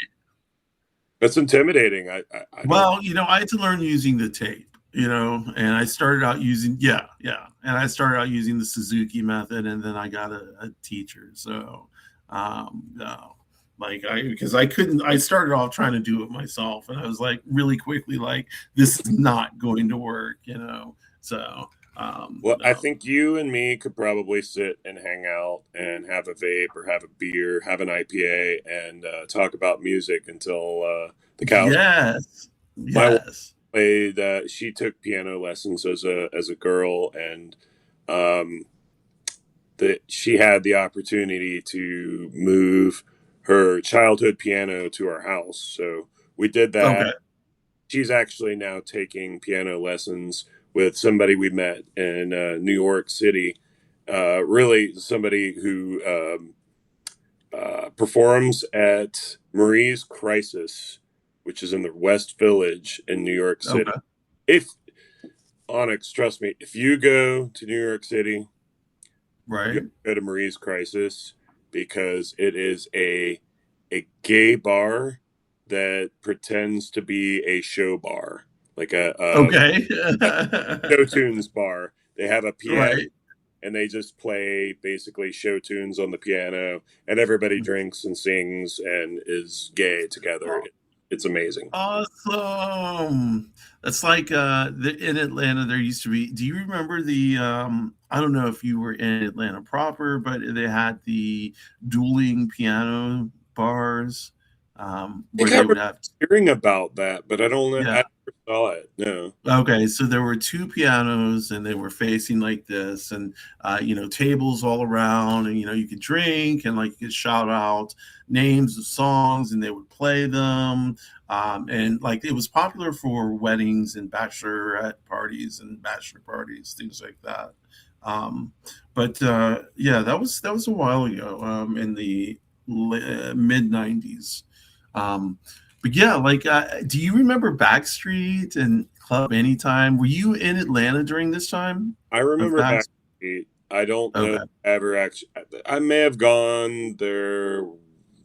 that's intimidating. I don't. Well, I had to learn using the tape, and I started out using, yeah, yeah. And I started out using the Suzuki method, and then I got a teacher. So, no, like because I couldn't, I started off trying to do it myself, and I was like, really quickly, like, this is not going to work. So, Well, I no. think you and me could probably sit and hang out and have a vape or have a beer, have an IPA, and talk about music until the cows. Yes, My wife yes. played. She took piano lessons as a girl, and um, that she had the opportunity to move her childhood piano to our house. So we did that. Okay. She's actually now taking piano lessons with somebody we met in New York City. Really, somebody who performs at Marie's Crisis, which is in the West Village in New York City. Okay. If Onyx, trust me, if you go to New York City, you have Right. to go to Marie's Crisis because it is a gay bar that pretends to be a show bar, like Okay. a show tunes bar. They have a piano Right. and they just play basically show tunes on the piano, and everybody drinks and sings and is gay together. It's amazing. Awesome. That's like in Atlanta there used to be. Do you remember the I don't know if you were in Atlanta proper, but they had the dueling piano bars, I where think I they remember would have, hearing about that, but I don't know. yeah. I never saw it. No. Okay, so there were two pianos and they were facing like this, and tables all around, and you could drink and like you could shout out names of songs and they would play them. And like it was popular for weddings and bachelorette parties and bachelor parties, things like that. Um, but yeah, that was a while ago, in the mid '90s. Um, but yeah, like, do you remember Backstreet and Club Anytime? Were you in Atlanta during this time I of remember Backstreet? Backstreet. I don't know if Okay, I ever actually. I may have gone there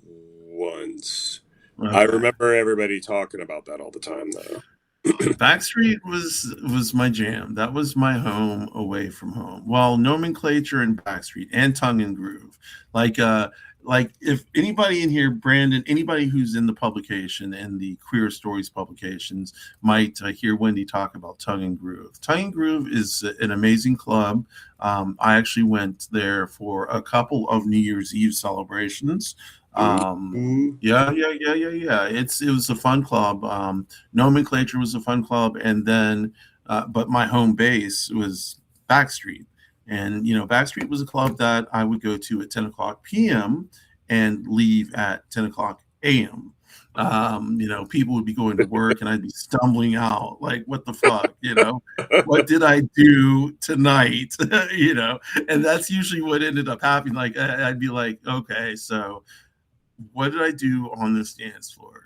once. I okay. remember everybody talking about that all the time, though. Backstreet was my jam. That was my home away from home. Well, Nomenclature and Backstreet and Tongue and Groove. Like like if anybody in here, Brandon, anybody who's in the publication and the Queer Stories publications might hear Wendy talk about Tongue and Groove. Tongue and Groove is an amazing club. I actually went there for a couple of New Year's Eve celebrations. Um, Ooh. yeah. It was a fun club. Nomenclature was a fun club, and then but my home base was Backstreet, and Backstreet was a club that I would go to at 10 o'clock p.m. and leave at 10 o'clock a.m. People would be going to work, and I'd be stumbling out like, "What the fuck?" What did I do tonight? And that's usually what ended up happening. Like I'd be like, okay, so what did I do on this dance floor?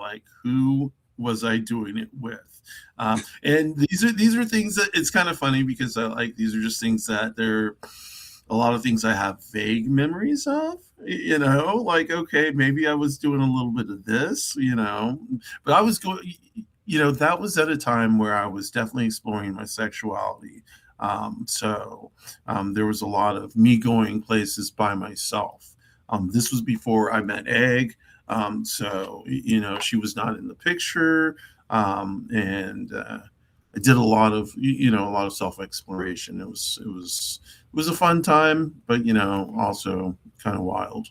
Like who was I doing it with? And these are things that it's kind of funny because these are just things that they're a lot of things I have vague memories of. Like okay, maybe I was doing a little bit of this, but I was going. That was at a time where I was definitely exploring my sexuality. So there was a lot of me going places by myself. This was before I met Egg. So she was not in the picture. And I did a lot of, a lot of self exploration. It was a fun time, but, also kind of wild.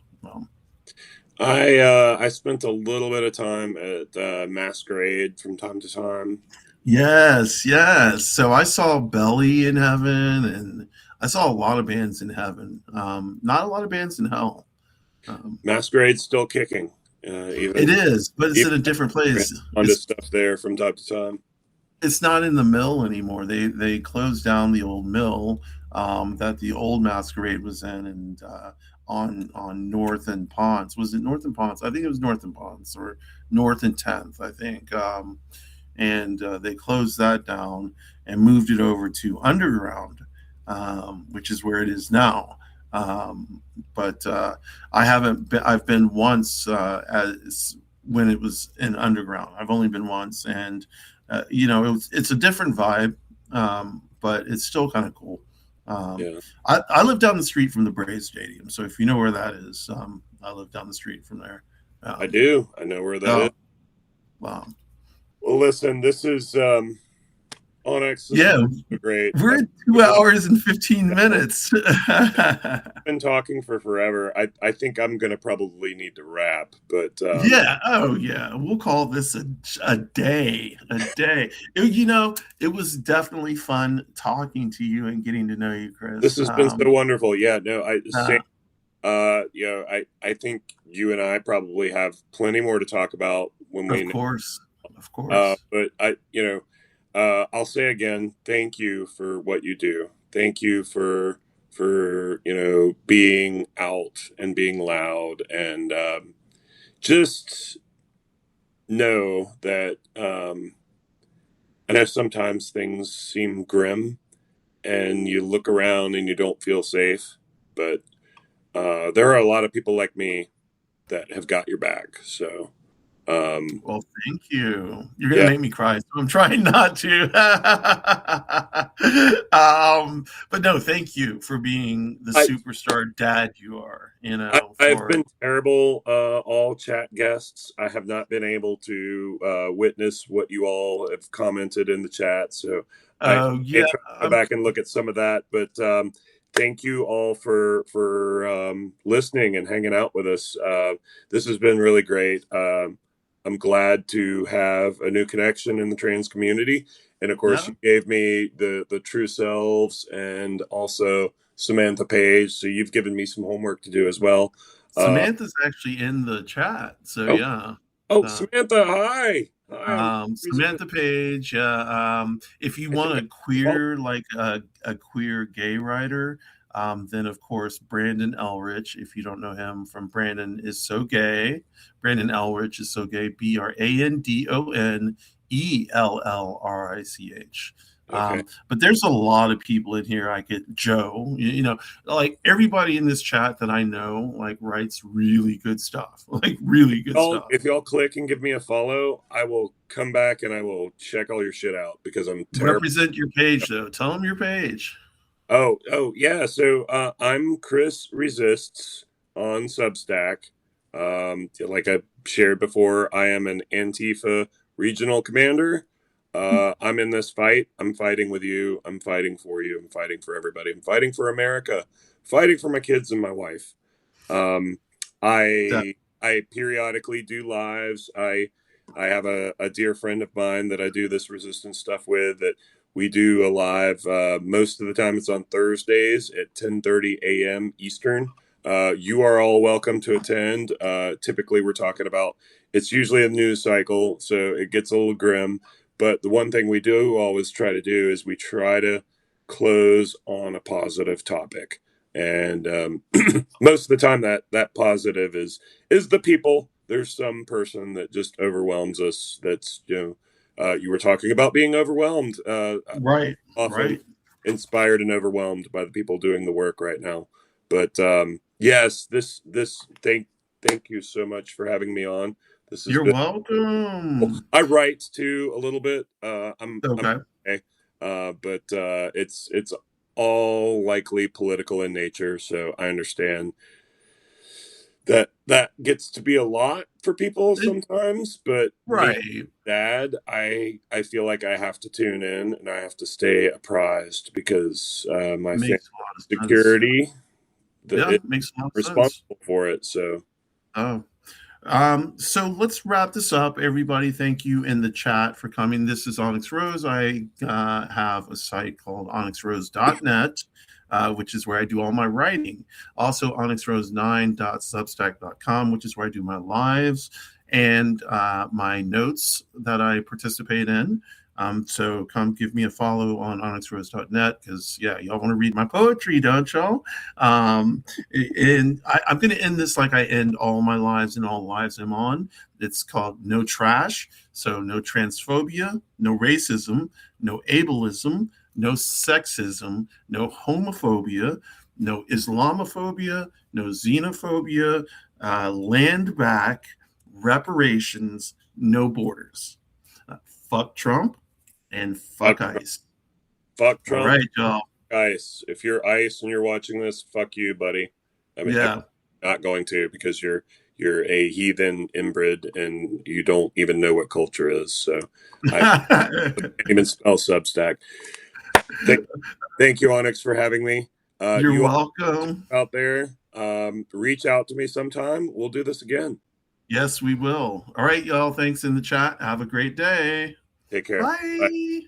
I spent a little bit of time at Masquerade from time to time. Yes, yes. So I saw Belly in heaven, and I saw a lot of bands in heaven. Not a lot of bands in hell. Um, Masquerade's still kicking, it even is, but it's even in a different place. onto stuff there from time to time. It's not in the mill anymore. They closed down the old mill that the old Masquerade was in, and on North and Ponce. Was it North and Ponce? I think it was North and Ponce or North and 10th. I think. And they closed that down and moved it over to Underground, which is where it is now. But I haven't been. I've been once as when it was in Underground. I've only been once, and it's a different vibe, but it's still kind of cool. Um, Yeah, I live down the street from the Braves Stadium, so if you know where that is, I live down the street from there. I Um, do. I know where that is. oh, wow. Well, listen, this is Onyx. This has Yeah, been great. we're at We've 2 hours and 15 minutes. been talking for forever. I think I'm gonna probably need to wrap, but Yeah. Oh, yeah. We'll call this a day. A day. It was definitely fun talking to you and getting to know you, this Chris. has been so wonderful. Yeah, no, I Uh, same. I think you and I probably have plenty more to talk about when of we. course. Of course. But I'll say again, thank you for what you do. Thank you for being out and being loud, and just know that I know sometimes things seem grim, and you look around and you don't feel safe, but there are a lot of people like me that have got your back. So Well, thank you. You're gonna Yeah, make me cry, so I'm trying not to. But no, thank you for being the I superstar dad you are. I've For been terrible, all chat guests. I have not been able to witness what you all have commented in the chat. So I may yeah, try to go back and look at some of that. But thank you all for listening and hanging out with us. This has been really great. I'm glad to have a new connection in the trans community. And of course, yeah. you gave me the true selves and also Samantha Page. So you've given me some homework to do as well. Uh, Samantha's actually in the chat, so oh, yeah. oh, Uh, Samantha, hi, hi. I'm Samantha Page. If you I think want I a queer, like a queer gay writer, then of course Brandon Elrich. If you don't know him from Brandon is so gay. Brandon Elrich is so gay. BrandonEllrich. okay. But there's a lot of people in here. I get Joe. Like everybody in this chat that I know, like writes really good stuff. Like really good stuff. If y'all click and give me a follow, I will come back and I will check all your shit out because I'm terrible. Represent your page, though. Tell them your page. Oh yeah. So I'm Chris Resists on Substack. Like I shared before, I am an Antifa regional commander. I'm in this fight. I'm fighting with you. I'm fighting for you. I'm fighting for everybody. I'm fighting for America. Fighting for my kids and my wife. Um, That, I periodically do lives. I have a dear friend of mine that I do this resistance stuff with that we do a live. Most of the time it's on Thursdays at 10:30 a.m. Eastern. You are all welcome to attend. Typically we're talking about it's usually a news cycle, so it gets a little grim. But the one thing we do always try to do is we try to close on a positive topic. And most of the time that positive is the people. There's some person that just overwhelms us. That's you were talking about being overwhelmed. right, Often right. inspired and overwhelmed by the people doing the work right now. But yes, this thank you so much for having me on. This has You're been. welcome. I write too a little bit. I'm Okay. okay, but it's all likely political in nature, so I understand that gets to be a lot for people It, sometimes. But me, right. dad, I feel like I have to tune in and I have to stay apprised because my family Makes a lot of sense. security Yeah, is makes a lot of sense. responsible for it. So Oh. So let's wrap this up. Everybody, thank you in the chat for coming. This is OnyxRose. I have a site called OnyxRose.net, which is where I do all my writing. Also, OnyxRose9.substack.com, which is where I do my lives and my notes that I participate in. So come give me a follow on OnyxRose.net because, yeah, y'all want to read my poetry, don't y'all? And I'm going to end this like I end all my lives and all lives I'm on. It's called No Trash. So, no transphobia, no racism, no ableism, no sexism, no homophobia, no Islamophobia, no xenophobia, land back, reparations, no borders. Fuck Trump and fuck fuck ICE. fuck All Trump, right, y'all. ICE. If you're ICE and you're watching this, fuck you, buddy. I mean, I'm Yeah. not going to because you're a heathen inbred and you don't even know what culture is. So I can't even spell Substack. Thank, thank you, Onyx, for having me. You're You welcome. all out there, reach out to me sometime. We'll do this again. Yes, we will. All right, y'all. Thanks in the chat. Have a great day. Take care. Bye. Bye.